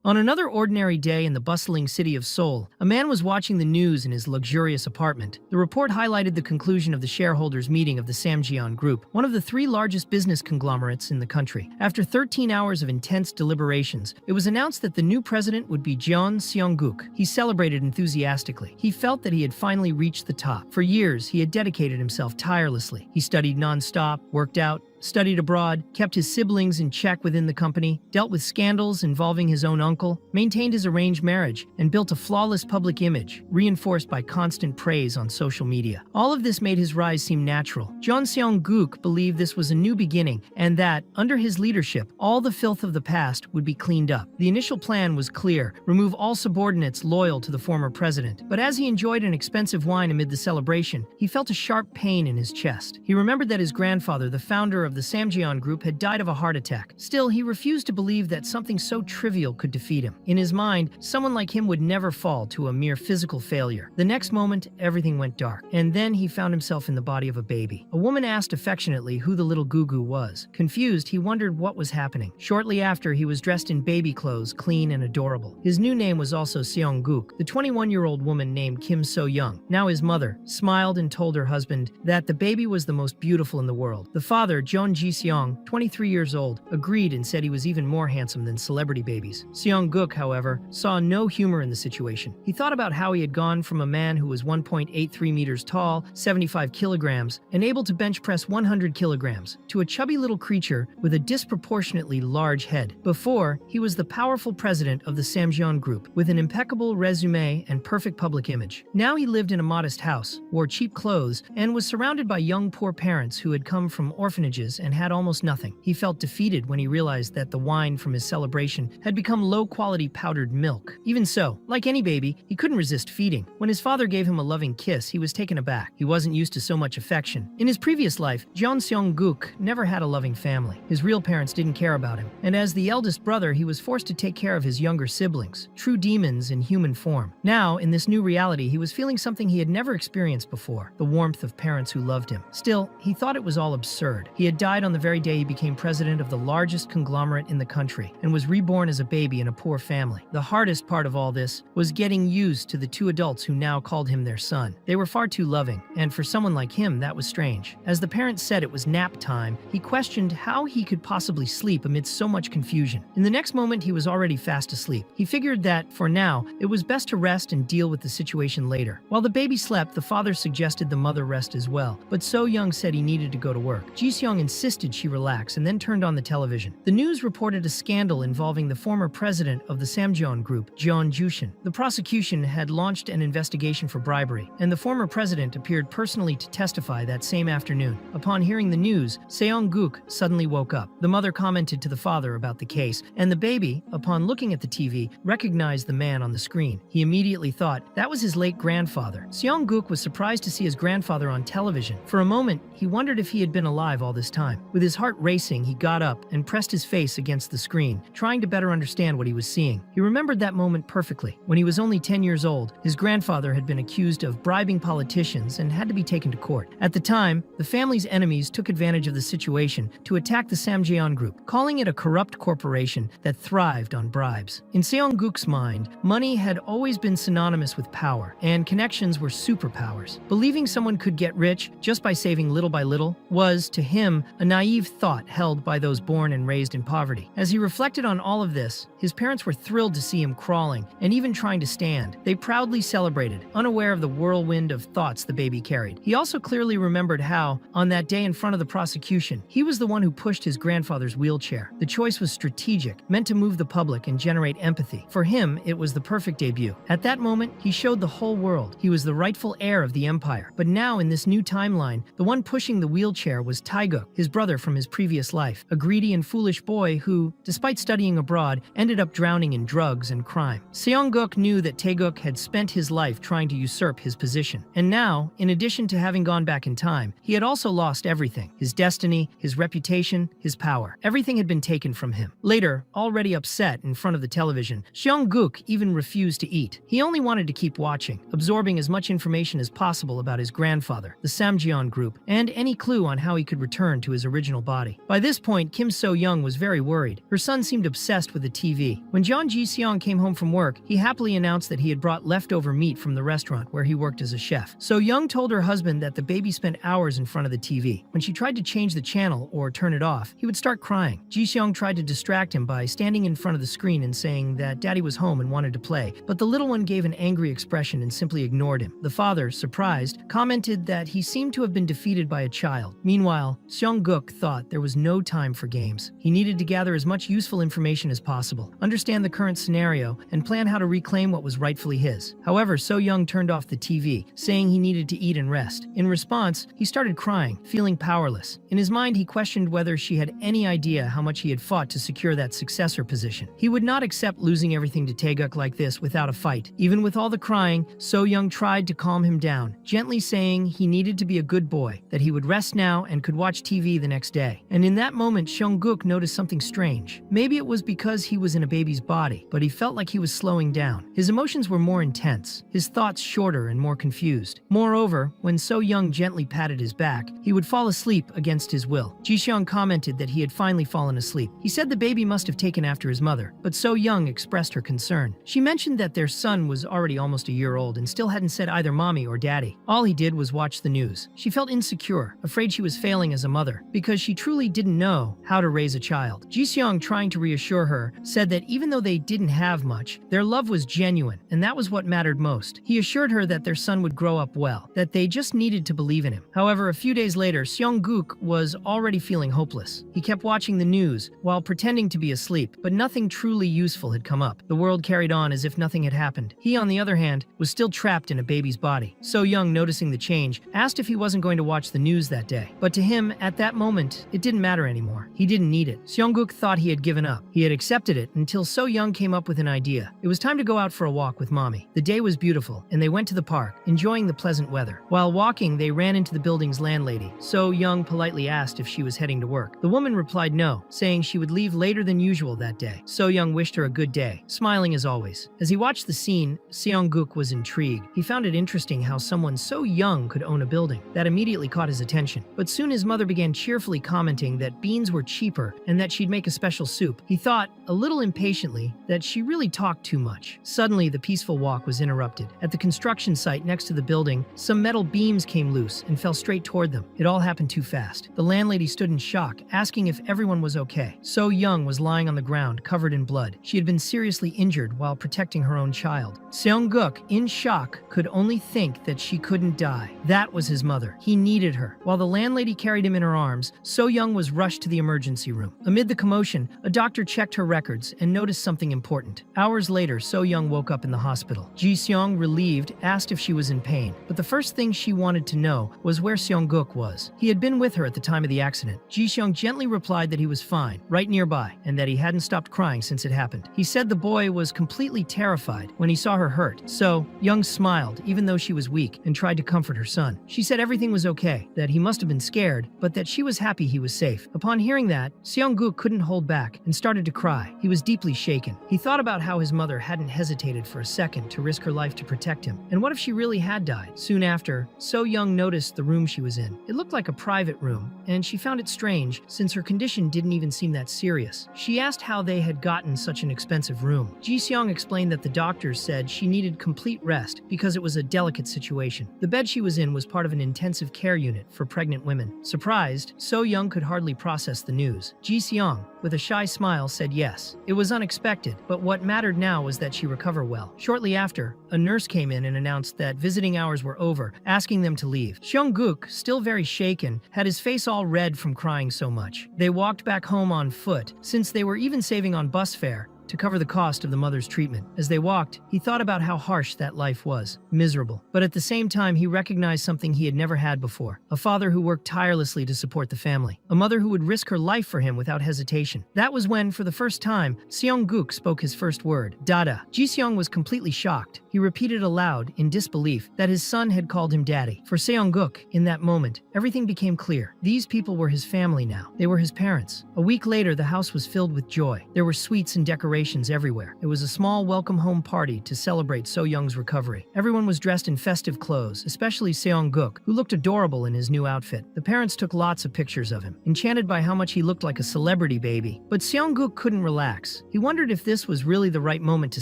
On another ordinary day in the bustling city of Seoul, a man was watching the news in his luxurious apartment. The report highlighted the conclusion of the shareholders' meeting of the Samjeon Group, one of the three largest business conglomerates in the country. After 13 hours of intense deliberations, it was announced that the new president would be Jeon Seong-guk. He celebrated enthusiastically. He felt that he had finally reached the top. For years, he had dedicated himself tirelessly. He studied non-stop, worked out, studied abroad, kept his siblings in check within the company, dealt with scandals involving his own uncle, maintained his arranged marriage, and built a flawless public image, reinforced by constant praise on social media. All of this made his rise seem natural. Jeon Seong-guk believed this was a new beginning and that, under his leadership, all the filth of the past would be cleaned up. The initial plan was clear: remove all subordinates loyal to the former president. But as he enjoyed an expensive wine amid the celebration, he felt a sharp pain in his chest. He remembered that his grandfather, the founder of the Samjeon Group, had died of a heart attack. Still, he refused to believe that something so trivial could defeat him. In his mind, someone like him would never fall to a mere physical failure. The next moment, everything went dark, and then he found himself in the body of a baby. A woman asked affectionately who the little Gugu was. Confused, he wondered what was happening. Shortly after, he was dressed in baby clothes, clean and adorable. His new name was also Seong-guk. The 21-year-old woman named Kim So-young, now his mother, smiled and told her husband that the baby was the most beautiful in the world. The father, Jeon Ji-seong, 23 years old, agreed and said he was even more handsome than celebrity babies. Seong-guk, however, saw no humor in the situation. He thought about how he had gone from a man who was 1.83 meters tall, 75 kilograms, and able to bench press 100 kilograms, to a chubby little creature with a disproportionately large head. Before, he was the powerful president of the Samjeon Group, with an impeccable resume and perfect public image. Now he lived in a modest house, wore cheap clothes, and was surrounded by young poor parents who had come from orphanages and had almost nothing. He felt defeated when he realized that the wine from his celebration had become low-quality powdered milk. Even so, like any baby, he couldn't resist feeding. When his father gave him a loving kiss, he was taken aback. He wasn't used to so much affection. In his previous life, Jeon Seong-guk never had a loving family. His real parents didn't care about him, and as the eldest brother, he was forced to take care of his younger siblings, true demons in human form. Now, in this new reality, he was feeling something he had never experienced before: the warmth of parents who loved him. Still, he thought it was all absurd. He had died on the very day he became president of the largest conglomerate in the country and was reborn as a baby in a poor family. The hardest part of all this was getting used to the two adults who now called him their son. They were far too loving, and for someone like him, that was strange. As the parents said it was nap time, he questioned how he could possibly sleep amidst so much confusion. In the next moment, he was already fast asleep. He figured that, for now, it was best to rest and deal with the situation later. While the baby slept, the father suggested the mother rest as well, but So-young said he needed to go to work. Ji-seong insisted she relax and then turned on the television. The news reported a scandal involving the former president of the Samjeon Group, Jeon Jushin. The prosecution had launched an investigation for bribery, and the former president appeared personally to testify that same afternoon. Upon hearing the news, Seong-guk suddenly woke up. The mother commented to the father about the case, and the baby, upon looking at the TV, recognized the man on the screen. He immediately thought that was his late grandfather. Seong-guk was surprised to see his grandfather on television. For a moment, he wondered if he had been alive all this time. With his heart racing, he got up and pressed his face against the screen, trying to better understand what he was seeing. He remembered that moment perfectly. When he was only 10 years old, his grandfather had been accused of bribing politicians and had to be taken to court. At the time, the family's enemies took advantage of the situation to attack the Samjeon Group, calling it a corrupt corporation that thrived on bribes. In Seong-guk's mind, money had always been synonymous with power, and connections were superpowers. Believing someone could get rich just by saving little by little was, to him, a naive thought held by those born and raised in poverty. As he reflected on all of this, his parents were thrilled to see him crawling and even trying to stand. They proudly celebrated, unaware of the whirlwind of thoughts the baby carried. He also clearly remembered how, on that day in front of the prosecution, he was the one who pushed his grandfather's wheelchair. The choice was strategic, meant to move the public and generate empathy. For him, it was the perfect debut. At that moment, he showed the whole world he was the rightful heir of the empire. But now, in this new timeline, the one pushing the wheelchair was Taeguk, his brother from his previous life, a greedy and foolish boy who, despite studying abroad, ended up drowning in drugs and crime. Seong-guk knew that Taeguk had spent his life trying to usurp his position. And now, in addition to having gone back in time, he had also lost everything: his destiny, his reputation, his power. Everything had been taken from him. Later, already upset in front of the television, Seong-guk even refused to eat. He only wanted to keep watching, absorbing as much information as possible about his grandfather, the Samjeon Group, and any clue on how he could return to to his original body. By this point, Kim So-young was very worried. Her son seemed obsessed with the TV. When Jeon Ji-seong came home from work, he happily announced that he had brought leftover meat from the restaurant where he worked as a chef. So-young told her husband that the baby spent hours in front of the TV. When she tried to change the channel or turn it off, he would start crying. Ji-seong tried to distract him by standing in front of the screen and saying that daddy was home and wanted to play, but the little one gave an angry expression and simply ignored him. The father, surprised, commented that he seemed to have been defeated by a child. Meanwhile, Seong-guk thought there was no time for games. He needed to gather as much useful information as possible, understand the current scenario, and plan how to reclaim what was rightfully his. However, So-young turned off the TV, saying he needed to eat and rest. In response, he started crying, feeling powerless. In his mind, he questioned whether she had any idea how much he had fought to secure that successor position. He would not accept losing everything to Taeguk like this without a fight. Even with all the crying, So-young tried to calm him down, gently saying he needed to be a good boy, that he would rest now and could watch TV the next day. And in that moment, Seong-guk noticed something strange. Maybe it was because he was in a baby's body, but he felt like he was slowing down. His emotions were more intense, his thoughts shorter and more confused. Moreover, when So-young gently patted his back, he would fall asleep against his will. Ji-seong commented that he had finally fallen asleep. He said the baby must have taken after his mother, but So-young expressed her concern. She mentioned that their son was already almost a year old and still hadn't said either mommy or daddy. All he did was watch the news. She felt insecure, afraid she was failing as a mother, because she truly didn't know how to raise a child. Ji-seong, trying to reassure her, said that even though they didn't have much, their love was genuine, and that was what mattered most. He assured her that their son would grow up well, that they just needed to believe in him. However, a few days later, Seong-guk was already feeling hopeless. He kept watching the news while pretending to be asleep, but nothing truly useful had come up. The world carried on as if nothing had happened. He, on the other hand, was still trapped in a baby's body. So-young, noticing the change, asked if he wasn't going to watch the news that day. But to him, at that moment, it didn't matter anymore. He didn't need it. Seong-guk thought he had given up. He had accepted it until So-young came up with an idea. It was time to go out for a walk with mommy. The day was beautiful, and they went to the park, enjoying the pleasant weather. While walking, they ran into the building's landlady. So-young politely asked if she was heading to work. The woman replied no, saying she would leave later than usual that day. So-young wished her a good day, smiling as always. As he watched the scene, Seong-guk was intrigued. He found it interesting how someone so young could own a building. That immediately caught his attention. But soon his mother began cheerfully commenting that beans were cheaper and that she'd make a special soup. He thought, a little impatiently, that she really talked too much. Suddenly, the peaceful walk was interrupted. At the construction site next to the building, some metal beams came loose and fell straight toward them. It all happened too fast. The landlady stood in shock, asking if everyone was okay. So-young was lying on the ground, covered in blood. She had been seriously injured while protecting her own child. Seong-guk, in shock, could only think that she couldn't die. That was his mother. He needed her. While the landlady carried him in her arms, So-young was rushed to the emergency room. Amid the commotion, a doctor checked her records and noticed something important. Hours later, So-young woke up in the hospital. Ji-seong, relieved, asked if she was in pain, but the first thing she wanted to know was where Seong-guk was. He had been with her at the time of the accident. Ji-seong gently replied that he was fine, right nearby, and that he hadn't stopped crying since it happened. He said the boy was completely terrified when he saw her hurt. So-young smiled, even though she was weak, and tried to comfort her son. She said everything was okay, that he must have been scared, but that she was happy he was safe. Upon hearing that, Seong-guk couldn't hold back and started to cry. He was deeply shaken. He thought about how his mother hadn't hesitated for a second to risk her life to protect him. And what if she really had died? Soon after, So-young noticed the room she was in. It looked like a private room, and she found it strange since her condition didn't even seem that serious. She asked how they had gotten such an expensive room. Ji-seong explained that the doctors said she needed complete rest because it was a delicate situation. The bed she was in was part of an intensive care unit for pregnant women. Surprised, So-young could hardly process the news. Ji-seong, with a shy smile, said yes. It was unexpected, but what mattered now was that she recover well. Shortly after, a nurse came in and announced that visiting hours were over, asking them to leave. Seong-guk, still very shaken, had his face all red from crying so much. They walked back home on foot, since they were even saving on bus fare to cover the cost of the mother's treatment. As they walked, he thought about how harsh that life was, miserable. But at the same time, he recognized something he had never had before: a father who worked tirelessly to support the family, a mother who would risk her life for him without hesitation. That was when, for the first time, Seong-guk spoke his first word, Dada. Ji-seong was completely shocked. He repeated aloud, in disbelief, that his son had called him daddy. For Seong-guk, in that moment, everything became clear. These people were his family now. They were his parents. A week later, the house was filled with joy. There were sweets and decorations decorations everywhere. It was a small welcome home party to celebrate So Young's recovery. Everyone was dressed in festive clothes, especially Seong-guk, who looked adorable in his new outfit. The parents took lots of pictures of him, enchanted by how much he looked like a celebrity baby. But Seong-guk couldn't relax. He wondered if this was really the right moment to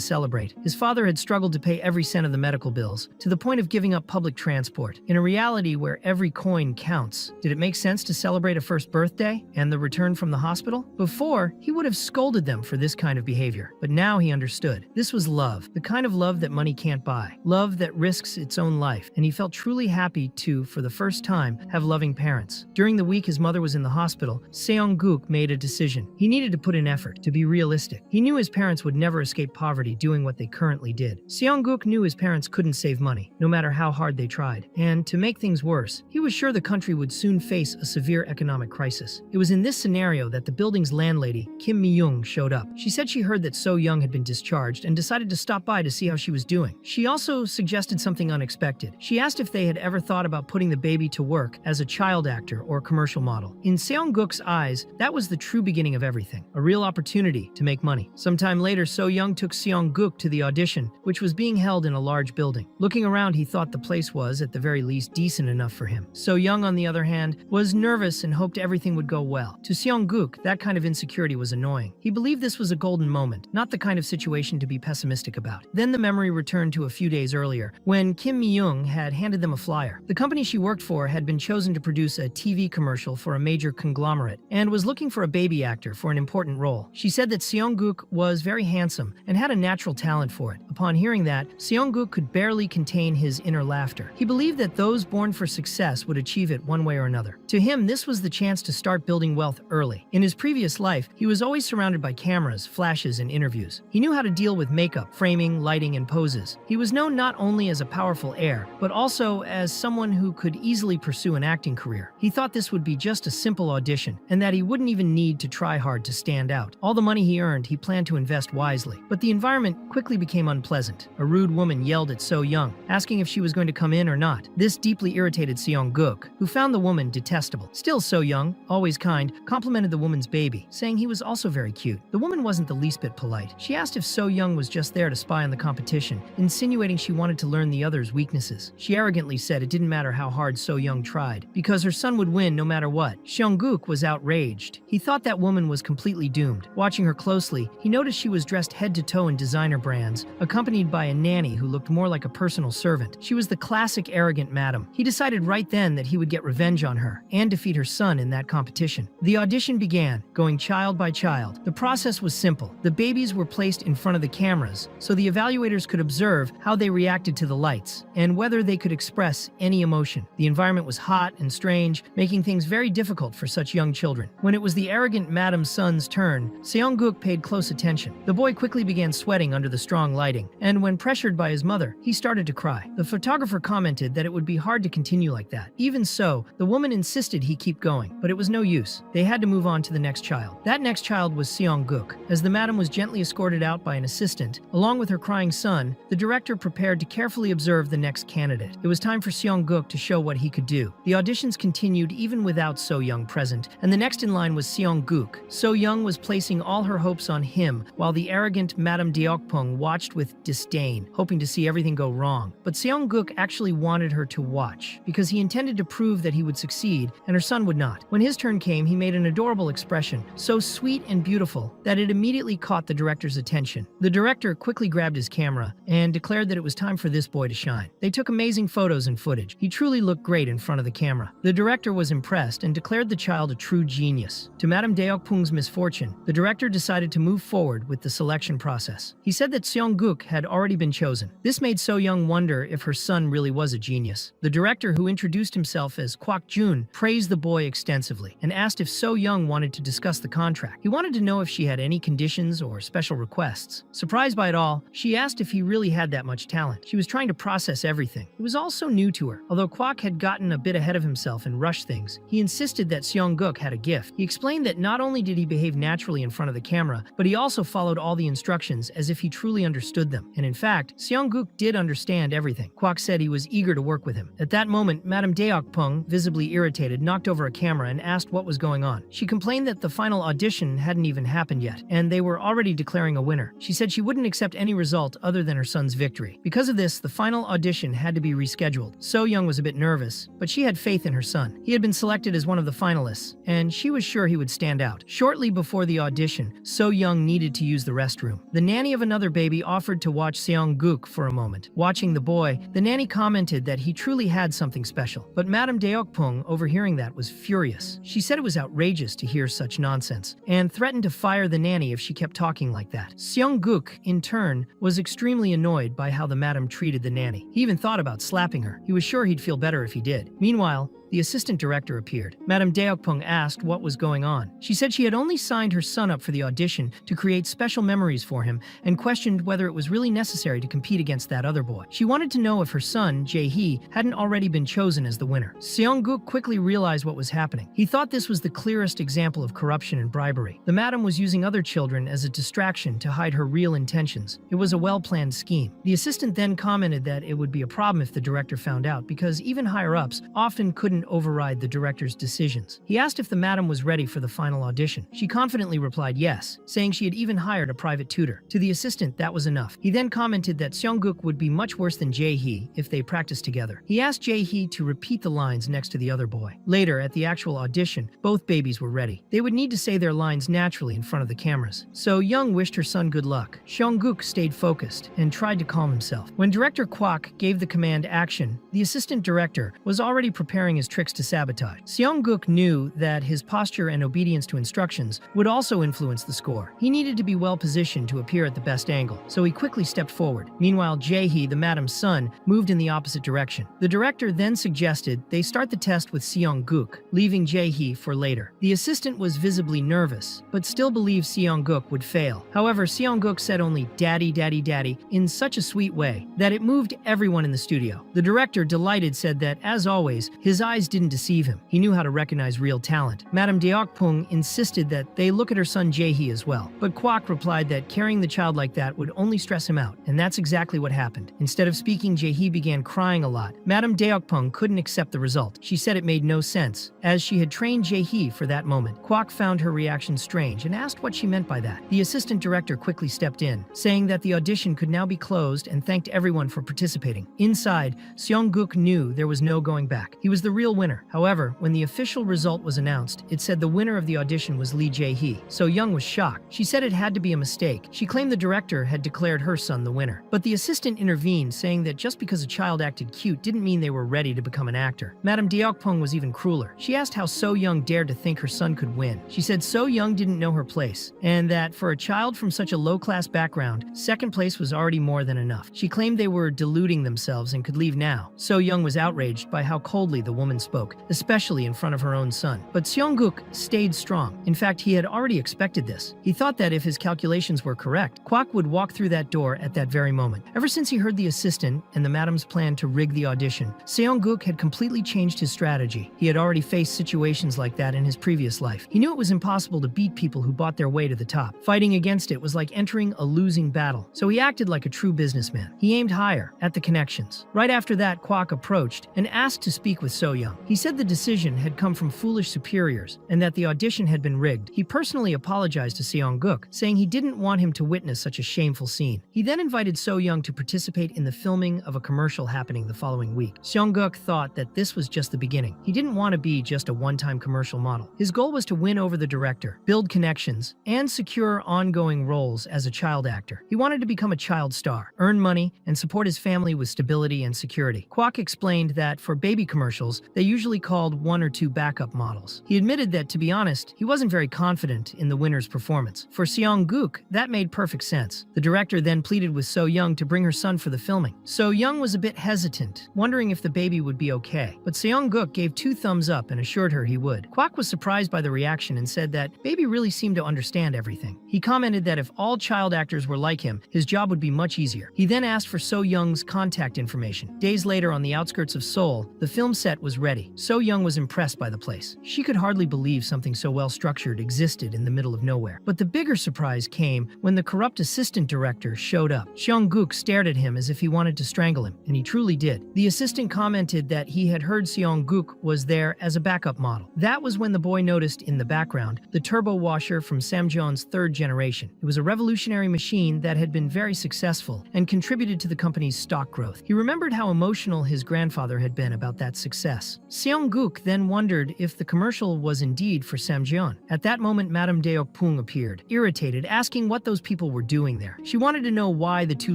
celebrate. His father had struggled to pay every cent of the medical bills, to the point of giving up public transport. In a reality where every coin counts, did it make sense to celebrate a first birthday and the return from the hospital? Before, he would have scolded them for this kind of behavior, but now he understood. This was love, the kind of love that money can't buy, love that risks its own life, and he felt truly happy to, for the first time, have loving parents. During the week his mother was in the hospital, Seong-guk made a decision. He needed to put in effort, to be realistic. He knew his parents would never escape poverty doing what they currently did. Seong-guk knew his parents couldn't save money, no matter how hard they tried. And to make things worse, he was sure the country would soon face a severe economic crisis. It was in this scenario that the building's landlady, Kim Mi-young, showed up. She said she heard that So Young had been discharged and decided to stop by to see how she was doing. She also suggested something unexpected. She asked if they had ever thought about putting the baby to work as a child actor or commercial model. In Seong-guk's eyes, that was the true beginning of everything, a real opportunity to make money. Sometime later, So Young took Seong-guk to the audition, which was being held in a large building. Looking around, he thought the place was, at the very least, decent enough for him. So Young, on the other hand, was nervous and hoped everything would go well. To Seong-guk, that kind of insecurity was annoying. He believed this was a golden moment, not the kind of situation to be pessimistic about. Then the memory returned to a few days earlier, when Kim Mi-young had handed them a flyer. The company she worked for had been chosen to produce a TV commercial for a major conglomerate, and was looking for a baby actor for an important role. She said that Seong-guk was very handsome and had a natural talent for it. Upon hearing that, Seong-guk could barely contain his inner laughter. He believed that those born for success would achieve it one way or another. To him, this was the chance to start building wealth early. In his previous life, he was always surrounded by cameras, flashes, and interviews. He knew how to deal with makeup, framing, lighting, and poses. He was known not only as a powerful heir, but also as someone who could easily pursue an acting career. He thought this would be just a simple audition, and that he wouldn't even need to try hard to stand out. All the money he earned, he planned to invest wisely. But the environment quickly became unpleasant. A rude woman yelled at So Young, asking if she was going to come in or not. This deeply irritated Seong-guk, who found the woman detestable. Still, So Young, always kind, complimented the woman's baby, saying he was also very cute. The woman wasn't the least bit polite. She asked if So Young was just there to spy on the competition, insinuating she wanted to learn the other's weaknesses. She arrogantly said it didn't matter how hard So Young tried, because her son would win no matter what. Seong-guk was outraged. He thought that woman was completely doomed. Watching her closely, he noticed she was dressed head to toe in designer brands, accompanied by a nanny who looked more like a personal servant. She was the classic arrogant madam. He decided right then that he would get revenge on her and defeat her son in that competition. The audition began, going child by child. The process was simple. The babies were placed in front of the cameras so the evaluators could observe how they reacted to the lights and whether they could express any emotion. The environment was hot and strange, making things very difficult for such young children. When it was the arrogant madam's son's turn, Seong-guk paid close attention. The boy quickly began sweating under the strong lighting, and when pressured by his mother, he started to cry. The photographer commented that it would be hard to continue like that. Even so, the woman insisted he keep going, but it was no use. They had to move on to the next child. That next child was Seong-guk. As the madam was gently escorted out by an assistant, along with her crying son, the director prepared to carefully observe the next candidate. It was time for Seong-guk to show what he could do. The auditions continued even without So Young present, and the next in line was Seong-guk. So Young was placing all her hopes on him, while the arrogant Madame Deokpung watched with disdain, hoping to see everything go wrong. But Seong-guk actually wanted her to watch, because he intended to prove that he would succeed, and her son would not. When his turn came, he made an adorable expression, so sweet and beautiful that it immediately caught the director's attention. The director quickly grabbed his camera and declared that it was time for this boy to shine. They took amazing photos and footage. He truly looked great in front of the camera. The director was impressed and declared the child a true genius. To Madame Deokpung's misfortune, the director decided to move forward with the selection process. He said that Seong-guk had already been chosen. This made So Young wonder if her son really was a genius. The director, who introduced himself as Kwak Jun, praised the boy extensively and asked if So Young wanted to discuss the contract. He wanted to know if she had any conditions or special requests. Surprised by it all, she asked if he really had that much talent. She was trying to process everything. It was all so new to her. Although Kwak had gotten a bit ahead of himself and rushed things, he insisted that Seong-guk had a gift. He explained that not only did he behave naturally in front of the camera, but he also followed all the instructions as if he truly understood them. And in fact, Seong-guk did understand everything. Kwak said he was eager to work with him. At that moment, Madame Deokpung, visibly irritated, knocked over a camera and asked what was going on. She complained that the final audition hadn't even happened yet, and they were already declaring a winner. She said she wouldn't accept any result other than her son's victory. Because of this, the final audition had to be rescheduled. So Young was a bit nervous, but she had faith in her son. He had been selected as one of the finalists, and she was sure he would stand out. Shortly before the audition, So Young needed to use the restroom. The nanny of another baby offered to watch Seong-guk for a moment. Watching the boy, the nanny commented that he truly had something special. But Madame Deokpung, overhearing that, was furious. She said it was outrageous to hear such nonsense, and threatened to fire the nanny if she kept talking like that. Seong-guk, in turn, was extremely annoyed by how the madam treated the nanny. He even thought about slapping her. He was sure he'd feel better if he did. Meanwhile, the assistant director appeared. Madame Deokpung asked what was going on. She said she had only signed her son up for the audition to create special memories for him and questioned whether it was really necessary to compete against that other boy. She wanted to know if her son, Jae-hee, hadn't already been chosen as the winner. Seong-guk quickly realized what was happening. He thought this was the clearest example of corruption and bribery. The madam was using other children as a distraction to hide her real intentions. It was a well-planned scheme. The assistant then commented that it would be a problem if the director found out because even higher-ups often couldn't override the director's decisions. He asked if the madam was ready for the final audition. She confidently replied yes, saying she had even hired a private tutor. To the assistant, that was enough. He then commented that Seong-guk would be much worse than Jae-hee if they practiced together. He asked Jae-hee to repeat the lines next to the other boy. Later, at the actual audition, both babies were ready. They would need to say their lines naturally in front of the cameras. So Young wished her son good luck. Seong-guk stayed focused and tried to calm himself. When director Kwok gave the command action, the assistant director was already preparing his tricks to sabotage. Seong-guk knew that his posture and obedience to instructions would also influence the score. He needed to be well positioned to appear at the best angle, so he quickly stepped forward. Meanwhile, Jae-hee, the madam's son, moved in the opposite direction. The director then suggested they start the test with Seong-guk, leaving Jae-hee for later. The assistant was visibly nervous, but still believed Seong-guk would fail. However, Seong-guk said only "daddy, daddy, daddy" in such a sweet way that it moved everyone in the studio. The director, delighted, said that, as always, his eyes didn't deceive him. He knew how to recognize real talent. Madame Deokpung insisted that they look at her son Jae-hee as well, but Kwok replied that carrying the child like that would only stress him out, and that's exactly what happened. Instead of speaking, Jae-hee began crying a lot. Madame Deokpung couldn't accept the result. She said it made no sense, as she had trained Jae-hee for that moment. Kwok found her reaction strange and asked what she meant by that. The assistant director quickly stepped in, saying that the audition could now be closed and thanked everyone for participating. Inside, Seong-guk knew there was no going back. He was the real winner. However, when the official result was announced, it said the winner of the audition was Lee Jae-hee. So Young was shocked. She said it had to be a mistake. She claimed the director had declared her son the winner. But the assistant intervened, saying that just because a child acted cute didn't mean they were ready to become an actor. Madame Deokpung was even crueler. She asked how So Young dared to think her son could win. She said So Young didn't know her place, and that for a child from such a low-class background, second place was already more than enough. She claimed they were deluding themselves and could leave now. So Young was outraged by how coldly the woman spoke, especially in front of her own son. But Seong-guk stayed strong. In fact, he had already expected this. He thought that if his calculations were correct, Kwok would walk through that door at that very moment. Ever since he heard the assistant and the madam's plan to rig the audition, Seong-guk had completely changed his strategy. He had already faced situations like that in his previous life. He knew it was impossible to beat people who bought their way to the top. Fighting against it was like entering a losing battle. So he acted like a true businessman. He aimed higher, at the connections. Right after that, Kwok approached and asked to speak with So Young. He said the decision had come from foolish superiors and that the audition had been rigged. He personally apologized to Seong-guk, saying he didn't want him to witness such a shameful scene. He then invited So Young to participate in the filming of a commercial happening the following week. Seong-guk thought that this was just the beginning. He didn't want to be just a one-time commercial model. His goal was to win over the director, build connections, and secure ongoing roles as a child actor. He wanted to become a child star, earn money, and support his family with stability and security. Kwok explained that for baby commercials, they usually called one or two backup models. He admitted that, to be honest, he wasn't very confident in the winner's performance. For Seong-guk, that made perfect sense. The director then pleaded with So Young to bring her son for the filming. So Young was a bit hesitant, wondering if the baby would be okay. But Seong-guk gave 2 thumbs up and assured her he would. Kwok was surprised by the reaction and said that baby really seemed to understand everything. He commented that if all child actors were like him, his job would be much easier. He then asked for So Young's contact information. Days later, on the outskirts of Seoul, the film set was ready. So Young was impressed by the place. She could hardly believe something so well-structured existed in the middle of nowhere. But the bigger surprise came when the corrupt assistant director showed up. Seong-guk stared at him as if he wanted to strangle him, and he truly did. The assistant commented that he had heard Seong-guk was there as a backup model. That was when the boy noticed in the background the turbo washer from Samjeon's third generation. It was a revolutionary machine that had been very successful and contributed to the company's stock growth. He remembered how emotional his grandfather had been about that success. Seong-guk then wondered if the commercial was indeed for Samjeon. At that moment, Madame Deok-pung appeared, irritated, asking what those people were doing there. She wanted to know why the two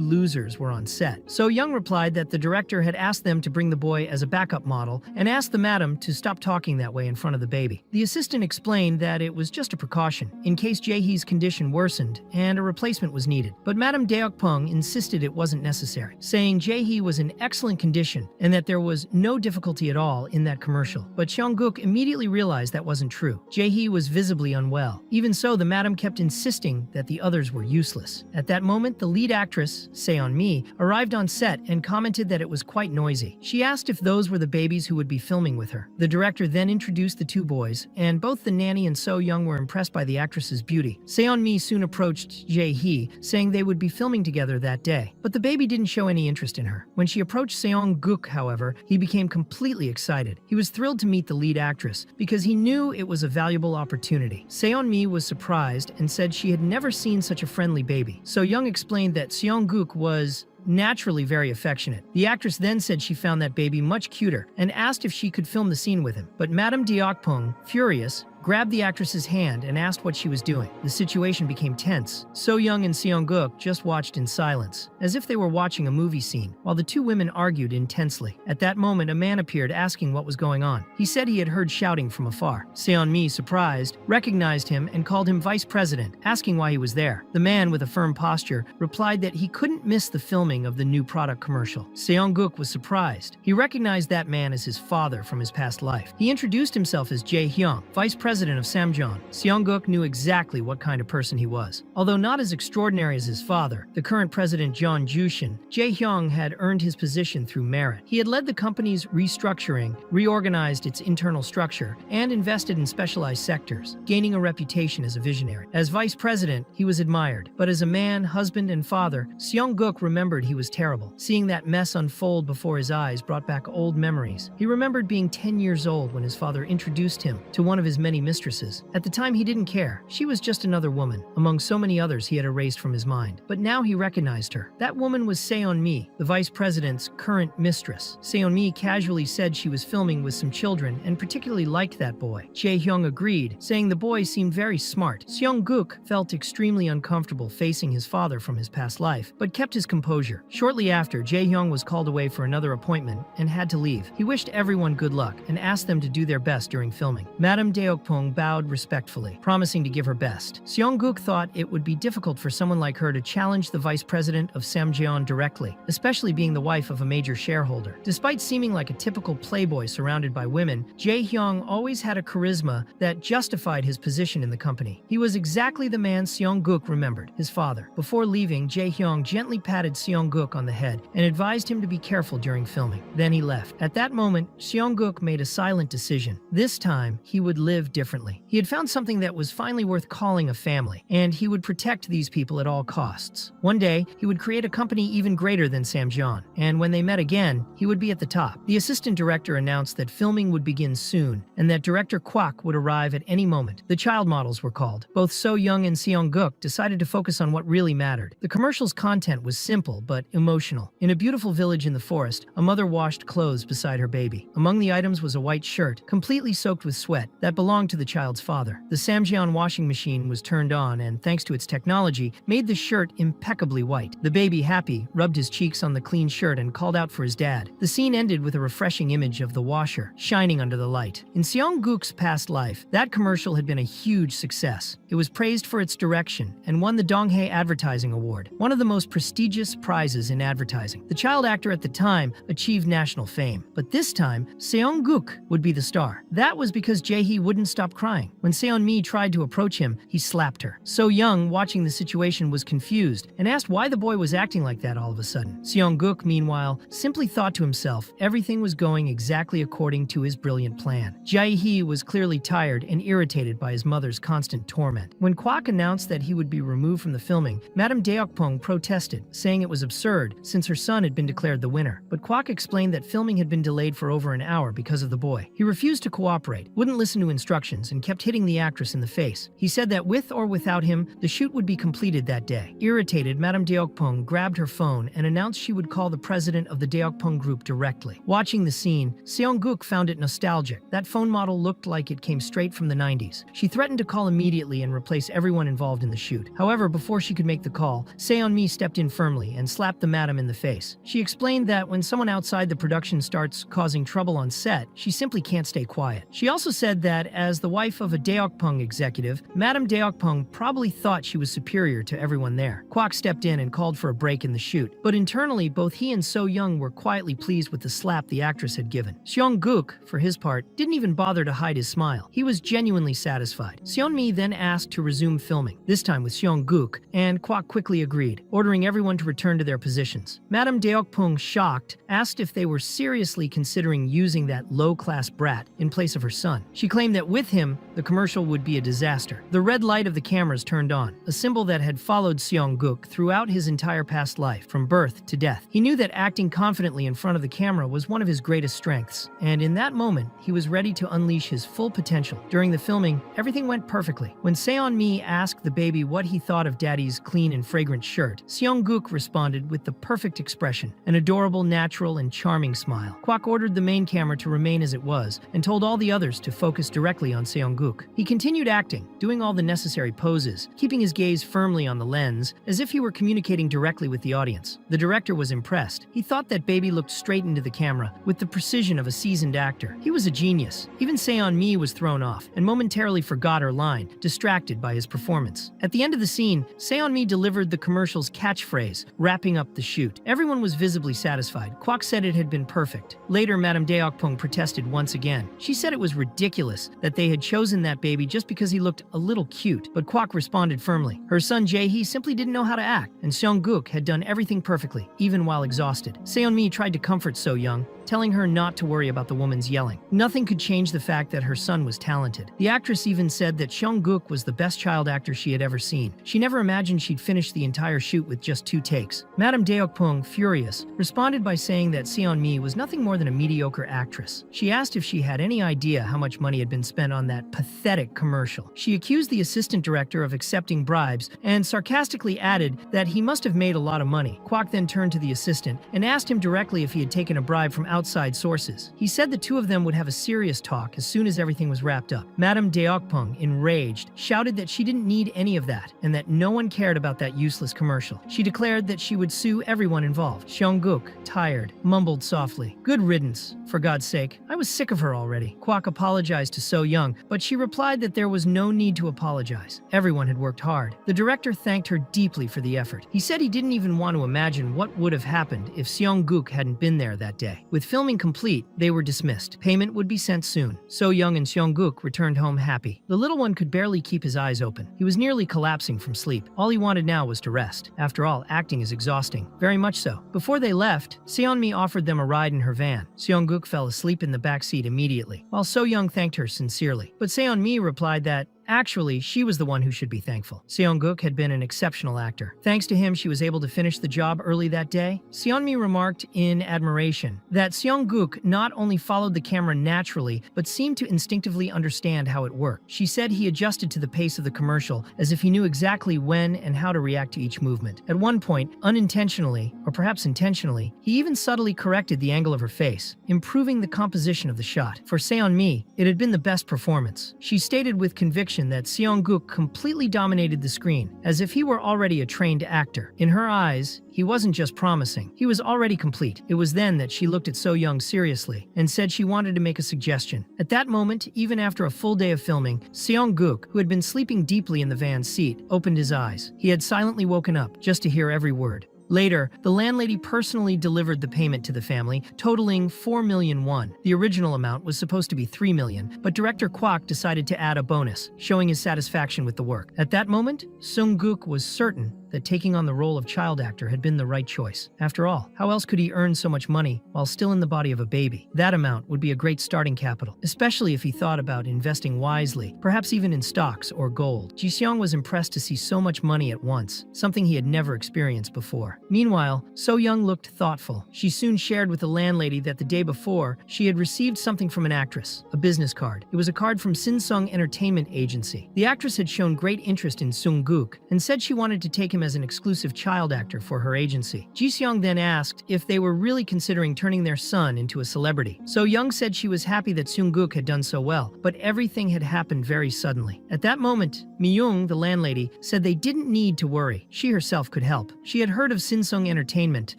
losers were on set. So Young replied that the director had asked them to bring the boy as a backup model and asked the madam to stop talking that way in front of the baby. The assistant explained that it was just a precaution in case Jae-hee's condition worsened and a replacement was needed. But Madame Deok-pung insisted it wasn't necessary, saying Jae-hee was in excellent condition and that there was no difficulty at all in that commercial. But Seong-guk immediately realized that wasn't true. Jae-hee was visibly unwell. Even so, the madam kept insisting that the others were useless. At that moment, the lead actress, Seon-mi, arrived on set and commented that it was quite noisy. She asked if those were the babies who would be filming with her. The director then introduced the two boys, and both the nanny and So Young were impressed by the actress's beauty. Seon-mi soon approached Jae-hee, saying they would be filming together that day. But the baby didn't show any interest in her. When she approached Seong-guk, however, he became completely excited. He was thrilled to meet the lead actress because he knew it was a valuable opportunity. Seon-mi was surprised and said she had never seen such a friendly baby. So Young explained that Seong-guk was naturally very affectionate. The actress then said she found that baby much cuter and asked if she could film the scene with him. But Madame Deok-pung, furious, grabbed the actress's hand and asked what she was doing. The situation became tense. So Young and Seong-guk just watched in silence, as if they were watching a movie scene, while the two women argued intensely. At that moment, a man appeared asking what was going on. He said he had heard shouting from afar. Seon-mi, surprised, recognized him and called him vice president, asking why he was there. The man, with a firm posture, replied that he couldn't miss the filming of the new product commercial. Seong-guk was surprised. He recognized that man as his father from his past life. He introduced himself as Jae-hyung, vice president of Samjeon. Seong-guk knew exactly what kind of person he was. Although not as extraordinary as his father, the current president John Jushin, Jae-hyung had earned his position through merit. He had led the company's restructuring, reorganized its internal structure, and invested in specialized sectors, gaining a reputation as a visionary. As vice president, he was admired, but as a man, husband, and father, Seong-guk remembered he was terrible. Seeing that mess unfold before his eyes brought back old memories. He remembered being 10 years old when his father introduced him to one of his many mistresses. At the time, he didn't care. She was just another woman, among so many others he had erased from his mind. But now he recognized her. That woman was Seon-mi, the vice president's current mistress. Seon-mi casually said she was filming with some children and particularly liked that boy. Jae-hyung agreed, saying the boy seemed very smart. Seong-guk felt extremely uncomfortable facing his father from his past life, but kept his composure. Shortly after, Jae-hyung was called away for another appointment and had to leave. He wished everyone good luck and asked them to do their best during filming. Madame Deok-pung bowed respectfully, promising to give her best. Seong-guk thought it would be difficult for someone like her to challenge the vice president of Samjeon directly, especially being the wife of a major shareholder. Despite seeming like a typical playboy surrounded by women, Jae-hyung always had a charisma that justified his position in the company. He was exactly the man Seong-guk remembered, his father. Before leaving, Jae-hyung gently patted Seong-guk on the head and advised him to be careful during filming. Then he left. At that moment, Seong-guk made a silent decision. This time, he would live differently. He had found something that was finally worth calling a family, and he would protect these people at all costs. One day, he would create a company even greater than Samjeon, and when they met again, he would be at the top. The assistant director announced that filming would begin soon, and that director Kwak would arrive at any moment. The child models were called. Both So Young and Seong-guk decided to focus on what really mattered. The commercial's content was simple but emotional. In a beautiful village in the forest, a mother washed clothes beside her baby. Among the items was a white shirt, completely soaked with sweat, that belonged to the child's father. The Samjeon washing machine was turned on and, thanks to its technology, made the shirt impeccably white. The baby, happy, rubbed his cheeks on the clean shirt and called out for his dad. The scene ended with a refreshing image of the washer, shining under the light. In Seong-guk's past life, that commercial had been a huge success. It was praised for its direction and won the Donghae Advertising Award, one of the most prestigious prizes in advertising. The child actor at the time achieved national fame, but this time, Seong-guk would be the star. That was because Jae-hee wouldn't stop stopped crying. When Seon-mi tried to approach him, he slapped her. So-young, watching the situation, was confused and asked why the boy was acting like that all of a sudden. Seong-guk, meanwhile, simply thought to himself everything was going exactly according to his brilliant plan. Jae-hee was clearly tired and irritated by his mother's constant torment. When Kwak announced that he would be removed from the filming, Madame Deokpong protested, saying it was absurd since her son had been declared the winner. But Kwak explained that filming had been delayed for over an hour because of the boy. He refused to cooperate, wouldn't listen to instructions, and kept hitting the actress in the face. He said that with or without him, the shoot would be completed that day. Irritated, Madame Deokpong grabbed her phone and announced she would call the president of the Deokpong group directly. Watching the scene, Seong-guk found it nostalgic. That phone model looked like it came straight from the 90s. She threatened to call immediately and replace everyone involved in the shoot. However, before she could make the call, Seon-mi stepped in firmly and slapped the madam in the face. She explained that when someone outside the production starts causing trouble on set, she simply can't stay quiet. She also said that as the wife of a Deokpong executive, Madame Deokpong probably thought she was superior to everyone there. Kwak stepped in and called for a break in the shoot, but internally both he and So-young were quietly pleased with the slap the actress had given. Seong-guk, for his part, didn't even bother to hide his smile. He was genuinely satisfied. Seon-mi then asked to resume filming, this time with Seong-guk, and Kwak quickly agreed, ordering everyone to return to their positions. Madame Deokpong, shocked, asked if they were seriously considering using that low-class brat in place of her son. She claimed that with him, the commercial would be a disaster. The red light of the cameras turned on, a symbol that had followed Seong-guk throughout his entire past life, from birth to death. He knew that acting confidently in front of the camera was one of his greatest strengths, and in that moment, he was ready to unleash his full potential. During the filming, everything went perfectly. When Seon-mi asked the baby what he thought of Daddy's clean and fragrant shirt, Seong-guk responded with the perfect expression, an adorable, natural, and charming smile. Kwak ordered the main camera to remain as it was and told all the others to focus directly on Seong-guk. He continued acting, doing all the necessary poses, keeping his gaze firmly on the lens, as if he were communicating directly with the audience. The director was impressed. He thought that baby looked straight into the camera with the precision of a seasoned actor. He was a genius. Even Seon-mi was thrown off and momentarily forgot her line, distracted by his performance. At the end of the scene, Seon-mi delivered the commercial's catchphrase, wrapping up the shoot. Everyone was visibly satisfied. Kwak said it had been perfect. Later, Madame Deokpong protested once again. She said it was ridiculous that they had chosen that baby just because he looked a little cute, but Kwak responded firmly. Her son Jae-hee simply didn't know how to act, and Seong-guk had done everything perfectly, even while exhausted. Seon-mi tried to comfort So-young, telling her not to worry about the woman's yelling. Nothing could change the fact that her son was talented. The actress even said that Seong-guk was the best child actor she had ever seen. She never imagined she'd finish the entire shoot with just 2 takes. Madame Deokpong, furious, responded by saying that Seon-mi was nothing more than a mediocre actress. She asked if she had any idea how much money had been spent on that pathetic commercial. She accused the assistant director of accepting bribes and sarcastically added that he must have made a lot of money. Kwak then turned to the assistant and asked him directly if he had taken a bribe from outside sources. He said the two of them would have a serious talk as soon as everything was wrapped up. Madame Deokpong, enraged, shouted that she didn't need any of that and that no one cared about that useless commercial. She declared that she would sue everyone involved. Seong-guk, tired, mumbled softly, "Good riddance. For God's sake, I was sick of her already." Kwak apologized to So-young, but she replied that there was no need to apologize. Everyone had worked hard. The director thanked her deeply for the effort. He said he didn't even want to imagine what would have happened if Seong-guk hadn't been there that day. With filming complete, they were dismissed. Payment would be sent soon. So-young and Seong-guk returned home happy. The little one could barely keep his eyes open. He was nearly collapsing from sleep. All he wanted now was to rest. After all, acting is exhausting. Very much so. Before they left, Seon-mi offered them a ride in her van. Seong-guk fell asleep in the back seat immediately, while So-young thanked her sincerely. But Seon-mi replied that actually, she was the one who should be thankful. Seong-guk had been an exceptional actor. Thanks to him, she was able to finish the job early that day. Seon-mi remarked in admiration that Seong-guk not only followed the camera naturally, but seemed to instinctively understand how it worked. She said he adjusted to the pace of the commercial as if he knew exactly when and how to react to each movement. At one point, unintentionally, or perhaps intentionally, he even subtly corrected the angle of her face, improving the composition of the shot. For Seon-mi, it had been the best performance. She stated with conviction that Seong-guk completely dominated the screen, as if he were already a trained actor. In her eyes, he wasn't just promising, he was already complete. It was then that she looked at So-young seriously and said she wanted to make a suggestion. At that moment, even after a full day of filming, Seong-guk, who had been sleeping deeply in the van's seat, opened his eyes. He had silently woken up just to hear every word. Later, the landlady personally delivered the payment to the family, totaling 4 million won. The original amount was supposed to be 3 million, but director Kwok decided to add a bonus, showing his satisfaction with the work. At that moment, Sung-guk was certain that taking on the role of child actor had been the right choice. After all, how else could he earn so much money while still in the body of a baby? That amount would be a great starting capital, especially if he thought about investing wisely, perhaps even in stocks or gold. Ji-seong was impressed to see so much money at once, something he had never experienced before. Meanwhile, So-young looked thoughtful. She soon shared with the landlady that the day before, she had received something from an actress, a business card. It was a card from Sinsung Entertainment Agency. The actress had shown great interest in Sung-guk and said she wanted to take him as an exclusive child actor for her agency. Ji-seong then asked if they were really considering turning their son into a celebrity. So-young said she was happy that Sung-guk had done so well, but everything had happened very suddenly. At that moment, Mi-young, the landlady, said they didn't need to worry. She herself could help. She had heard of Sinsung Entertainment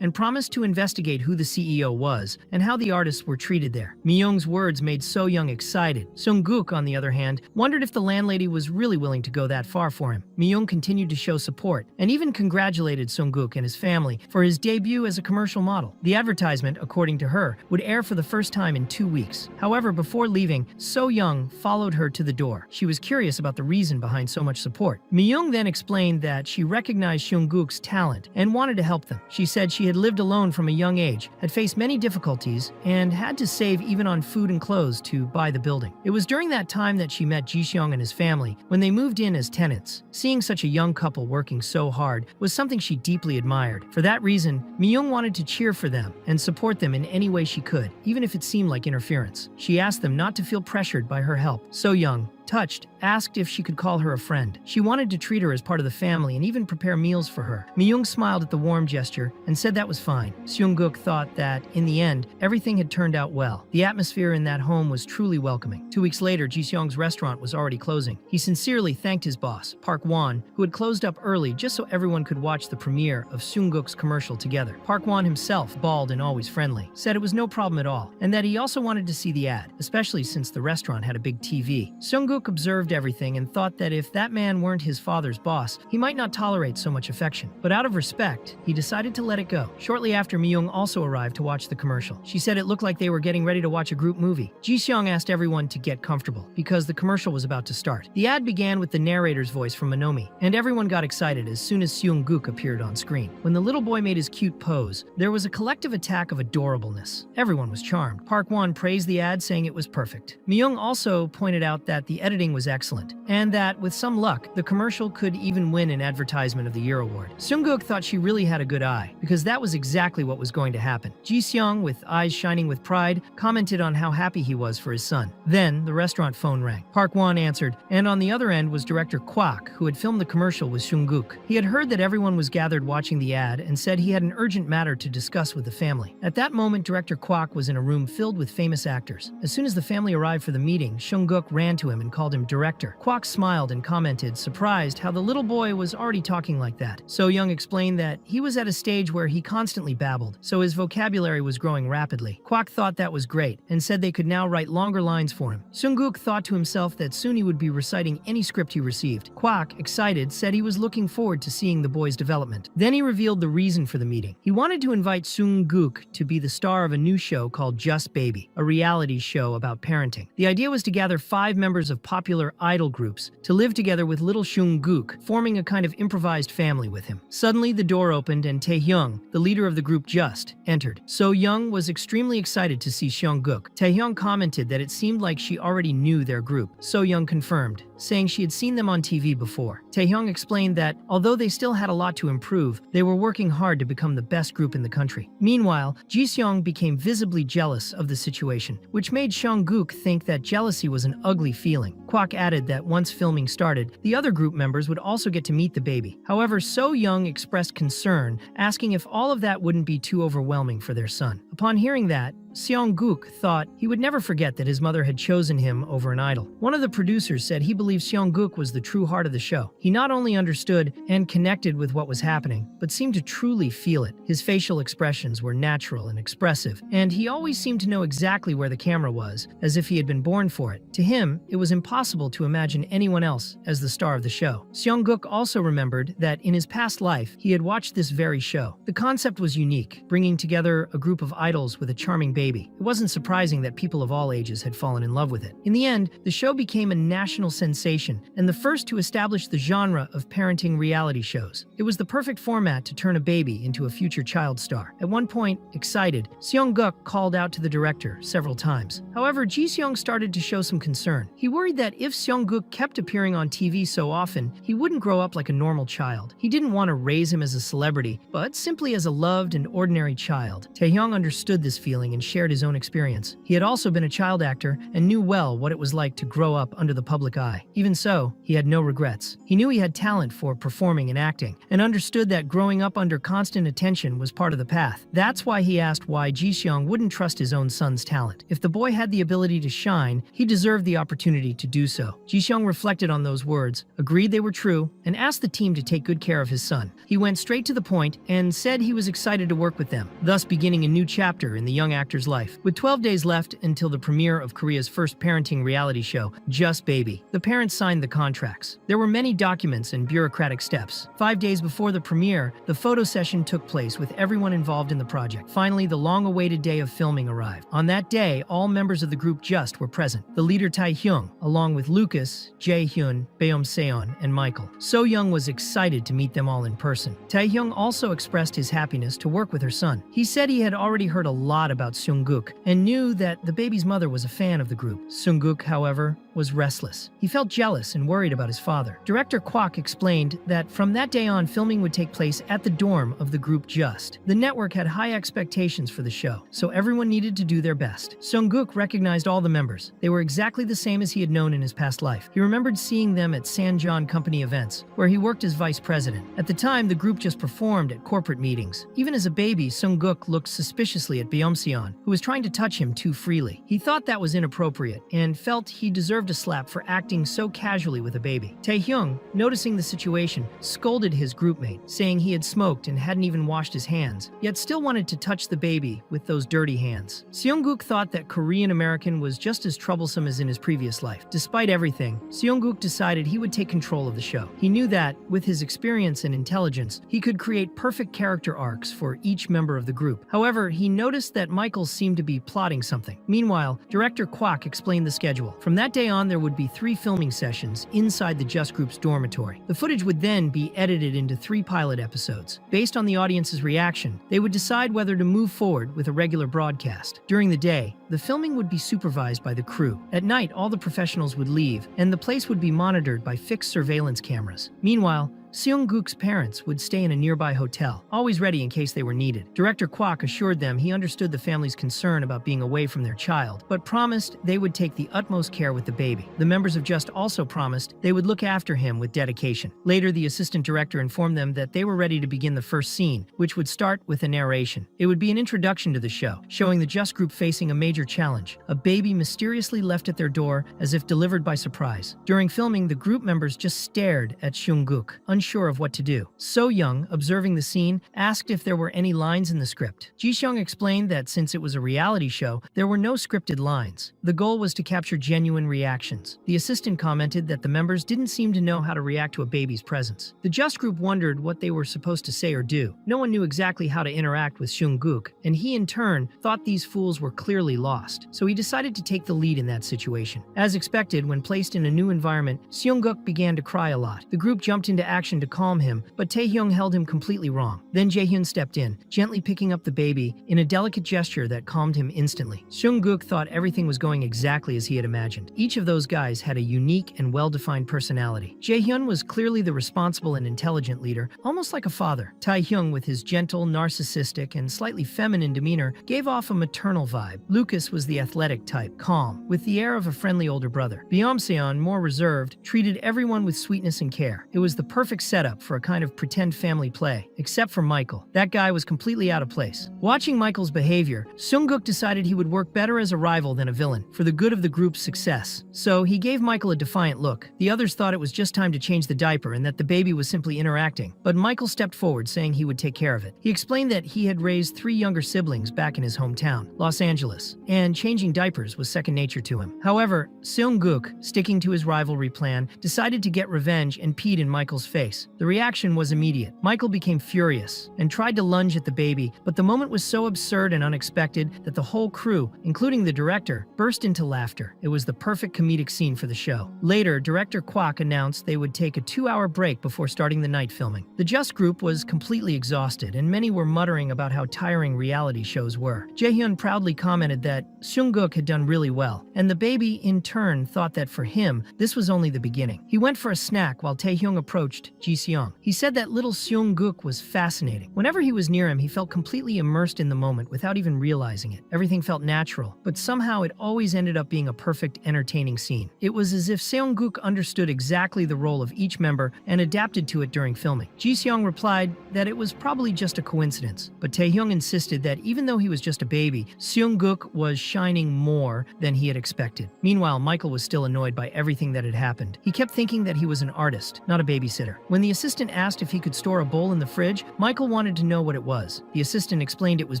and promised to investigate who the CEO was and how the artists were treated there. Mi-young's words made So-young excited. Sung-guk, on the other hand, wondered if the landlady was really willing to go that far for him. Mi-young continued to show support and even congratulated Sung-guk and his family for his debut as a commercial model. The advertisement, according to her, would air for the first time in 2 weeks. However, before leaving, So-young followed her to the door. She was curious about the reason behind so much support. Mi-young then explained that she recognized Sung-guk's talent and wanted to help them. She said she had lived alone from a young age, had faced many difficulties, and had to save even on food and clothes to buy the building. It was during that time that she met Ji-seong and his family when they moved in as tenants. Seeing such a young couple working so hard was something she deeply admired. For that reason, Mi-young wanted to cheer for them and support them in any way she could, even if it seemed like interference. She asked them not to feel pressured by her help. So-young, touched, asked if she could call her a friend. She wanted to treat her as part of the family and even prepare meals for her. Mi-young smiled at the warm gesture and said that was fine. Sung-guk thought that, in the end, everything had turned out well. The atmosphere in that home was truly welcoming. 2 weeks later, Ji-seong's restaurant was already closing. He sincerely thanked his boss, Park Won, who had closed up early just so everyone could watch the premiere of Sung-guk's commercial together. Park Won himself, bald and always friendly, said it was no problem at all, and that he also wanted to see the ad, especially since the restaurant had a big TV. Sung-guk observed everything and thought that if that man weren't his father's boss, he might not tolerate so much affection. But out of respect, he decided to let it go. Shortly after, Mi-young also arrived to watch the commercial. She said it looked like they were getting ready to watch a group movie. Ji-seong asked everyone to get comfortable, because the commercial was about to start. The ad began with the narrator's voice from Monomi, and everyone got excited as soon as Sung-guk appeared on screen. When the little boy made his cute pose, there was a collective attack of adorableness. Everyone was charmed. Park Won praised the ad, saying it was perfect. Mi-young also pointed out that the editing was excellent, and that, with some luck, the commercial could even win an Advertisement of the Year award. Sung-guk thought she really had a good eye, because that was exactly what was going to happen. Ji-seong, with eyes shining with pride, commented on how happy he was for his son. Then, the restaurant phone rang. Park Won answered, and on the other end was director Kwak, who had filmed the commercial with Sung-guk. He had heard that everyone was gathered watching the ad and said he had an urgent matter to discuss with the family. At that moment, director Kwak was in a room filled with famous actors. As soon as the family arrived for the meeting, Sung-guk ran to him and called him director. Kwak smiled and commented, surprised how the little boy was already talking like that. So-young explained that he was at a stage where he constantly babbled, so his vocabulary was growing rapidly. Kwak thought that was great and said they could now write longer lines for him. Sung-guk thought to himself that soon he would be reciting any script he received. Kwak, excited, said he was looking forward to seeing the boy's development. Then he revealed the reason for the meeting. He wanted to invite Sung-guk to be the star of a new show called Just Baby, a reality show about parenting. The idea was to gather 5 members of popular idol groups to live together with little Sung-guk, forming a kind of improvised family with him. Suddenly, the door opened and Taehyung, the leader of the group Just, entered. So-young was extremely excited to see Sung-guk. Taehyung commented that it seemed like she already knew their group. So-young confirmed, saying she had seen them on TV before. Taehyung explained that, although they still had a lot to improve, they were working hard to become the best group in the country. Meanwhile, Ji-seong became visibly jealous of the situation, which made Sung-guk think that jealousy was an ugly feeling. Kwak added that once filming started, the other group members would also get to meet the baby. However, So-young expressed concern, asking if all of that wouldn't be too overwhelming for their son. Upon hearing that, Seong-guk thought he would never forget that his mother had chosen him over an idol. One of the producers said he believed Seong-guk was the true heart of the show. He not only understood and connected with what was happening, but seemed to truly feel it. His facial expressions were natural and expressive, and he always seemed to know exactly where the camera was, as if he had been born for it. To him, it was impossible to imagine anyone else as the star of the show. Seong-guk also remembered that in his past life, he had watched this very show. The concept was unique, bringing together a group of idols with a charming baby. It wasn't surprising that people of all ages had fallen in love with it. In the end, the show became a national sensation and the first to establish the genre of parenting reality shows. It was the perfect format to turn a baby into a future child star. At one point, excited, Seong-guk called out to the director several times. However, Ji-seong started to show some concern. He worried that if Seong-guk kept appearing on TV so often, he wouldn't grow up like a normal child. He didn't want to raise him as a celebrity, but simply as a loved and ordinary child. Taehyung understood this feeling and shared his own experience. He had also been a child actor and knew well what it was like to grow up under the public eye. Even so, he had no regrets. He knew he had talent for performing and acting, and understood that growing up under constant attention was part of the path. That's why he asked why Ji-seong wouldn't trust his own son's talent. If the boy had the ability to shine, he deserved the opportunity to do so. Ji-seong reflected on those words, agreed they were true, and asked the team to take good care of his son. He went straight to the point and said he was excited to work with them, thus beginning a new chapter in the young actor's life. With 12 days left until the premiere of Korea's first parenting reality show, Just Baby, the parents signed the contracts. There were many documents and bureaucratic steps. 5 days before the premiere, the photo session took place with everyone involved in the project. Finally, the long-awaited day of filming arrived. On that day, all members of the group Just were present. The leader Taehyung, along with Lucas, Jaehyun, Beom-seon, and Michael. So-young was excited to meet them all in person. Taehyung also expressed his happiness to work with her son. He said he had already heard a lot about Seong-guk and knew that the baby's mother was a fan of the group. Seong-guk, however, was restless. He felt jealous and worried about his father. Director Kwak explained that from that day on, filming would take place at the dorm of the group Just. The network had high expectations for the show, so everyone needed to do their best. Seong-guk recognized all the members. They were exactly the same as he had known in his past life. He remembered seeing them at Sanjeon Company events, where he worked as vice president. At the time, the group just performed at corporate meetings. Even as a baby, Seong-guk looked suspiciously at Beom-seon, who was trying to touch him too freely. He thought that was inappropriate and felt he deserved a slap for acting so casually with a baby. Taehyung, noticing the situation, scolded his groupmate, saying he had smoked and hadn't even washed his hands, yet still wanted to touch the baby with those dirty hands. Seong-guk thought that Korean-American was just as troublesome as in his previous life. Despite everything, Seong-guk decided he would take control of the show. He knew that, with his experience and intelligence, he could create perfect character arcs for each member of the group. However, he noticed that Michael seemed to be plotting something. Meanwhile, director Kwak explained the schedule. From that day on, there would be 3 filming sessions inside the Just Group's dormitory. The footage would then be edited into 3 pilot episodes. Based on the audience's reaction, they would decide whether to move forward with a regular broadcast. During the day, the filming would be supervised by the crew. At night, all the professionals would leave, and the place would be monitored by fixed surveillance cameras. Meanwhile, Seong-guk's parents would stay in a nearby hotel, always ready in case they were needed. Director Kwak assured them he understood the family's concern about being away from their child, but promised they would take the utmost care with the baby. The members of Just also promised they would look after him with dedication. Later, the assistant director informed them that they were ready to begin the first scene, which would start with a narration. It would be an introduction to the show, showing the Just Group facing a major challenge, a baby mysteriously left at their door as if delivered by surprise. During filming, the group members just stared at Seong-guk, unsure of what to do. So-young, observing the scene, asked if there were any lines in the script. Ji-seong explained that since it was a reality show, there were no scripted lines. The goal was to capture genuine reactions. The assistant commented that the members didn't seem to know how to react to a baby's presence. The Just Group wondered what they were supposed to say or do. No one knew exactly how to interact with Seong-guk, and he in turn thought these fools were clearly lost, so he decided to take the lead in that situation. As expected, when placed in a new environment, Seong-guk began to cry a lot. The group jumped into action to calm him, but Taehyung held him completely wrong. Then Jaehyun stepped in, gently picking up the baby in a delicate gesture that calmed him instantly. Seong-guk thought everything was going exactly as he had imagined. Each of those guys had a unique and well-defined personality. Jaehyun was clearly the responsible and intelligent leader, almost like a father. Taehyung, with his gentle, narcissistic, and slightly feminine demeanor, gave off a maternal vibe. Lucas was the athletic type, calm, with the air of a friendly older brother. Beom-seon, more reserved, treated everyone with sweetness and care. It was the perfect setup for a kind of pretend family play, except for Michael. That guy was completely out of place. Watching Michael's behavior, Seung-guk decided he would work better as a rival than a villain, for the good of the group's success. So he gave Michael a defiant look. The others thought it was just time to change the diaper and that the baby was simply interacting. But Michael stepped forward, saying he would take care of it. He explained that he had raised 3 younger siblings back in his hometown, Los Angeles, and changing diapers was second nature to him. However, Seung-guk, sticking to his rivalry plan, decided to get revenge and peed in Michael's face. The reaction was immediate. Michael became furious and tried to lunge at the baby, but the moment was so absurd and unexpected that the whole crew, including the director, burst into laughter. It was the perfect comedic scene for the show. Later, director Kwok announced they would take a 2-hour break before starting the night filming. The Just group was completely exhausted, and many were muttering about how tiring reality shows were. Jaehyun proudly commented that Seung-guk had done really well, and the baby, in turn, thought that for him, this was only the beginning. He went for a snack while Taehyung approached Ji-seong. He said that little Seung-guk was fascinating. Whenever he was near him, he felt completely immersed in the moment without even realizing it. Everything felt natural, but somehow it always ended up being a perfect, entertaining scene. It was as if Seung-guk understood exactly the role of each member and adapted to it during filming. Ji-seong replied that it was probably just a coincidence, but Taehyung insisted that even though he was just a baby, Seung-guk was shining more than he had expected. Meanwhile, Michael was still annoyed by everything that had happened. He kept thinking that he was an artist, not a babysitter. When the assistant asked if he could store a bowl in the fridge, Michael wanted to know what it was. The assistant explained it was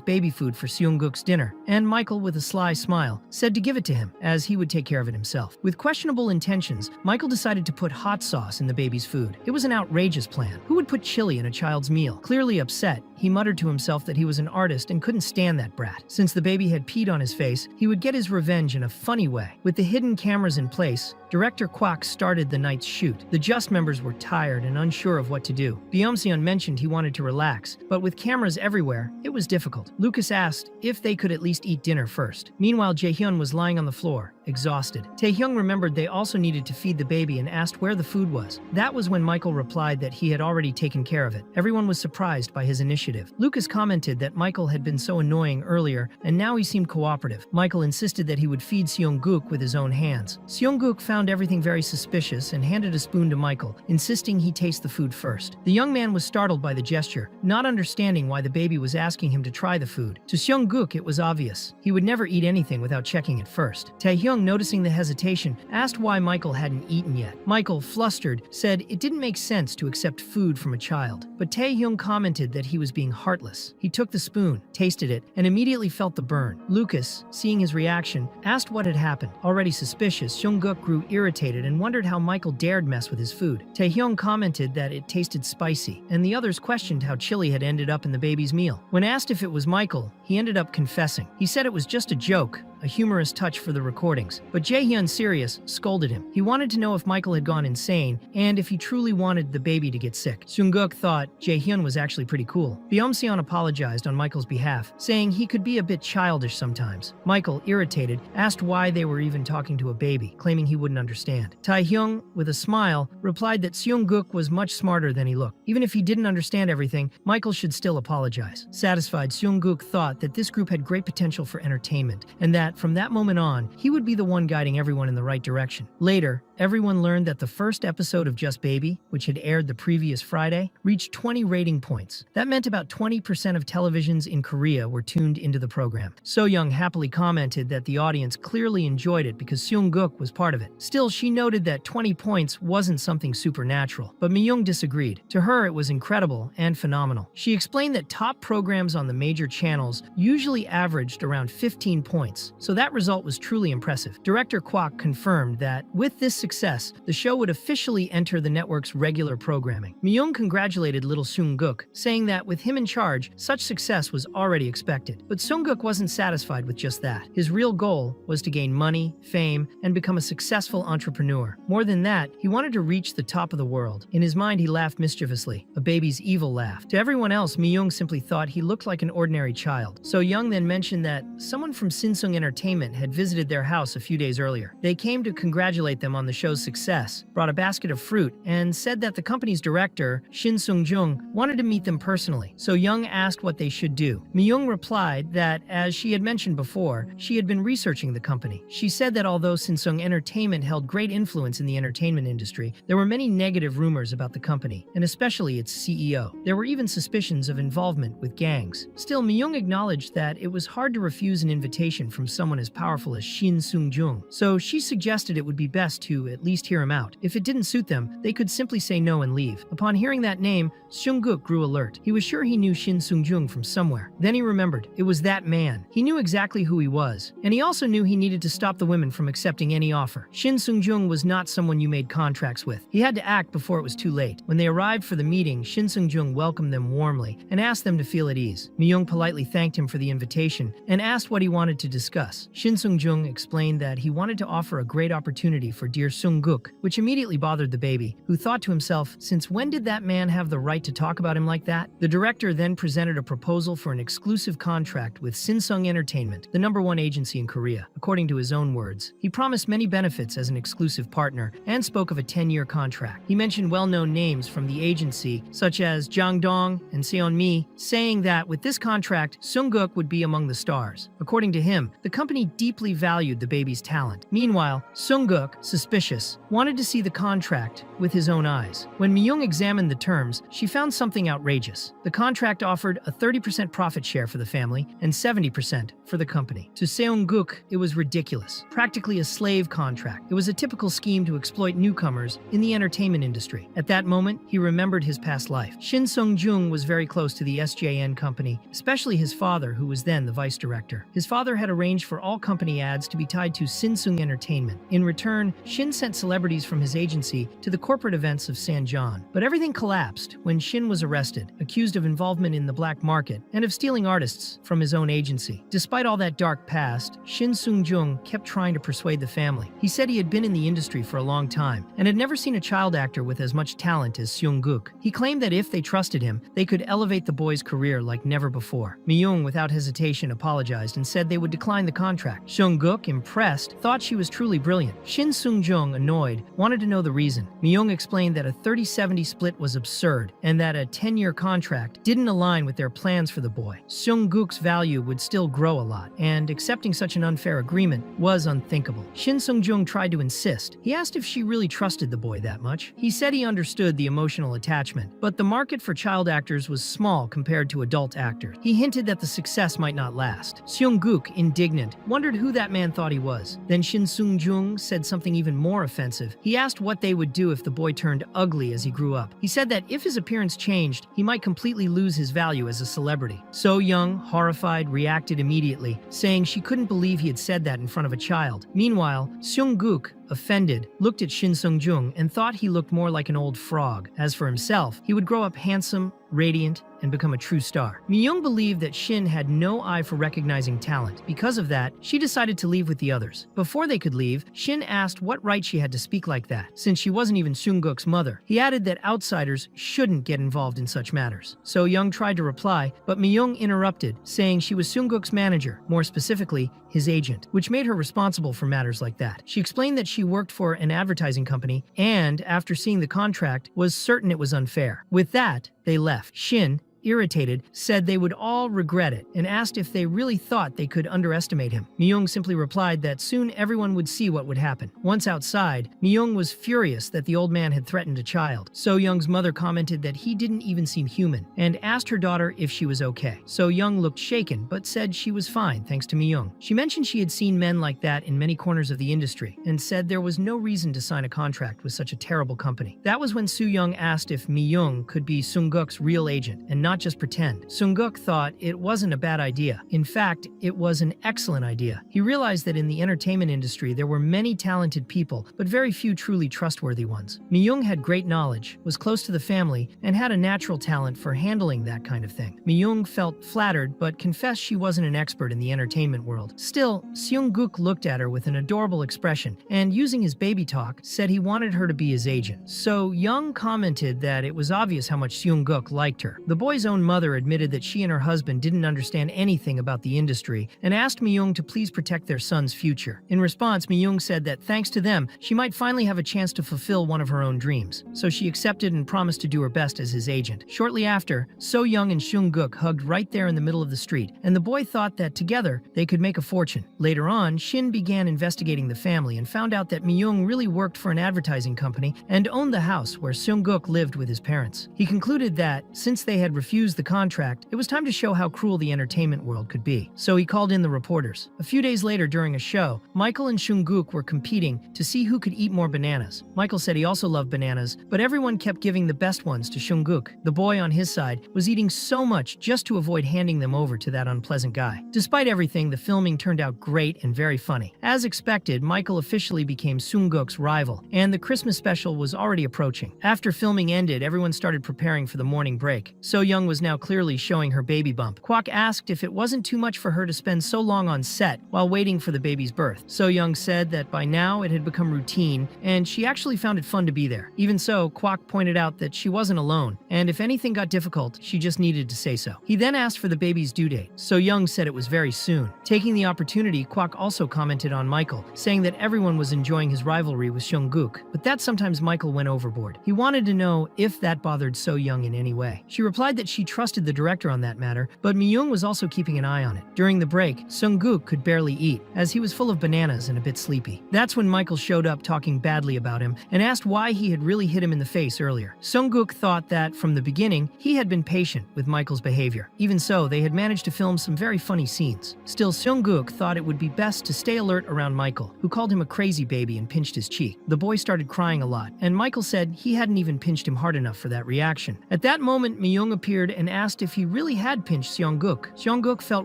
baby food for Seung-guk's dinner, and Michael, with a sly smile, said to give it to him, as he would take care of it himself. With questionable intentions, Michael decided to put hot sauce in the baby's food. It was an outrageous plan. Who would put chili in a child's meal? Clearly upset, he muttered to himself that he was an artist and couldn't stand that brat. Since the baby had peed on his face, he would get his revenge in a funny way. With the hidden cameras in place, director Kwok started the night's shoot. The Just members were tired and unsure of what to do. Byung-seon mentioned he wanted to relax, but with cameras everywhere, it was difficult. Lucas asked if they could at least eat dinner first. Meanwhile, Jaehyun was lying on the floor, exhausted. Taehyung remembered they also needed to feed the baby and asked where the food was. That was when Michael replied that he had already taken care of it. Everyone was surprised by his initiative. Lucas commented that Michael had been so annoying earlier, and now he seemed cooperative. Michael insisted that he would feed Seung-guk with his own hands. Seung-guk found everything very suspicious and handed a spoon to Michael, insisting he taste the food first. The young man was startled by the gesture, not understanding why the baby was asking him to try the food. To Seung-guk, it was obvious. He would never eat anything without checking it first. Taehyung, noticing the hesitation, asked why Michael hadn't eaten yet. Michael, flustered, said it didn't make sense to accept food from a child. But Taehyung commented that he was being heartless. He took the spoon, tasted it, and immediately felt the burn. Lucas, seeing his reaction, asked what had happened. Already suspicious, Seung-guk grew irritated and wondered how Michael dared mess with his food. Taehyung commented that it tasted spicy, and the others questioned how chili had ended up in the baby's meal. When asked if it was Michael, he ended up confessing. He said it was just a joke, a humorous touch for the recordings. But Jaehyun, serious, scolded him. He wanted to know if Michael had gone insane and if he truly wanted the baby to get sick. Seung-guk thought Jaehyun was actually pretty cool. Byung-seon apologized on Michael's behalf, saying he could be a bit childish sometimes. Michael, irritated, asked why they were even talking to a baby, claiming he wouldn't understand. Taehyung, with a smile, replied that Seung-guk was much smarter than he looked. Even if he didn't understand everything, Michael should still apologize. Satisfied, Seung-guk thought that this group had great potential for entertainment, and that from that moment on, he would be the one guiding everyone in the right direction. Later, everyone learned that the first episode of Just Baby, which had aired the previous Friday, reached 20 rating points. That meant about 20% of televisions in Korea were tuned into the program. So-young happily commented that the audience clearly enjoyed it because Seung-guk was part of it. Still, she noted that 20 points wasn't something supernatural, but Mi-young disagreed. To her, it was incredible and phenomenal. She explained that top programs on the major channels usually averaged around 15 points, so that result was truly impressive. Director Kwok confirmed that with this success, the show would officially enter the network's regular programming. Mi-young congratulated little Seung-guk, saying that with him in charge, such success was already expected. But Seung-guk wasn't satisfied with just that. His real goal was to gain money, fame, and become a successful entrepreneur. More than that, he wanted to reach the top of the world. In his mind, he laughed mischievously, a baby's evil laugh. To everyone else, Mi-young simply thought he looked like an ordinary child. So Young then mentioned that someone from Sinsung Entertainment had visited their house a few days earlier. They came to congratulate them on the show's success, brought a basket of fruit, and said that the company's director, Shin Sung-jung, wanted to meet them personally. So Young asked what they should do. Mi-young replied that, as she had mentioned before, she had been researching the company. She said that although Sinsung Entertainment held great influence in the entertainment industry, there were many negative rumors about the company, and especially its CEO. There were even suspicions of involvement with gangs. Still, Mi-young acknowledged that it was hard to refuse an invitation from someone as powerful as Shin Sung-jung, so she suggested it would be best to at least hear him out. If it didn't suit them, they could simply say no and leave. Upon hearing that name, Seung-guk grew alert. He was sure he knew Shin Sung-jung from somewhere. Then he remembered. It was that man. He knew exactly who he was, and he also knew he needed to stop the women from accepting any offer. Shin Sung-jung was not someone you made contracts with. He had to act before it was too late. When they arrived for the meeting, Shin Sung-jung welcomed them warmly and asked them to feel at ease. Mi-young politely thanked him for the invitation and asked what he wanted to discuss. Shin Sung-jung explained that he wanted to offer a great opportunity for dear Seung-guk, which immediately bothered the baby, who thought to himself, since when did that man have the right to talk about him like that? The director then presented a proposal for an exclusive contract with Sinsung Entertainment, the #1 agency in Korea. According to his own words, he promised many benefits as an exclusive partner and spoke of a 10-year contract. He mentioned well-known names from the agency, such as Jang Dong and Seon Mi, saying that with this contract, Seung-guk would be among the stars. According to him, the company deeply valued the baby's talent. Meanwhile, Seung-guk, suspicious, wanted to see the contract with his own eyes. When Mi-young examined the terms, she found something outrageous. The contract offered a 30% profit share for the family and 70% for the company. To Seung-guk, it was ridiculous, practically a slave contract. It was a typical scheme to exploit newcomers in the entertainment industry. At that moment, he remembered his past life. Shin Sung-jung was very close to the SJN company, especially his father, who was then the vice director. His father had arranged for all company ads to be tied to Sinsung Entertainment. In return, Shin sent celebrities from his agency to the corporate events of Sanjeon. But everything collapsed when Shin was arrested, accused of involvement in the black market and of stealing artists from his own agency. Despite all that dark past, Shin Sung-jung kept trying to persuade the family. He said he had been in the industry for a long time and had never seen a child actor with as much talent as Seung-guk. He claimed that if they trusted him, they could elevate the boy's career like never before. Mi-young, without hesitation, apologized and said they would decline the contract. Seung-guk, impressed, thought she was truly brilliant. Shin Sung-jung, annoyed, wanted to know the reason. Mi-young explained that a 30-70 split was absurd and that a 10-year contract didn't align with their plans for the boy. Seung-guk's value would still grow a lot, and accepting such an unfair agreement was unthinkable. Shin Sung-jung tried to insist. He asked if she really trusted the boy that much. He said he understood the emotional attachment, but the market for child actors was small compared to adult actors. He hinted that the success might not last. Seung-guk, indignant, wondered who that man thought he was. Then Shin Sung-jung said something even more offensive. He asked what they would do if the boy turned ugly as he grew up. He said that if his appearance changed, he might completely lose his value as a celebrity. So Young, horrified, reacted immediately, saying she couldn't believe he had said that in front of a child. Meanwhile, Seung-guk, offended, looked at Shin Sung-jung and thought he looked more like an old frog. As for himself, he would grow up handsome, radiant, and become a true star. Mi-young believed that Shin had no eye for recognizing talent. Because of that, she decided to leave with the others. Before they could leave, Shin asked what right she had to speak like that, since she wasn't even Seung-guk's mother. He added that outsiders shouldn't get involved in such matters. So Young tried to reply, but Mi-young interrupted, saying she was Seung-guk's manager, more specifically, his agent, which made her responsible for matters like that. She explained that she worked for an advertising company and, after seeing the contract, was certain it was unfair. With that, they left. Shin, irritated, said they would all regret it and asked if they really thought they could underestimate him. Mi-young simply replied that soon everyone would see what would happen. Once outside, Mi-young was furious that the old man had threatened a child. So-young's mother commented that he didn't even seem human and asked her daughter if she was okay. So-young looked shaken but said she was fine thanks to Mi-young. She mentioned she had seen men like that in many corners of the industry and said there was no reason to sign a contract with such a terrible company. That was when Soo-young asked if Mi-young could be Seung-guk's real agent and not just pretend. Seung-guk thought it wasn't a bad idea. In fact, it was an excellent idea. He realized that in the entertainment industry there were many talented people, but very few truly trustworthy ones. Mi-young had great knowledge, was close to the family, and had a natural talent for handling that kind of thing. Mi-young felt flattered, but confessed she wasn't an expert in the entertainment world. Still, Seung-guk looked at her with an adorable expression, and using his baby talk, said he wanted her to be his agent. So Young commented that it was obvious how much Seung-guk liked her. The boy's Myung's own mother admitted that she and her husband didn't understand anything about the industry and asked Myung to please protect their son's future. In response, Myung said that thanks to them, she might finally have a chance to fulfill one of her own dreams. So she accepted and promised to do her best as his agent. Shortly after, So Young and Seung-guk hugged right there in the middle of the street, and the boy thought that together they could make a fortune. Later on, Shin began investigating the family and found out that Myung really worked for an advertising company and owned the house where Seung-guk lived with his parents. He concluded that, since they had refused the contract, it was time to show how cruel the entertainment world could be. So he called in the reporters. A few days later during a show, Michael and Seung-guk were competing to see who could eat more bananas. Michael said he also loved bananas, but everyone kept giving the best ones to Seung-guk. The boy on his side was eating so much just to avoid handing them over to that unpleasant guy. Despite everything, the filming turned out great and very funny. As expected, Michael officially became Seung-guk's rival, and the Christmas special was already approaching. After filming ended, everyone started preparing for the morning break. So Young was now clearly showing her baby bump. Kwok asked if it wasn't too much for her to spend so long on set while waiting for the baby's birth. So Young said that by now it had become routine, and she actually found it fun to be there. Even so, Kwok pointed out that she wasn't alone, and if anything got difficult, she just needed to say so. He then asked for the baby's due date. So Young said it was very soon. Taking the opportunity, Kwok also commented on Michael, saying that everyone was enjoying his rivalry with Seung-guk, but that sometimes Michael went overboard. He wanted to know if that bothered So Young in any way. She replied that she trusted the director on that matter, but Myung was also keeping an eye on it. During the break, Seung-guk could barely eat, as he was full of bananas and a bit sleepy. That's when Michael showed up talking badly about him and asked why he had really hit him in the face earlier. Seung-guk thought that, from the beginning, he had been patient with Michael's behavior. Even so, they had managed to film some very funny scenes. Still, Seung-guk thought it would be best to stay alert around Michael, who called him a crazy baby and pinched his cheek. The boy started crying a lot, and Michael said he hadn't even pinched him hard enough for that reaction. At that moment, Myung appeared and asked if he really had pinched Seung-guk. Seung-guk felt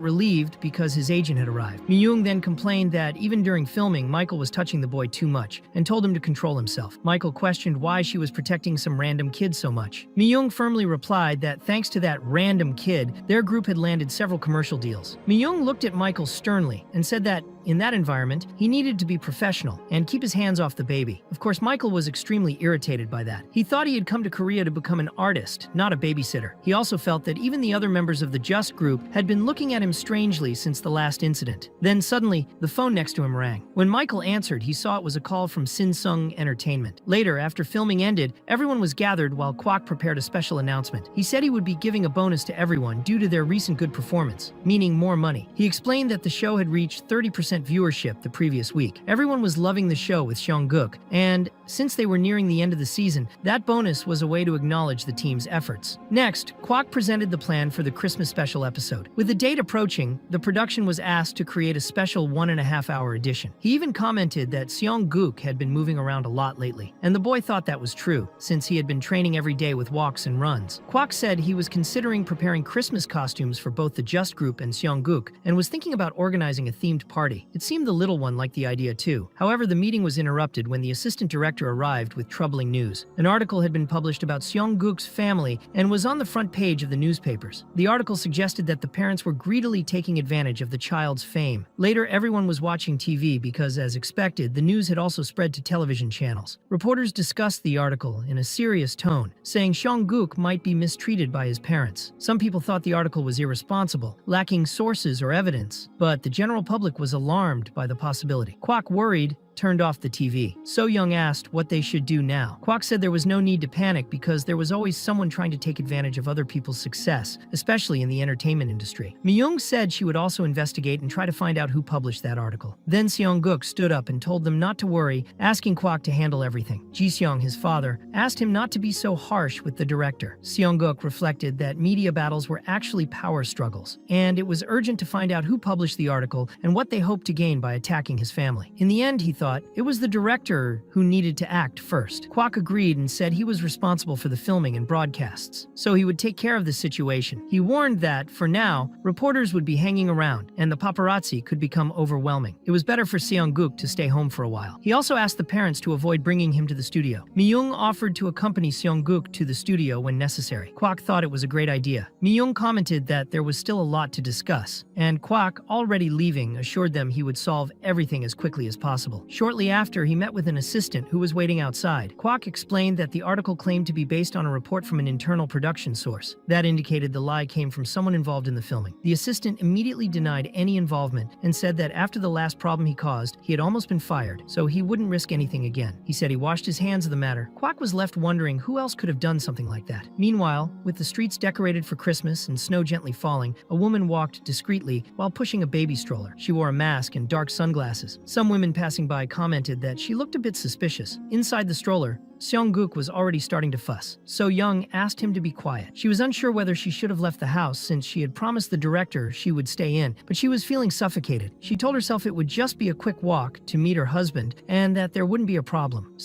relieved because his agent had arrived. Myung then complained that even during filming, Michael was touching the boy too much and told him to control himself. Michael questioned why she was protecting some random kid so much. Myung firmly replied that thanks to that random kid, their group had landed several commercial deals. Myung looked at Michael sternly and said that in that environment, he needed to be professional and keep his hands off the baby. Of course, Michael was extremely irritated by that. He thought he had come to Korea to become an artist, not a babysitter. He also felt that even the other members of the Just group had been looking at him strangely since the last incident. Then suddenly, the phone next to him rang. When Michael answered, he saw it was a call from Sinsung Entertainment. Later, after filming ended, everyone was gathered while Kwok prepared a special announcement. He said he would be giving a bonus to everyone due to their recent good performance, meaning more money. He explained that the show had reached 30% viewership the previous week. Everyone was loving the show with Seung-guk, and since they were nearing the end of the season, that bonus was a way to acknowledge the team's efforts. Next, Kwok presented the plan for the Christmas special episode. With the date approaching, the production was asked to create a special 1.5-hour edition. He even commented that Seung-guk had been moving around a lot lately, and the boy thought that was true, since he had been training every day with walks and runs. Kwok said he was considering preparing Christmas costumes for both the Just group and Seung-guk, and was thinking about organizing a themed party. It seemed the little one liked the idea too. However, the meeting was interrupted when the assistant director arrived with troubling news. An article had been published about Seung-guk's family and was on the front page of the newspapers. The article suggested that the parents were greedily taking advantage of the child's fame. Later, everyone was watching TV because, as expected, the news had also spread to television channels. Reporters discussed the article in a serious tone, saying Seung-guk might be mistreated by his parents. Some people thought the article was irresponsible, lacking sources or evidence, but the general public was alarmed by the possibility. Kwok, worried, turned off the TV. So Young asked what they should do now. Kwok said there was no need to panic because there was always someone trying to take advantage of other people's success, especially in the entertainment industry. Myung said she would also investigate and try to find out who published that article. Then Seung-guk stood up and told them not to worry, asking Kwok to handle everything. Ji-seong, his father, asked him not to be so harsh with the director. Seung-guk reflected that media battles were actually power struggles, and it was urgent to find out who published the article and what they hoped to gain by attacking his family. In the end, he thought it was the director who needed to act first. Kwok agreed and said he was responsible for the filming and broadcasts, so he would take care of the situation. He warned that, for now, reporters would be hanging around, and the paparazzi could become overwhelming. It was better for Seung-guk to stay home for a while. He also asked the parents to avoid bringing him to the studio. Myung offered to accompany Seung-guk to the studio when necessary. Kwok thought it was a great idea. Myung commented that there was still a lot to discuss, and Kwok, already leaving, assured them he would solve everything as quickly as possible. Shortly after, he met with an assistant who was waiting outside. Kwok explained that the article claimed to be based on a report from an internal production source. That indicated the lie came from someone involved in the filming. The assistant immediately denied any involvement and said that after the last problem he caused, he had almost been fired, so he wouldn't risk anything again. He said he washed his hands of the matter. Kwok was left wondering who else could have done something like that. Meanwhile, with the streets decorated for Christmas and snow gently falling, a woman walked discreetly while pushing a baby stroller. She wore a mask and dark sunglasses. Some women passing by commented that she looked a bit suspicious. Inside the stroller, Seong-guk was already starting to fuss. So-young asked him to be quiet. She was unsure whether she should have left the house since she had promised the director she would stay in, but she was feeling suffocated. She told herself it would just be a quick walk to meet her husband and that there wouldn't be a problem.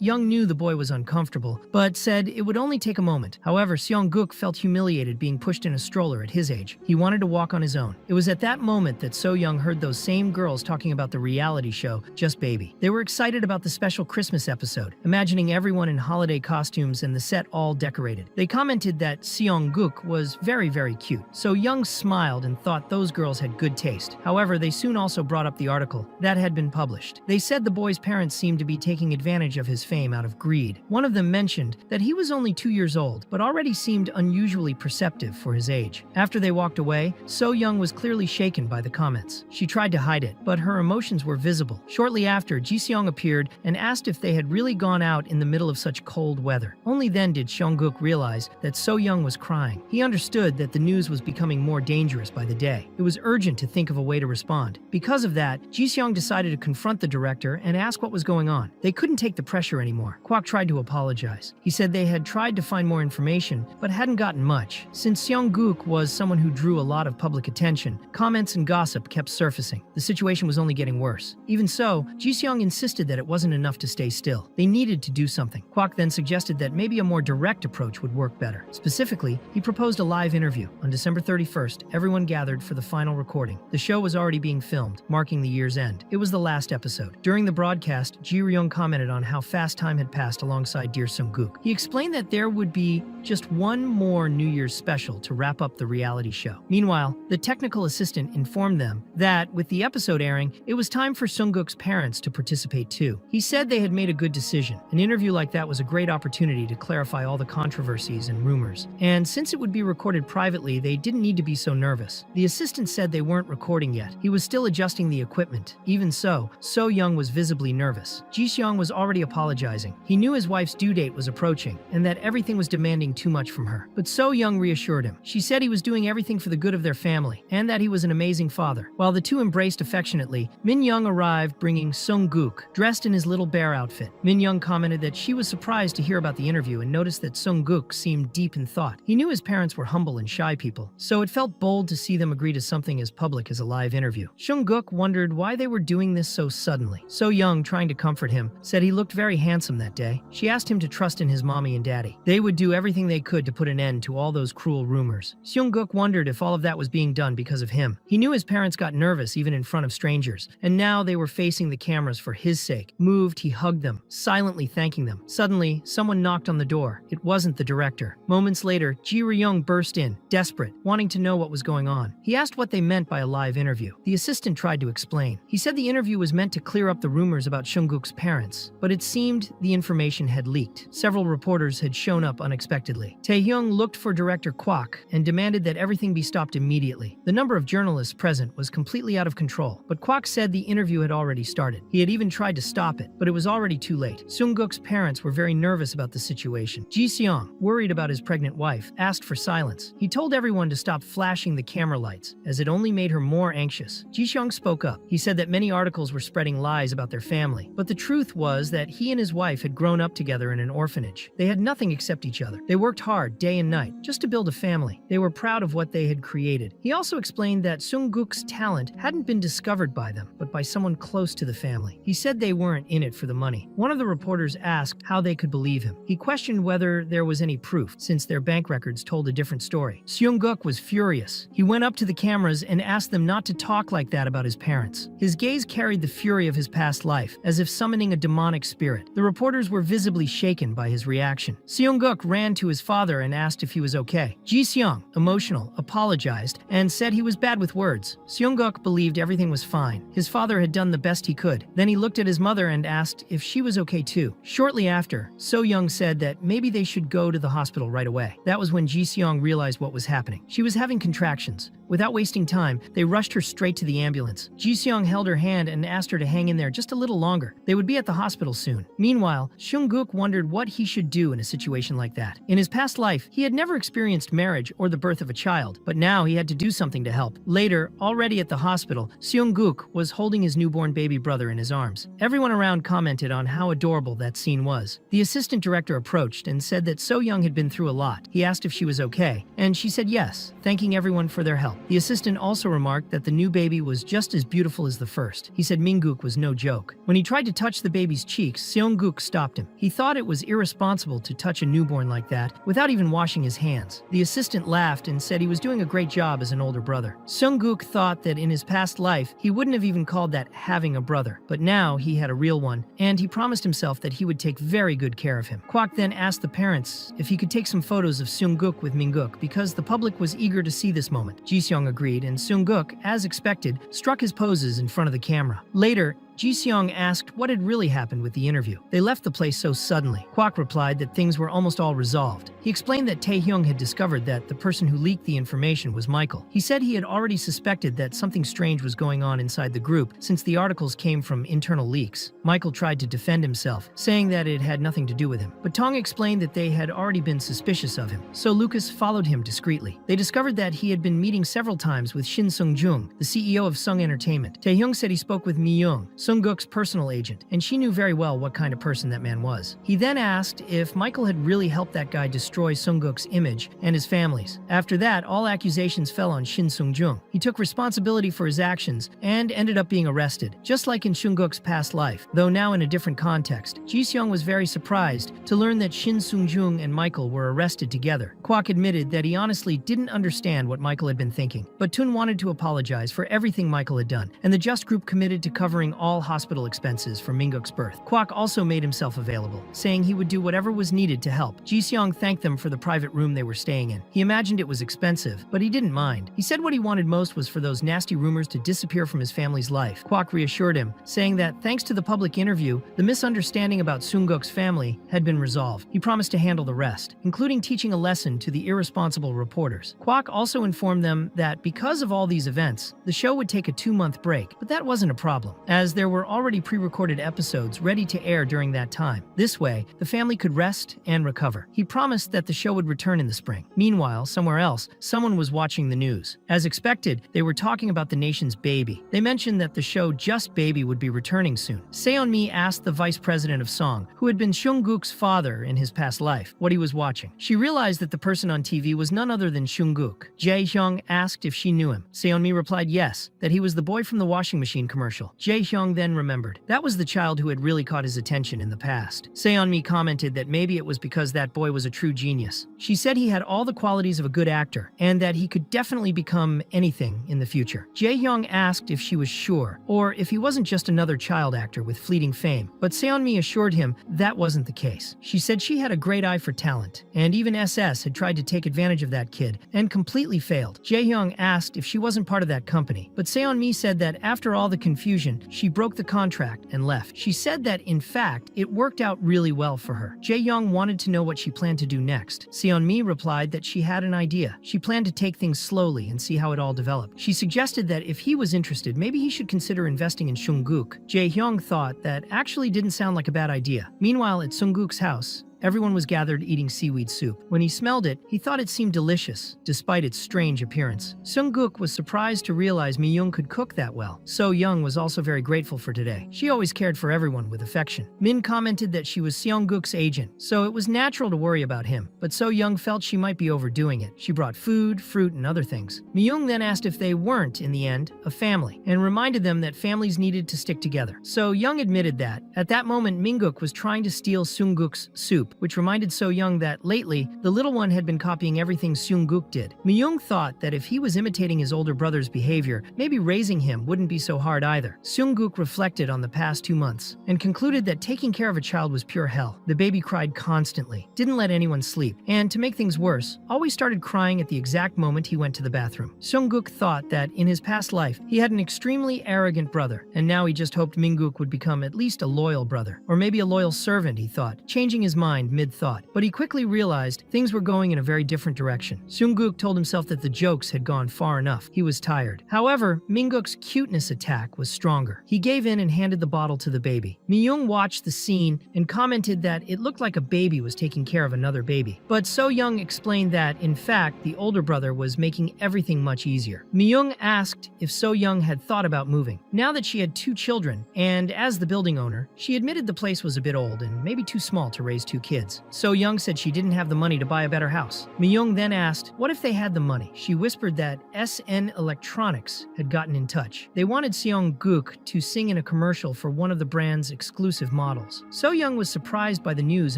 Young knew the boy was uncomfortable, but said it would only take a moment. However, Seong-guk felt humiliated being pushed in a stroller at his age. He wanted to walk on his own. It was at that moment that So-young heard those same girls talking about the reality show, Just Baby. They were excited about the special Christmas episode, imagining everyone in holiday costumes and the set all decorated. They commented that Seong-guk was very, very cute. So-young smiled and thought those girls had good taste. However, they soon also brought up the article that had been published. They said the boy's parents seemed to be taking advantage of his fame out of greed. One of them mentioned that he was only 2 years old, but already seemed unusually perceptive for his age. After they walked away, So-young was clearly shaken by the comments. She tried to hide it, but her emotions were visible. Shortly after, Ji-seong appeared and asked if they had really gone out in the middle of such cold weather. Only then did Seong-guk realize that So-young was crying. He understood that the news was becoming more dangerous by the day. It was urgent to think of a way to respond. Because of that, Ji-seong decided to confront the director and ask what was going on. They couldn't take the pressure anymore. Kwok tried to apologize. He said they had tried to find more information, but hadn't gotten much. Since Seong-guk was someone who drew a lot of public attention, comments and gossip kept surfacing. The situation was only getting worse. Even so, Ji-seong insisted that it wasn't enough to stay still. They needed to do something. Kwok then suggested that maybe a more direct approach would work better. Specifically, he proposed a live interview. On December 31st, everyone gathered for the final recording. The show was already being filmed, marking the year's end. It was the last episode. During the broadcast, Ji Ryung commented on how fast time had passed alongside dear Seong-guk. He explained that there would be just one more New Year's special to wrap up the reality show. Meanwhile, the technical assistant informed them that, with the episode airing, it was time for Seong-guk's parents to participate too. He said they had made a good decision. An interview like that was a great opportunity to clarify all the controversies and rumors. And since it would be recorded privately, they didn't need to be so nervous. The assistant said they weren't recording yet. He was still adjusting the equipment. Even so, So-young was visibly nervous. Ji-seong was already apologizing. He knew his wife's due date was approaching and that everything was demanding too much from her. But So-young reassured him. She said he was doing everything for the good of their family and that he was an amazing father. While the two embraced affectionately, Min-young arrived bringing Seong-guk, dressed in his little bear outfit. Min-young commented that she was surprised to hear about the interview and noticed that Seong-guk seemed deep in thought. He knew his parents were humble and shy people, so it felt bold to see them agree to something as public as a live interview. Seong-guk wondered why they were doing this so suddenly. So-young, trying to comfort him, said he looked very handsome that day. She asked him to trust in his mommy and daddy. They would do everything they could to put an end to all those cruel rumors. Seong-guk wondered if all of that was being done because of him. He knew his parents got nervous even in front of strangers, and now they were facing the cameras for his sake. Moved, he hugged them, silently thanking them. Suddenly, someone knocked on the door. It wasn't the director. Moments later, Ji Ryung burst in, desperate, wanting to know what was going on. He asked what they meant by a live interview. The assistant tried to explain. He said the interview was meant to clear up the rumors about Seong-guk's parents, but it seemed the information had leaked. Several reporters had shown up unexpectedly. Tae-hyung looked for director Kwok and demanded that everything be stopped immediately. The number of journalists present was completely out of control, but Kwok said the interview had already started. He had even tried to stop it, but it was already too late. Seong-guk's parents were very nervous about the situation. Ji-seong, worried about his pregnant wife, asked for silence. He told everyone to stop flashing the camera lights, as it only made her more anxious. Ji-seong spoke up. He said that many articles were spreading lies about their family, but the truth was that he and his wife had grown up together in an orphanage. They had nothing except each other. They worked hard day and night just to build a family. They were proud of what they had created. He also explained that Seong-guk's talent hadn't been discovered by them, but by someone close to the family. He said they weren't in it for the money. One of the reporters asked how they could believe him. He questioned whether there was any proof, since their bank records told a different story. Seong-guk was furious. He went up to the cameras and asked them not to talk like that about his parents. His gaze carried the fury of his past life, as if summoning a demonic spirit. The reporters were visibly shaken by his reaction. Seong-guk ran to his father and asked if he was okay. Ji-seong, emotional, apologized and said he was bad with words. Seong-guk believed everything was fine. His father had done the best he could. Then he looked at his mother and asked if she was okay too. Shortly after, So-young said that maybe they should go to the hospital right away. That was when Ji-seong realized what was happening. She was having contractions. Without wasting time, they rushed her straight to the ambulance. Ji-seong held her hand and asked her to hang in there just a little longer. They would be at the hospital soon. Meanwhile, Seong-guk wondered what he should do in a situation like that. In his past life, he had never experienced marriage or the birth of a child, but now he had to do something to help. Later, already at the hospital, Seong-guk was holding his newborn baby brother in his arms. Everyone around commented on how adorable that scene was. The assistant director approached and said that So-young had been through a lot. He asked if she was okay, and she said yes, thanking everyone for their help. The assistant also remarked that the new baby was just as beautiful as the first. He said Min-guk was no joke. When he tried to touch the baby's cheeks, Seong-guk stopped him. He thought it was irresponsible to touch a newborn like that without even washing his hands. The assistant laughed and said he was doing a great job as an older brother. Seong-guk thought that in his past life, he wouldn't have even called that having a brother, but now he had a real one, and he promised himself that he would take very good care of him. Kwak then asked the parents if he could take some photos of Seong-guk with Min-guk because the public was eager to see this moment. Ji-seong agreed, and Seong-guk, as expected, struck his poses in front of the camera. Later, Ji-seong asked what had really happened with the interview. They left the place so suddenly. Kwak replied that things were almost all resolved. He explained that Tae-hyung had discovered that the person who leaked the information was Michael. He said he had already suspected that something strange was going on inside the group since the articles came from internal leaks. Michael tried to defend himself, saying that it had nothing to do with him. But Tong explained that they had already been suspicious of him, so Lucas followed him discreetly. They discovered that he had been meeting several times with Shin Sung-jung, the CEO of Sung Entertainment. Tae-hyung said he spoke with Mi-young, Seong-guk's personal agent, and she knew very well what kind of person that man was. He then asked if Michael had really helped that guy destroy Seong-guk's image and his family's. After that, all accusations fell on Shin Sung-jung. He took responsibility for his actions and ended up being arrested, just like in Seong-guk's past life, though now in a different context. Ji-seong was very surprised to learn that Shin Sung-jung and Michael were arrested together. Kwak admitted that he honestly didn't understand what Michael had been thinking, but Tun wanted to apologize for everything Michael had done, and the Just Group committed to covering all hospital expenses for Min-guk's birth. Kwak also made himself available, saying he would do whatever was needed to help. Ji-seong thanked them for the private room they were staying in. He imagined it was expensive, but he didn't mind. He said what he wanted most was for those nasty rumors to disappear from his family's life. Kwak reassured him, saying that thanks to the public interview, the misunderstanding about Seong-guk's family had been resolved. He promised to handle the rest, including teaching a lesson to the irresponsible reporters. Kwak also informed them that because of all these events, the show would take a 2-month break, but that wasn't a problem, as there were already pre-recorded episodes ready to air during that time. This way, the family could rest and recover. He promised that the show would return in the spring. Meanwhile, somewhere else, someone was watching the news. As expected, they were talking about the nation's baby. They mentioned that the show Just Baby would be returning soon. Seon-mi asked the vice president of Song, who had been Seong-guk's father in his past life, what he was watching. She realized that the person on TV was none other than Seong-guk. Jae-hyung asked if she knew him. Seon-mi replied yes, that he was the boy from the washing machine commercial. Jae-hyung then remembered. That was the child who had really caught his attention in the past. Seon-mi commented that maybe it was because that boy was a true genius. She said he had all the qualities of a good actor, and that he could definitely become anything in the future. Jae-hyung asked if she was sure, or if he wasn't just another child actor with fleeting fame, but Seon-mi assured him that wasn't the case. She said she had a great eye for talent, and even SS had tried to take advantage of that kid, and completely failed. Jae-hyung asked if she wasn't part of that company, but Seon-mi said that after all the confusion, she broke the contract and left. She said that, in fact, it worked out really well for her. Jae-hyung wanted to know what she planned to do next. Seon-mi replied that she had an idea. She planned to take things slowly and see how it all developed. She suggested that if he was interested, maybe he should consider investing in Seong-guk. Jae-hyung thought that actually didn't sound like a bad idea. Meanwhile, at Seong-guk's house, everyone was gathered eating seaweed soup. When he smelled it, he thought it seemed delicious, despite its strange appearance. Seong-guk was surprised to realize Mi-young could cook that well. So-young was also very grateful for today. She always cared for everyone with affection. Min commented that she was Seong-guk's agent, so it was natural to worry about him, but So-young felt she might be overdoing it. She brought food, fruit, and other things. Mi-young then asked if they weren't, in the end, a family, and reminded them that families needed to stick together. So-young admitted that. At that moment, Min-guk was trying to steal Seong-guk's soup, group, which reminded So-young that, lately, the little one had been copying everything Seung-guk did. Mi-young thought that if he was imitating his older brother's behavior, maybe raising him wouldn't be so hard either. Seung-guk reflected on the past 2 months and concluded that taking care of a child was pure hell. The baby cried constantly, didn't let anyone sleep, and to make things worse, always started crying at the exact moment he went to the bathroom. Seung-guk thought that in his past life, he had an extremely arrogant brother, and now he just hoped Min-guk would become at least a loyal brother, or maybe a loyal servant, he thought, changing his mind mid-thought. But he quickly realized things were going in a very different direction. Seung-guk told himself that the jokes had gone far enough. He was tired. However, Min-guk's cuteness attack was stronger. He gave in and handed the bottle to the baby. Mi-young watched the scene and commented that it looked like a baby was taking care of another baby. But So-young explained that, in fact, the older brother was making everything much easier. Mi-young asked if So-young had thought about moving. Now that she had 2 children, and as the building owner, she admitted the place was a bit old and maybe too small to raise 2 kids. So-young said she didn't have the money to buy a better house. Mi-young then asked, what if they had the money? She whispered that SN Electronics had gotten in touch. They wanted Seung-guk to sing in a commercial for one of the brand's exclusive models. So-young was surprised by the news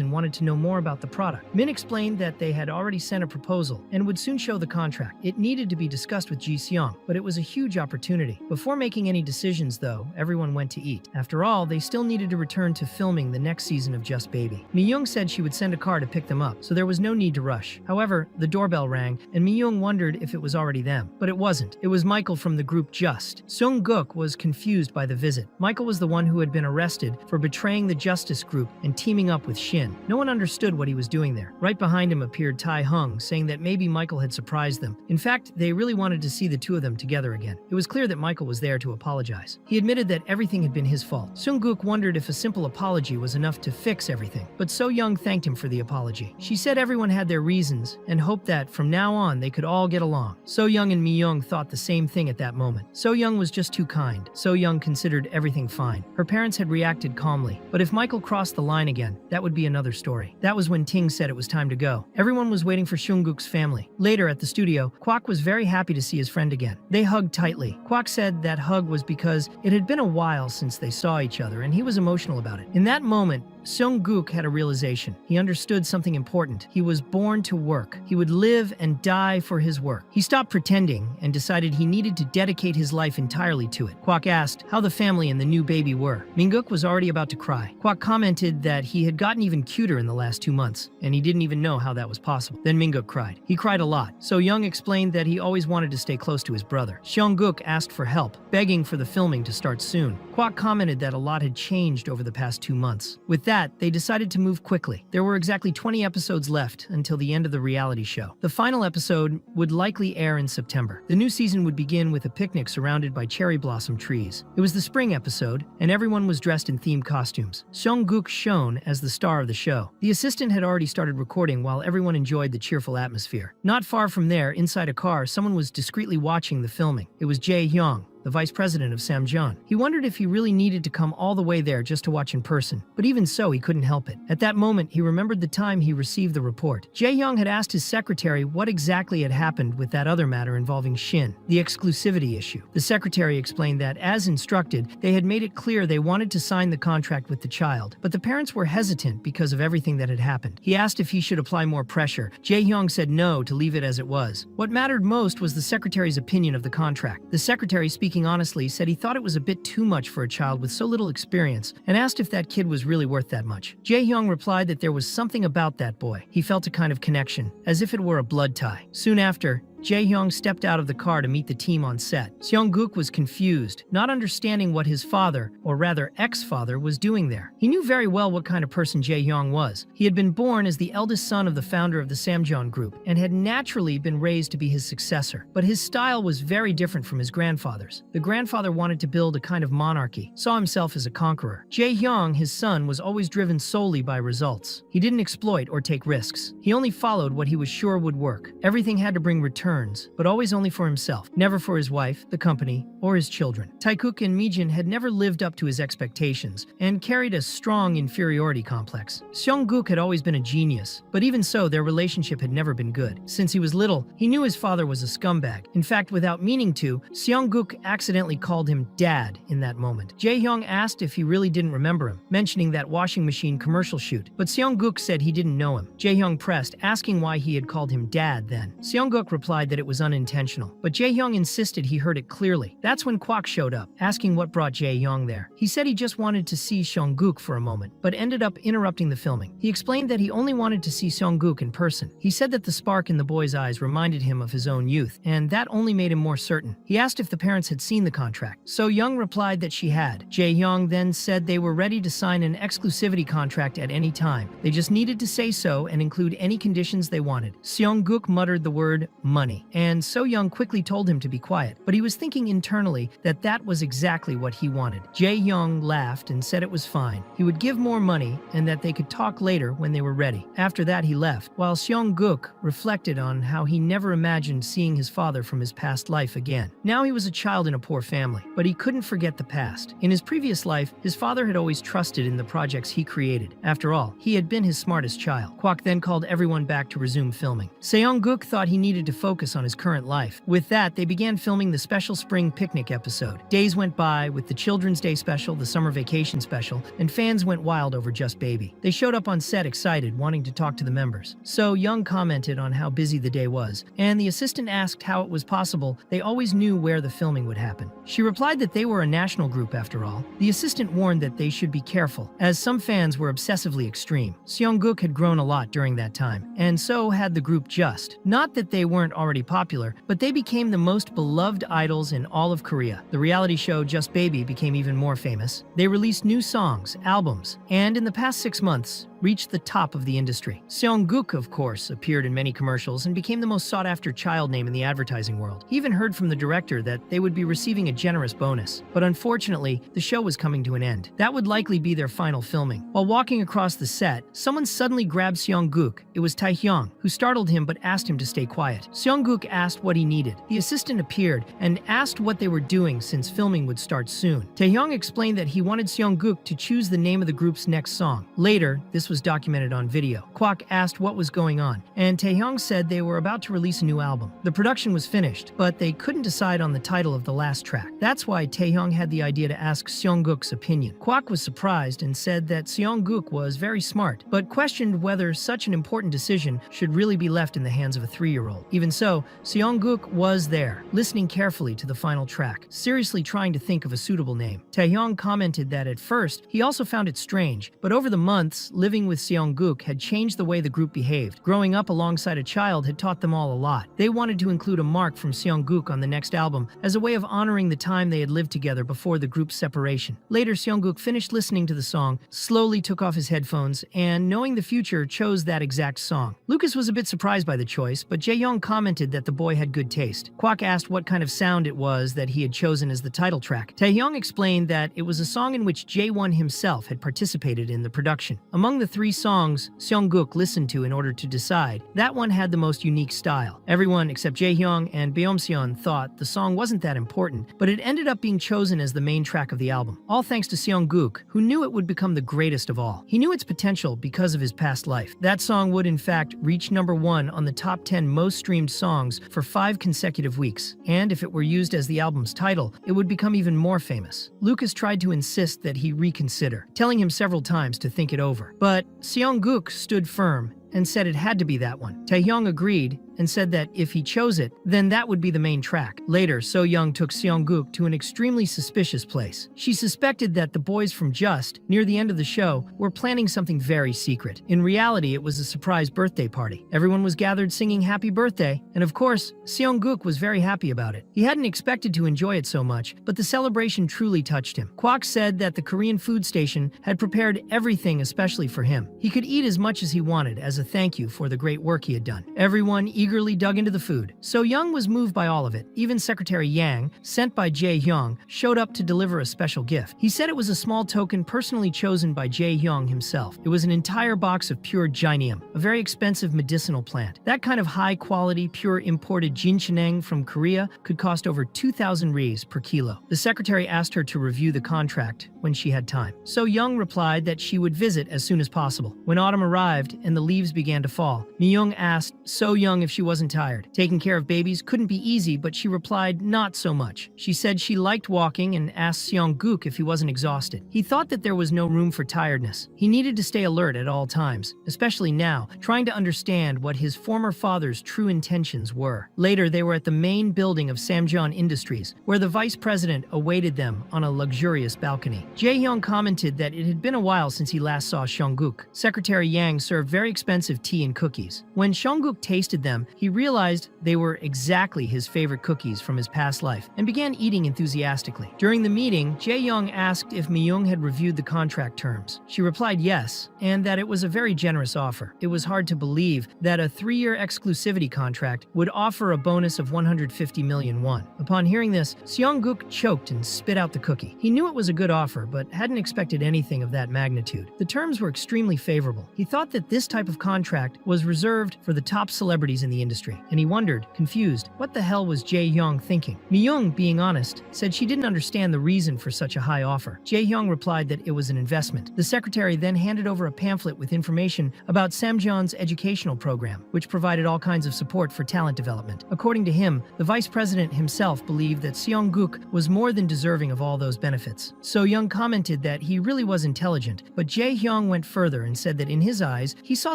and wanted to know more about the product. Min explained that they had already sent a proposal and would soon show the contract. It needed to be discussed with Ji-seong, but it was a huge opportunity. Before making any decisions, though, everyone went to eat. After all, they still needed to return to filming the next season of Just Baby. Mi-young said she would send a car to pick them up, so there was no need to rush. However, the doorbell rang, and Mi-young wondered if it was already them. But it wasn't. It was Michael from the group Just. Seung-guk was confused by the visit. Michael was the one who had been arrested for betraying the Justice Group and teaming up with Shin. No one understood what he was doing there. Right behind him appeared Tai-hung, saying that maybe Michael had surprised them. In fact, they really wanted to see the 2 of them together again. It was clear that Michael was there to apologize. He admitted that everything had been his fault. Seung-guk wondered if a simple apology was enough to fix everything, but So-young thanked him for the apology. She said everyone had their reasons and hoped that from now on they could all get along. So-young and Mi-young thought the same thing at that moment. So-young was just too kind. So-young considered everything fine. Her parents had reacted calmly, but if Michael crossed the line again, that would be another story. That was when Ting said it was time to go. Everyone was waiting for Seung-guk's family. Later at the studio, Kwak was very happy to see his friend again. They hugged tightly. Kwak said that hug was because it had been a while since they saw each other, and he was emotional about it. In that moment, Seung-guk had a realization. He understood something important. He was born to work. He would live and die for his work. He stopped pretending and decided he needed to dedicate his life entirely to it. Kwak asked how the family and the new baby were. Min-guk was already about to cry. Kwak commented that he had gotten even cuter in the last 2 months, and he didn't even know how that was possible. Then Min-guk cried. He cried a lot. So-young explained that he always wanted to stay close to his brother. Seung-guk asked for help, begging for the filming to start soon. Kwak commented that a lot had changed over the past 2 months. With that, they decided to move quickly. There were exactly 20 episodes left until the end of the reality show. The final episode would likely air in September. The new season would begin with a picnic surrounded by cherry blossom trees. It was the spring episode, and everyone was dressed in themed costumes. Seung-guk shone as the star of the show. The assistant had already started recording while everyone enjoyed the cheerful atmosphere. Not far from there, inside a car, someone was discreetly watching the filming. It was Jae-hyung, the vice president of Samjeon. He wondered if he really needed to come all the way there just to watch in person, but even so, he couldn't help it. At that moment, he remembered the time he received the report. Jae-hyung had asked his secretary what exactly had happened with that other matter involving Shin, the exclusivity issue. The secretary explained that, as instructed, they had made it clear they wanted to sign the contract with the child, but the parents were hesitant because of everything that had happened. He asked if he should apply more pressure. Jae-hyung said no, to leave it as it was. What mattered most was the secretary's opinion of the contract. The secretary, speaking honestly, said he thought it was a bit too much for a child with so little experience and asked if that kid was really worth that much. Jae-hyung replied that there was something about that boy. He felt a kind of connection, as if it were a blood tie. Soon after, Jae-hyung stepped out of the car to meet the team on set. Seung-guk was confused, not understanding what his father, or rather ex-father, was doing there. He knew very well what kind of person Jae-hyung was. He had been born as the eldest son of the founder of the Samjeon Group and had naturally been raised to be his successor. But his style was very different from his grandfather's. The grandfather wanted to build a kind of monarchy, saw himself as a conqueror. Jae-hyung, his son, was always driven solely by results. He didn't exploit or take risks. He only followed what he was sure would work. Everything had to bring return turns, but always only for himself, never for his wife, the company, or his children. Taekuk and Mijin had never lived up to his expectations and carried a strong inferiority complex. Seong-guk had always been a genius, but even so, their relationship had never been good. Since he was little, he knew his father was a scumbag. In fact, without meaning to, Seong-guk accidentally called him Dad in that moment. Jae-hyung asked if he really didn't remember him, mentioning that washing machine commercial shoot, but Seong-guk said he didn't know him. Jae-hyung pressed, asking why he had called him Dad then. Seong-guk replied that it was unintentional, but Jae-hyung insisted he heard it clearly. That's when Kwak showed up, asking what brought Jae-hyung there. He said he just wanted to see Seong-guk for a moment, but ended up interrupting the filming. He explained that he only wanted to see Seong-guk in person. He said that the spark in the boy's eyes reminded him of his own youth, and that only made him more certain. He asked if the parents had seen the contract. So-young replied that she had. Jae-hyung then said they were ready to sign an exclusivity contract at any time. They just needed to say so and include any conditions they wanted. Seong-guk muttered the word money, and So-young quickly told him to be quiet, but he was thinking internally that that was exactly what he wanted. Jae-hyung laughed and said it was fine. He would give more money and that they could talk later when they were ready. After that, he left, while Seong-guk reflected on how he never imagined seeing his father from his past life again. Now he was a child in a poor family, but he couldn't forget the past. In his previous life, his father had always trusted in the projects he created. After all, he had been his smartest child. Kwak then called everyone back to resume filming. Seong-guk thought he needed to focus on his current life. With that, they began filming the special spring picnic episode. Days went by with the Children's Day special, the summer vacation special, and fans went wild over Just Baby. They showed up on set excited, wanting to talk to the members. So Young commented on how busy the day was, and the assistant asked how it was possible they always knew where the filming would happen. She replied that they were a national group after all. The assistant warned that they should be careful, as some fans were obsessively extreme. Seong-guk had grown a lot during that time, and so had the group Just. Not that they weren't already popular, but they became the most beloved idols in all of Korea. The reality show Just Baby became even more famous. They released new songs, albums, and in the past 6 months, reached the top of the industry. Seong-guk, of course, appeared in many commercials and became the most sought-after child name in the advertising world. He even heard from the director that they would be receiving a generous bonus. But unfortunately, the show was coming to an end. That would likely be their final filming. While walking across the set, someone suddenly grabbed Seong-guk. It was Tae-hyung, who startled him but asked him to stay quiet. Seong-guk asked what he needed. The assistant appeared and asked what they were doing since filming would start soon. Tae-hyung explained that he wanted Seong-guk to choose the name of the group's next song. Later, this was documented on video. Kwak asked what was going on, and Tae-hyung said they were about to release a new album. The production was finished, but they couldn't decide on the title of the last track. That's why Tae-hyung had the idea to ask Seong-guk's opinion. Kwak was surprised and said that Seong-guk was very smart, but questioned whether such an important decision should really be left in the hands of a 3-year-old. Even so, Seong-guk was there, listening carefully to the final track, seriously trying to think of a suitable name. Tae-hyung commented that at first, he also found it strange, but over the months, living with Seong-guk had changed the way the group behaved. Growing up alongside a child had taught them all a lot. They wanted to include a mark from Seong-guk on the next album as a way of honoring the time they had lived together before the group's separation. Later, Seong-guk finished listening to the song, slowly took off his headphones, and knowing the future, chose that exact song. Lucas was a bit surprised by the choice, but Jae-young commented that the boy had good taste. Kwak asked what kind of sound it was that he had chosen as the title track. Tae-hyung explained that it was a song in which Jae-won himself had participated in the production. Among the 3 songs Seong-guk listened to in order to decide, that one had the most unique style. Everyone except Jae-hyung and Beomseon thought the song wasn't that important, but it ended up being chosen as the main track of the album. All thanks to Seong-guk, who knew it would become the greatest of all. He knew its potential because of his past life. That song would in fact reach #1 on the top 10 most streamed songs for 5 consecutive weeks, and if it were used as the album's title, it would become even more famous. Lucas tried to insist that he reconsider, telling him several times to think it over. But Seong-guk stood firm and said it had to be that one. Tae-hyung agreed and said that if he chose it, then that would be the main track. Later, So-young took Seong-guk to an extremely suspicious place. She suspected that the boys from Just, near the end of the show, were planning something very secret. In reality, it was a surprise birthday party. Everyone was gathered singing happy birthday, and of course, Seong-guk was very happy about it. He hadn't expected to enjoy it so much, but the celebration truly touched him. Kwak said that the Korean food station had prepared everything especially for him. He could eat as much as he wanted as a thank you for the great work he had done. Everyone eagerly dug into the food. So Young was moved by all of it. Even Secretary Yang, sent by Jae-hyung, showed up to deliver a special gift. He said it was a small token personally chosen by Jae-hyung himself. It was an entire box of pure gynium, a very expensive medicinal plant. That kind of high-quality, pure imported jinchaneng from Korea could cost over 2,000 Ries per kilo. The secretary asked her to review the contract when she had time. So Young replied that she would visit as soon as possible. When autumn arrived and the leaves began to fall, Mi-young asked So Young if she wasn't tired. Taking care of babies couldn't be easy, but she replied not so much. She said she liked walking and asked Seong-guk if he wasn't exhausted. He thought that there was no room for tiredness. He needed to stay alert at all times, especially now, trying to understand what his former father's true intentions were. Later, they were at the main building of Samjeon Industries, where the vice president awaited them on a luxurious balcony. Jae-hyung commented that it had been a while since he last saw Seong-guk. Secretary Yang served very expensive tea and cookies. When Seong-guk tasted them, he realized they were exactly his favorite cookies from his past life and began eating enthusiastically. During the meeting, Jae-young asked if Mi-young had reviewed the contract terms. She replied yes, and that it was a very generous offer. It was hard to believe that a 3-year exclusivity contract would offer a bonus of 150 million won. Upon hearing this, Seong-guk choked and spit out the cookie. He knew it was a good offer, but hadn't expected anything of that magnitude. The terms were extremely favorable. He thought that this type of contract was reserved for the top celebrities in the industry, and he wondered, confused, what the hell was Jae-hyung thinking? Mi-young, being honest, said she didn't understand the reason for such a high offer. Jae-hyung replied that it was an investment. The secretary then handed over a pamphlet with information about Samjeon's educational program, which provided all kinds of support for talent development. According to him, the vice president himself believed that Seong-guk was more than deserving of all those benefits. So Young commented that he really was intelligent, but Jae-hyung went further and said that in his eyes, he saw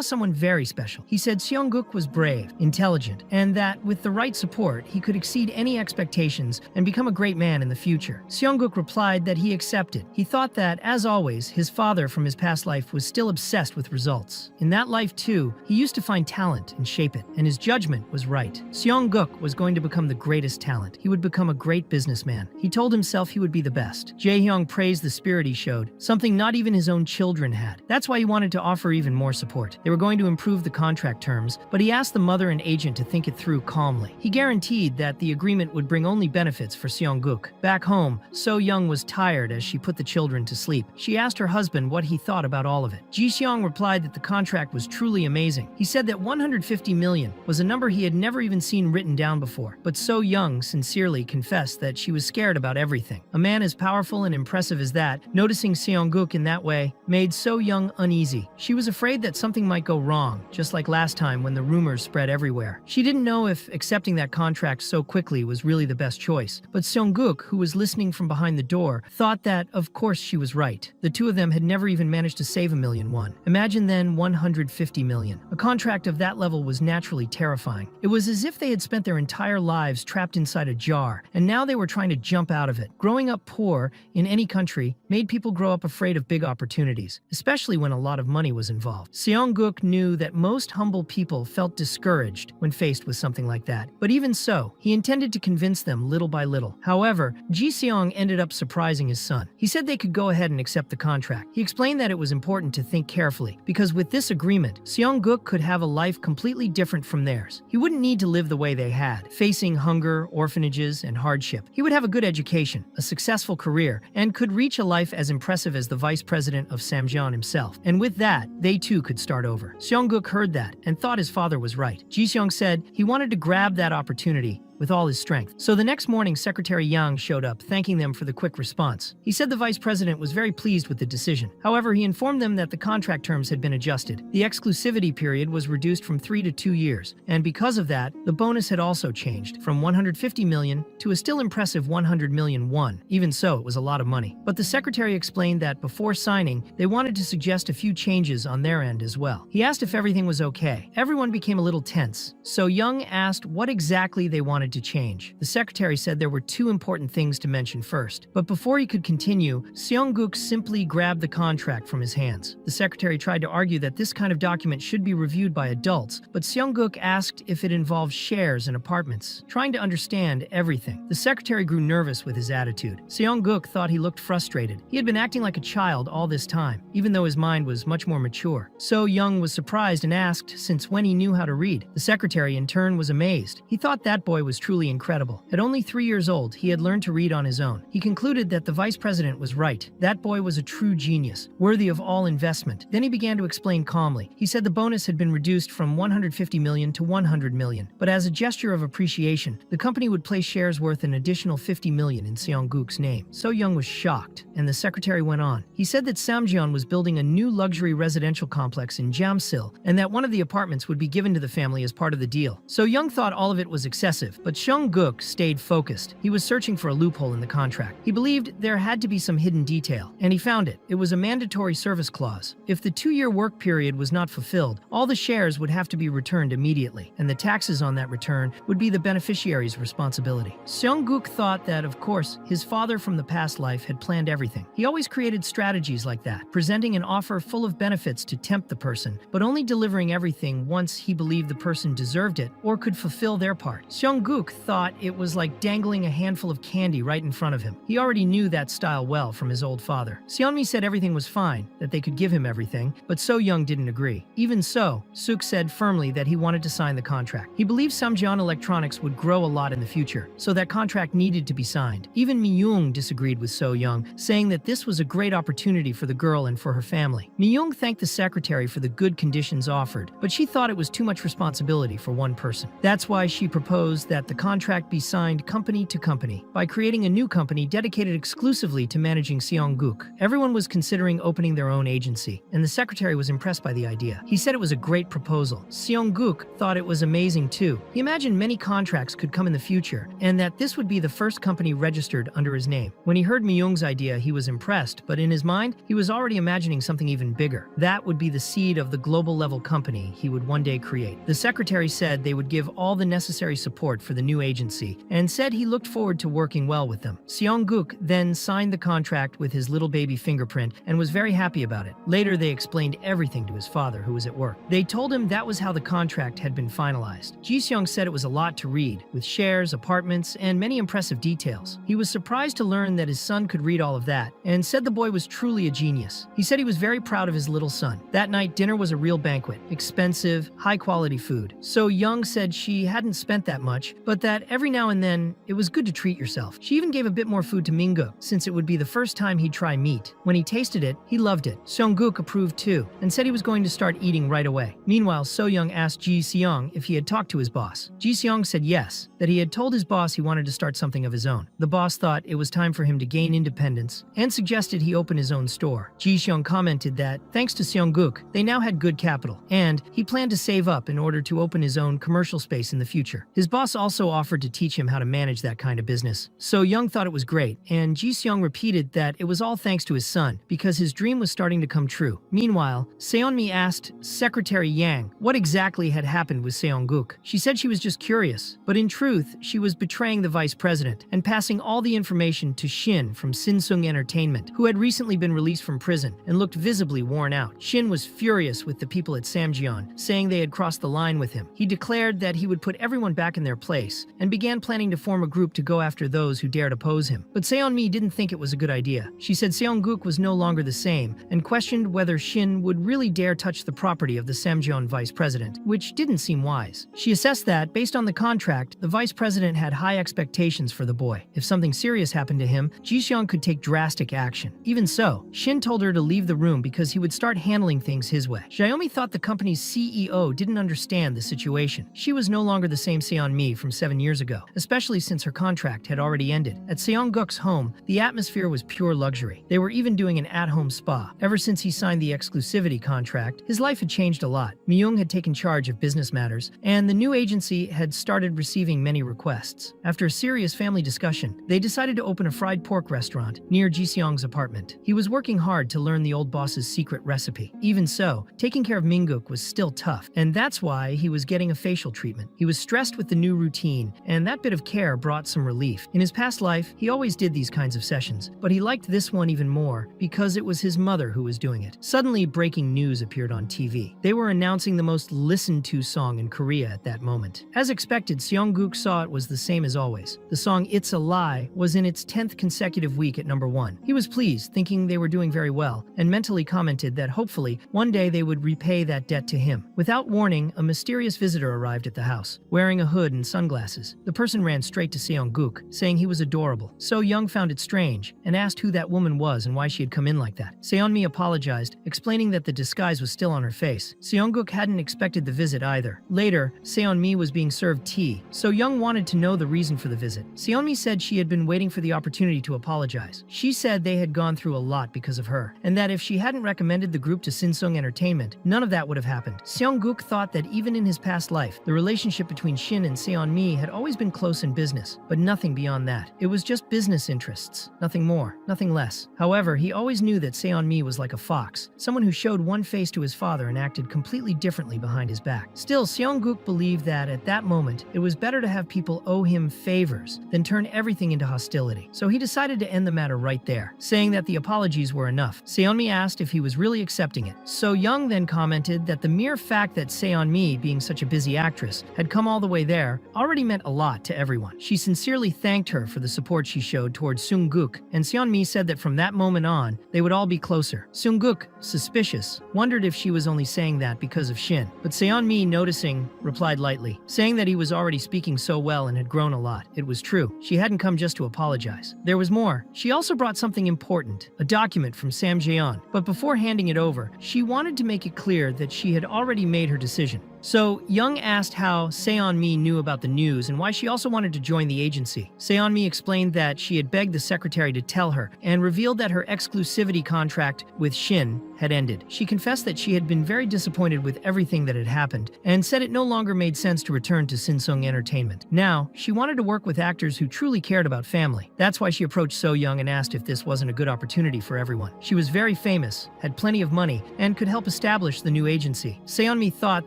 someone very special. He said Seong-guk was brave, intelligent, and that with the right support, he could exceed any expectations and become a great man in the future. Seong-guk replied that he accepted. He thought that, as always, his father from his past life was still obsessed with results. In that life too, he used to find talent and shape it, and his judgment was right. Seong-guk was going to become the greatest talent. He would become a great businessman. He told himself he would be the best. Jae-hyung praised the spirit he showed, something not even his own children had. That's why he wanted to offer even more support. They were going to improve the contract terms, but he asked the mother and agent to think it through calmly. He guaranteed that the agreement would bring only benefits for Seong-guk. Back home, So Young was tired as she put the children to sleep. She asked her husband what he thought about all of it. Ji-seong replied that the contract was truly amazing. He said that 150 million was a number he had never even seen written down before. But So Young sincerely confessed that she was scared about everything. A man as powerful and impressive as that, noticing Seong-guk in that way, made So Young uneasy. She was afraid that something might go wrong, just like last time when the rumors spread everywhere. She didn't know if accepting that contract so quickly was really the best choice. But Seong-guk, who was listening from behind the door, thought that, of course, she was right. The two of them had never even managed to save 1,000,000 won. Imagine then 150 million. A contract of that level was naturally terrifying. It was as if they had spent their entire lives trapped inside a jar, and now they were trying to jump out of it. Growing up poor in any country made people grow up afraid of big opportunities, especially when a lot of money was involved. Seong-guk knew that most humble people felt discouraged when faced with something like that. But even so, he intended to convince them little by little. However, Ji-seong ended up surprising his son. He said they could go ahead and accept the contract. He explained that it was important to think carefully, because with this agreement, Seong-guk could have a life completely different from theirs. He wouldn't need to live the way they had, facing hunger, orphanages, and hardship. He would have a good education, a successful career, and could reach a life as impressive as the vice president of Samjeon himself. And with that, they too could start over. Seong-guk heard that and thought his father was right. Ji-seong said he wanted to grab that opportunity with all his strength. So the next morning, Secretary Yang showed up, thanking them for the quick response. He said the vice president was very pleased with the decision. However, he informed them that the contract terms had been adjusted. The exclusivity period was reduced from 3 to 2 years, and because of that, the bonus had also changed from 150 million to a still impressive 100 million won. Even so, it was a lot of money. But the secretary explained that before signing, they wanted to suggest a few changes on their end as well. He asked if everything was okay. Everyone became a little tense, so Young asked what exactly they wanted had to change. The secretary said there were two important things to mention first. But before he could continue, Seong-guk simply grabbed the contract from his hands. The secretary tried to argue that this kind of document should be reviewed by adults, but Seong-guk asked if it involved shares and apartments, trying to understand everything. The secretary grew nervous with his attitude. Seong-guk thought he looked frustrated. He had been acting like a child all this time, even though his mind was much more mature. So Young was surprised and asked since when he knew how to read. The secretary, in turn, was amazed. He thought that boy was truly incredible. At only 3 years old, he had learned to read on his own. He concluded that the vice president was right. That boy was a true genius, worthy of all investment. Then he began to explain calmly. He said the bonus had been reduced from 150 million to 100 million, but as a gesture of appreciation, the company would place shares worth an additional 50 million in Seong-guk's name. So Young was shocked, and the secretary went on. He said that Samjeon was building a new luxury residential complex in Jamsil, and that one of the apartments would be given to the family as part of the deal. So Young thought all of it was excessive, but Seong-guk stayed focused. He was searching for a loophole in the contract. He believed there had to be some hidden detail, and he found it. It was a mandatory service clause. If the 2-year work period was not fulfilled, all the shares would have to be returned immediately, and the taxes on that return would be the beneficiary's responsibility. Seong-guk thought that, of course, his father from the past life had planned everything. He always created strategies like that, presenting an offer full of benefits to tempt the person, but only delivering everything once he believed the person deserved it or could fulfill their part. Seong-guk thought it was like dangling a handful of candy right in front of him. He already knew that style well from his old father. Seonmi said everything was fine, that they could give him everything, but So Young didn't agree. Even so, Suk said firmly that he wanted to sign the contract. He believed Samjeon Electronics would grow a lot in the future, so that contract needed to be signed. Even Mi-young disagreed with So Young, saying that this was a great opportunity for the girl and for her family. Mi-young thanked the secretary for the good conditions offered, but she thought it was too much responsibility for one person. That's why she proposed that the contract be signed company to company, by creating a new company dedicated exclusively to managing Seong-guk. Everyone was considering opening their own agency, and the secretary was impressed by the idea. He said it was a great proposal. Seong-guk thought it was amazing too. He imagined many contracts could come in the future, and that this would be the first company registered under his name. When he heard Mi-young's idea, he was impressed, but in his mind, he was already imagining something even bigger. That would be the seed of the global-level company he would one day create. The secretary said they would give all the necessary support for the new agency, and said he looked forward to working well with them. Seong-guk then signed the contract with his little baby fingerprint and was very happy about it. Later, they explained everything to his father, who was at work. They told him that was how the contract had been finalized. Ji-seong said it was a lot to read, with shares, apartments, and many impressive details. He was surprised to learn that his son could read all of that, and said the boy was truly a genius. He said he was very proud of his little son. That night, dinner was a real banquet, expensive, high-quality food. So Young said she hadn't spent that much, but that every now and then, it was good to treat yourself. She even gave a bit more food to Mingo, since it would be the first time he'd try meat. When he tasted it, he loved it. Seong-guk approved too, and said he was going to start eating right away. Meanwhile, So Young asked Ji-seong if he had talked to his boss. Ji-seong said yes, that he had told his boss he wanted to start something of his own. The boss thought it was time for him to gain independence, and suggested he open his own store. Ji-seong commented that, thanks to Seong-guk, they now had good capital, and he planned to save up in order to open his own commercial space in the future. His boss also offered to teach him how to manage that kind of business. So Young thought it was great, and Ji-seong repeated that it was all thanks to his son, because his dream was starting to come true. Meanwhile, Seonmi asked Secretary Yang what exactly had happened with Seong-guk. She said she was just curious, but in truth, she was betraying the vice president and passing all the information to Shin from Sinsung Entertainment, who had recently been released from prison and looked visibly worn out. Shin was furious with the people at Samjeon, saying they had crossed the line with him. He declared that he would put everyone back in their place and began planning to form a group to go after those who dared oppose him. But Seonmi didn't think it was a good idea. She said Seong-guk was no longer the same and questioned whether Shin would really dare touch the property of the Samjeon vice president, which didn't seem wise. She assessed that, based on the contract, the vice president had high expectations for the boy. If something serious happened to him, Ji-seong could take drastic action. Even so, Shin told her to leave the room because he would start handling things his way. Xiaomi thought the company's CEO didn't understand the situation. She was no longer the same Seonmi from 7 years ago, especially since her contract had already ended. At Seong-guk's home, the atmosphere was pure luxury. They were even doing an at-home spa. Ever since he signed the exclusivity contract, his life had changed a lot. Mi-young had taken charge of business matters, and the new agency had started receiving many requests. After a serious family discussion, they decided to open a fried pork restaurant near Ji-seong's apartment. He was working hard to learn the old boss's secret recipe. Even so, taking care of Minguk was still tough, and that's why he was getting a facial treatment. He was stressed with the new routine routine, and that bit of care brought some relief. In his past life, he always did these kinds of sessions, but he liked this one even more because it was his mother who was doing it. Suddenly, breaking news appeared on TV. They were announcing the most listened to song in Korea at that moment. As expected, Seongguk saw it was the same as always. The song It's a Lie was in its 10th consecutive week at #1. He was pleased, thinking they were doing very well, and mentally commented that hopefully one day they would repay that debt to him. Without warning, a mysterious visitor arrived at the house, wearing a hood and sunglasses. The person ran straight to Seongguk, saying he was adorable. So Young found it strange and asked who that woman was and why she had come in like that. Seonmi apologized, explaining that the disguise was still on her face. Seongguk hadn't expected the visit either. Later, Seonmi was being served tea, so Young wanted to know the reason for the visit. Seonmi said she had been waiting for the opportunity to apologize. She said they had gone through a lot because of her, and that if she hadn't recommended the group to Sinsung Entertainment, none of that would have happened. Seongguk thought that even in his past life, the relationship between Shin and Seonmi had always been close in business, but nothing beyond that. It was just business interests, nothing more, nothing less. However, he always knew that Seonmi was like a fox, someone who showed one face to his father and acted completely differently behind his back. Still, Seongguk believed that at that moment, it was better to have people owe him favors than turn everything into hostility. So he decided to end the matter right there, saying that the apologies were enough. Seonmi asked if he was really accepting it. So Young then commented that the mere fact that Seonmi, being such a busy actress, had come all the way there already meant a lot to everyone. She sincerely thanked her for the support she showed towards Seongguk, and Seonmi said that from that moment on, they would all be closer. Seongguk, suspicious, wondered if she was only saying that because of Shin, but Seonmi, noticing, replied lightly, saying that he was already speaking so well and had grown a lot. It was true. She hadn't come just to apologize. There was more. She also brought something important, a document from Sam Jaeon, but before handing it over, she wanted to make it clear that she had already made her decision. So, Young asked how Seonmi knew about the news and why she also wanted to join the agency. Seonmi explained that she had begged the secretary to tell her and revealed that her exclusivity contract with Shin had ended. She confessed that she had been very disappointed with everything that had happened and said it no longer made sense to return to Sinsung Entertainment. Now, she wanted to work with actors who truly cared about family. That's why she approached So Young and asked if this wasn't a good opportunity for everyone. She was very famous, had plenty of money, and could help establish the new agency. Seonmi thought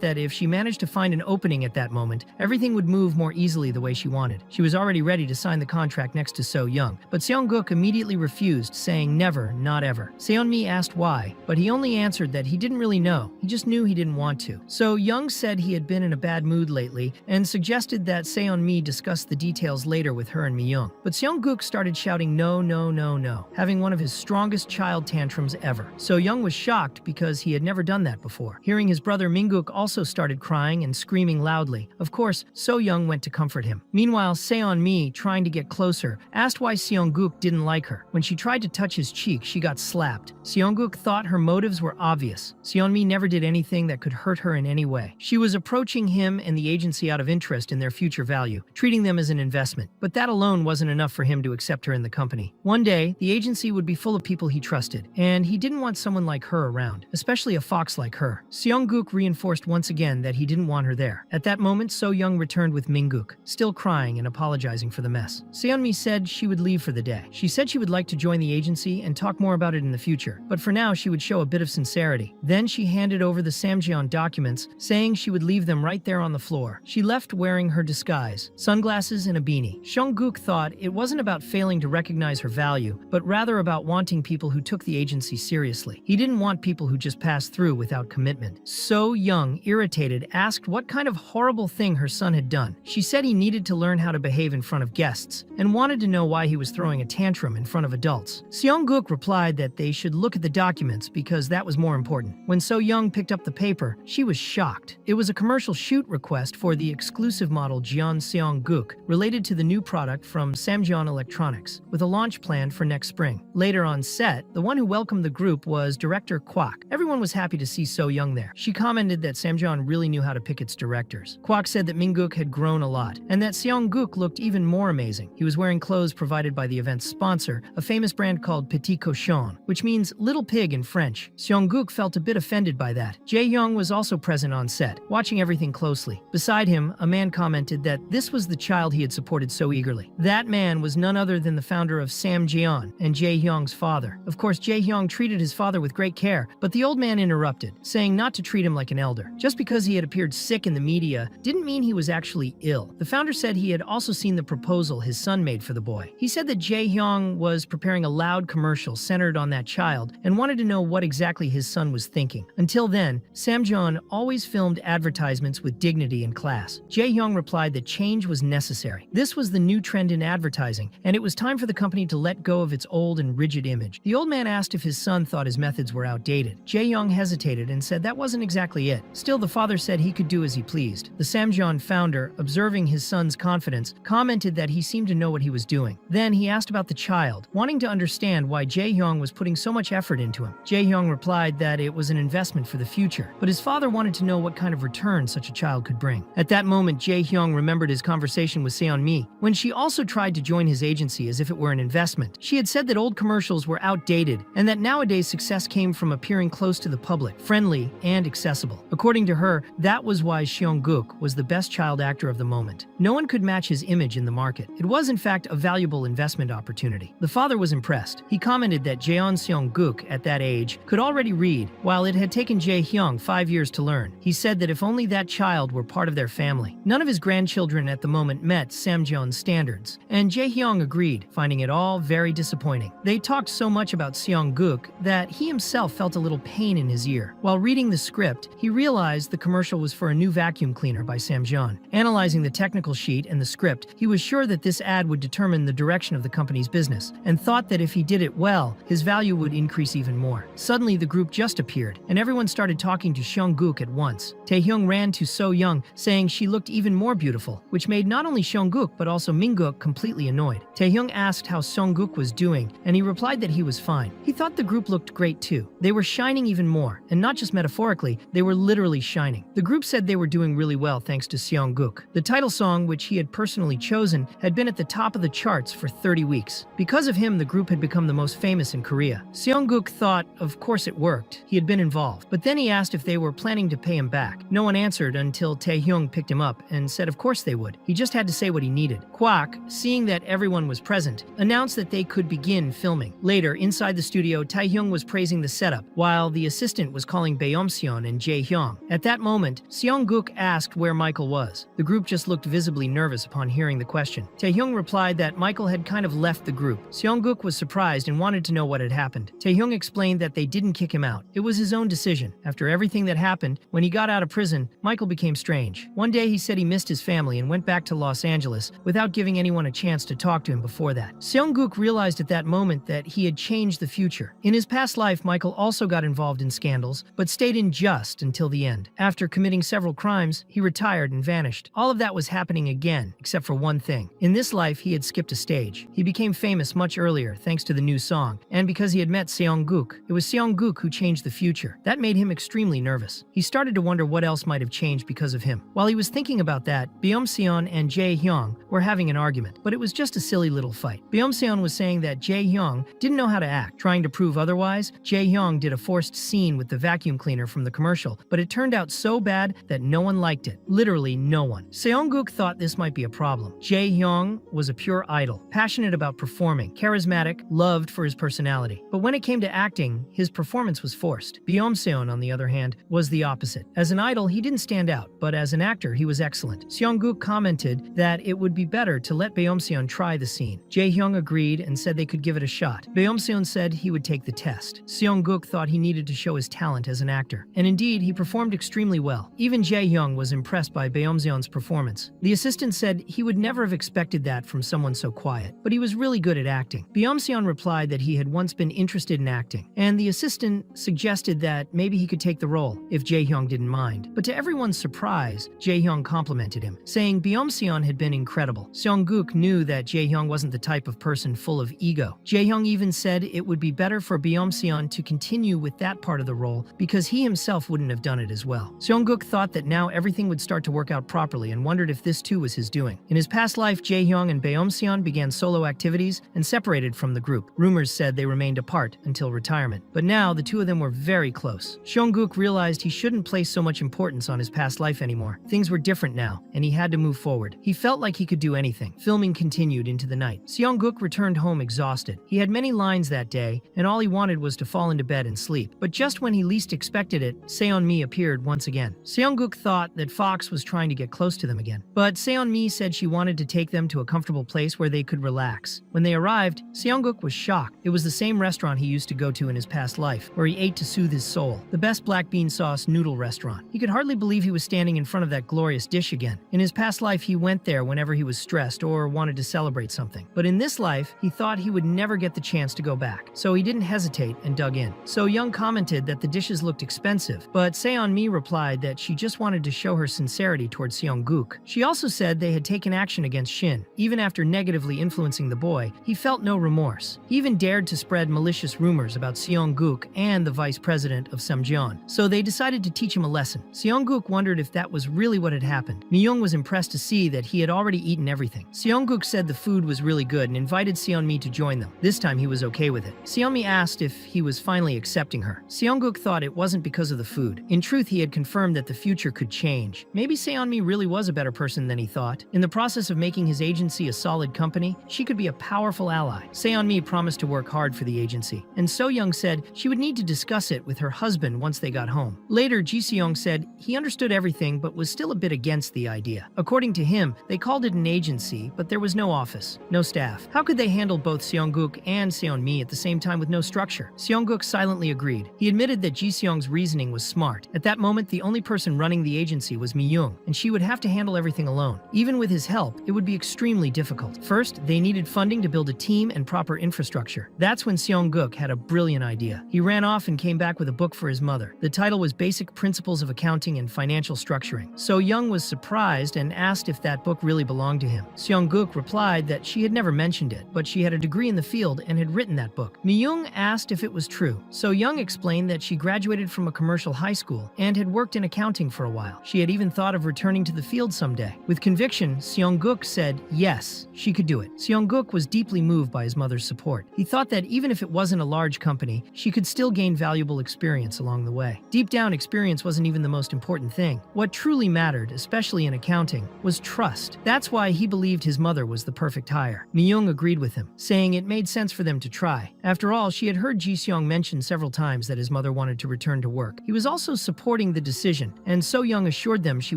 that if she managed to find an opening at that moment, everything would move more easily the way she wanted. She was already ready to sign the contract next to So Young, but Seongguk immediately refused, saying never, not ever. Seonmi asked why, but he only answered that he didn't really know. He just knew he didn't want to. So Young said he had been in a bad mood lately and suggested that Seonmi discuss the details later with her and Myung. But Seongguk started shouting no, no, no, no, having one of his strongest child tantrums ever. So Young was shocked because he had never done that before. Hearing his brother Mingguk also started crying and screaming loudly. Of course, So Young went to comfort him. Meanwhile, Seonmi, trying to get closer, asked why Seongguk didn't like her. When she tried to touch his cheek, she got slapped. Seongguk thought her motives were obvious. Seonmi never did anything that could hurt her in any way. She was approaching him and the agency out of interest in their future value, treating them as an investment. But that alone wasn't enough for him to accept her in the company. One day, the agency would be full of people he trusted, and he didn't want someone like her around, especially a fox like her. Seongguk reinforced once again that he didn't want her there. At that moment, So Young returned with Mingguk, still crying and apologizing for the mess. Seonmi said she would leave for the day. She said she would like to join the agency and talk more about it in the future, but for now she would show a bit of sincerity. Then she handed over the Samjeon documents, saying she would leave them right there on the floor. She left wearing her disguise, sunglasses and a beanie. Seongguk thought it wasn't about failing to recognize her value, but rather about wanting people who took the agency seriously. He didn't want people who just passed through without commitment. So Young, irritated, asked what kind of horrible thing her son had done. She said he needed to learn how to behave in front of guests and wanted to know why he was throwing a tantrum in front of adults. Seongguk replied that they should look at the documents because that was more important. When So Young picked up the paper, she was shocked. It was a commercial shoot request for the exclusive model Jeon Seongguk related to the new product from Samjeon Electronics, with a launch planned for next spring. Later on set, the one who welcomed the group was director Kwak. Everyone was happy to see So Young there. She commented that Samjeon really knew how to pick its directors. Kwak said that Mingguk had grown a lot, and that Seongguk looked even more amazing. He was wearing clothes provided by the event's sponsor, a famous brand called Petit Cochon, which means little pig in French. Seongguk felt a bit offended by that. Jae-young was also present on set, watching everything closely. Beside him, a man commented that this was the child he had supported so eagerly. That man was none other than the founder of Sam Jeon and Jae-young's father. Of course, Jae-young treated his father with great care, but the old man interrupted, saying not to treat him like an elder. Just because he he had appeared sick in the media didn't mean he was actually ill. The founder said he had also seen the proposal his son made for the boy. He said that Jae-hyung was preparing a loud commercial centered on that child and wanted to know what exactly his son was thinking. Until then, Samjeon always filmed advertisements with dignity and class. Jae-hyung replied that change was necessary. This was the new trend in advertising, and it was time for the company to let go of its old and rigid image. The old man asked if his son thought his methods were outdated. Jae-hyung hesitated and said that wasn't exactly it. Still, the father said he could do as he pleased. The Samjeon founder, observing his son's confidence, commented that he seemed to know what he was doing. Then he asked about the child, wanting to understand why Jae-hyung was putting so much effort into him. Jae-hyung replied that it was an investment for the future, but his father wanted to know what kind of return such a child could bring. At that moment, Jae-hyung remembered his conversation with Seon-mi, when she also tried to join his agency as if it were an investment. She had said that old commercials were outdated and that nowadays success came from appearing close to the public, friendly, and accessible. According to her, that was why Seong-guk was the best child actor of the moment. No one could match his image in the market. It was, in fact, a valuable investment opportunity. The father was impressed. He commented that Jeon Seong-guk, at that age, could already read, while it had taken Jae-hyung 5 years to learn. He said that if only that child were part of their family. None of his grandchildren at the moment met Samjeon's standards, and Jae-hyung agreed, finding it all very disappointing. They talked so much about Seong-guk that he himself felt a little pain in his ear. While reading the script, he realized the commercial was for a new vacuum cleaner by Samjeon. Analyzing the technical sheet and the script, he was sure that this ad would determine the direction of the company's business, and thought that if he did it well, his value would increase even more. Suddenly, the group just appeared, and everyone started talking to Seong-guk at once. Taehyung ran to So-young, saying she looked even more beautiful, which made not only Seong-guk but also Min-guk completely annoyed. Taehyung asked how Seong-guk was doing, and he replied that he was fine. He thought the group looked great too. They were shining even more, and not just metaphorically, they were literally shining. The group said they were doing really well thanks to Seong-guk. The title song, which he had personally chosen, had been at the top of the charts for 30 weeks. Because of him, the group had become the most famous in Korea. Seong-guk thought, of course it worked. He had been involved. But then he asked if they were planning to pay him back. No one answered until Taehyung picked him up and said of course they would. He just had to say what he needed. Kwak, seeing that everyone was present, announced that they could begin filming. Later, inside the studio, Taehyung was praising the setup, while the assistant was calling Beomseon and Jae-hyung. At that moment, Seong-guk asked where Michael was. The group just looked visibly nervous upon hearing the question. Taehyung replied that Michael had kind of left the group. Seong-guk was surprised and wanted to know what had happened. Taehyung explained that they didn't kick him out. It was his own decision. After everything that happened, when he got out of prison, Michael became strange. One day he said he missed his family and went back to Los Angeles without giving anyone a chance to talk to him before that. Seong-guk realized at that moment that he had changed the future. In his past life, Michael also got involved in scandals, but stayed in just until the end. After committing several crimes, he retired and vanished. All of that was happening again, except for one thing. In this life, he had skipped a stage. He became famous much earlier thanks to the new song, and because he had met Seong-guk. It was Seong-guk who changed the future. That made him extremely nervous. He started to wonder what else might have changed because of him. While he was thinking about that, Beomseon and Jae-hyung were having an argument, but it was just a silly little fight. Beomseon was saying that Jae-hyung didn't know how to act. Trying to prove otherwise, Jae-hyung did a forced scene with the vacuum cleaner from the commercial, but it turned out so bad that no one liked it. Literally no one. Seong-guk thought this might be a problem. Jae-hyung was a pure idol, passionate about performing, charismatic, loved for his personality. But when it came to acting, his performance was forced. Beomseon, on the other hand, was the opposite. As an idol, he didn't stand out, but as an actor, he was excellent. Seong-guk commented that it would be better to let Beomseon try the scene. Jae-hyung agreed and said they could give it a shot. Beomseon said he would take the test. Seong-guk thought he needed to show his talent as an actor, and indeed, he performed extremely well. Even Jae-hyung was impressed by Beomseon's performance. The assistant said he would never have expected that from someone so quiet, but he was really good at acting. Beomseon replied that he had once been interested in acting, and the assistant suggested that maybe he could take the role if Jae-hyung didn't mind. But to everyone's surprise, Jae-hyung complimented him, saying Beomseon had been incredible. Seong-guk knew that Jae-hyung wasn't the type of person full of ego. Jae-hyung even said it would be better for Beomseon to continue with that part of the role because he himself wouldn't have done it as well. Seong-guk thought that now everything would start to work out properly and wondered if this too was his doing. In his past life, Jae-hyung and Beomseon began solo activities and separated from the group. Rumors said they remained apart until retirement. But now the two of them were very close. Seong-guk realized he shouldn't place so much importance on his past life anymore. Things were different now, and he had to move forward. He felt like he could do anything. Filming continued into the night. Seong-guk returned home exhausted. He had many lines that day, and all he wanted was to fall into bed and sleep. But just when he least expected it, Seon-mi appeared once again. again. Seongguk thought that Fox was trying to get close to them again. But Seonmi said she wanted to take them to a comfortable place where they could relax. When they arrived, Seongguk was shocked. It was the same restaurant he used to go to in his past life, where he ate to soothe his soul. The best black bean sauce noodle restaurant. He could hardly believe he was standing in front of that glorious dish again. In his past life, he went there whenever he was stressed or wanted to celebrate something. But in this life, he thought he would never get the chance to go back. So he didn't hesitate and dug in. So Young commented that the dishes looked expensive, but Seonmi replied that she just wanted to show her sincerity towards Seongguk. She also said they had taken action against Shin. Even after negatively influencing the boy, he felt no remorse. He even dared to spread malicious rumors about Seongguk and the vice president of Samjeon. So they decided to teach him a lesson. Seongguk wondered if that was really what had happened. Myung was impressed to see that he had already eaten everything. Seongguk said the food was really good and invited Seonmi to join them. This time he was okay with it. Seonmi asked if he was finally accepting her. Seongguk thought it wasn't because of the food. In truth, he had confirmed that the future could change. Maybe Seonmi really was a better person than he thought. In the process of making his agency a solid company, she could be a powerful ally. Seonmi promised to work hard for the agency, and So Young said she would need to discuss it with her husband once they got home. Later, Ji Seong said he understood everything but was still a bit against the idea. According to him, they called it an agency, but there was no office, no staff. How could they handle both Seongguk and Seonmi at the same time with no structure? Seongguk silently agreed. He admitted that Ji Seong's reasoning was smart. At that moment, the only person running the agency was Mi-young, and she would have to handle everything alone. Even with his help, it would be extremely difficult. First, they needed funding to build a team and proper infrastructure. That's when Seongguk had a brilliant idea. He ran off and came back with a book for his mother. The title was Basic Principles of Accounting and Financial Structuring. So Young was surprised and asked if that book really belonged to him. Seongguk replied that she had never mentioned it, but she had a degree in the field and had written that book. Mi-young asked if it was true. So Young explained that she graduated from a commercial high school and had worked in accounting for a while. She had even thought of returning to the field someday. With conviction, Seongguk said yes, she could do it. Seongguk was deeply moved by his mother's support. He thought that even if it wasn't a large company, she could still gain valuable experience along the way. Deep down, experience wasn't even the most important thing. What truly mattered, especially in accounting, was trust. That's why he believed his mother was the perfect hire. Mi-young agreed with him, saying it made sense for them to try. After all, she had heard Ji Seong mention several times that his mother wanted to return to work. He was also supporting the decision, and So Young assured them she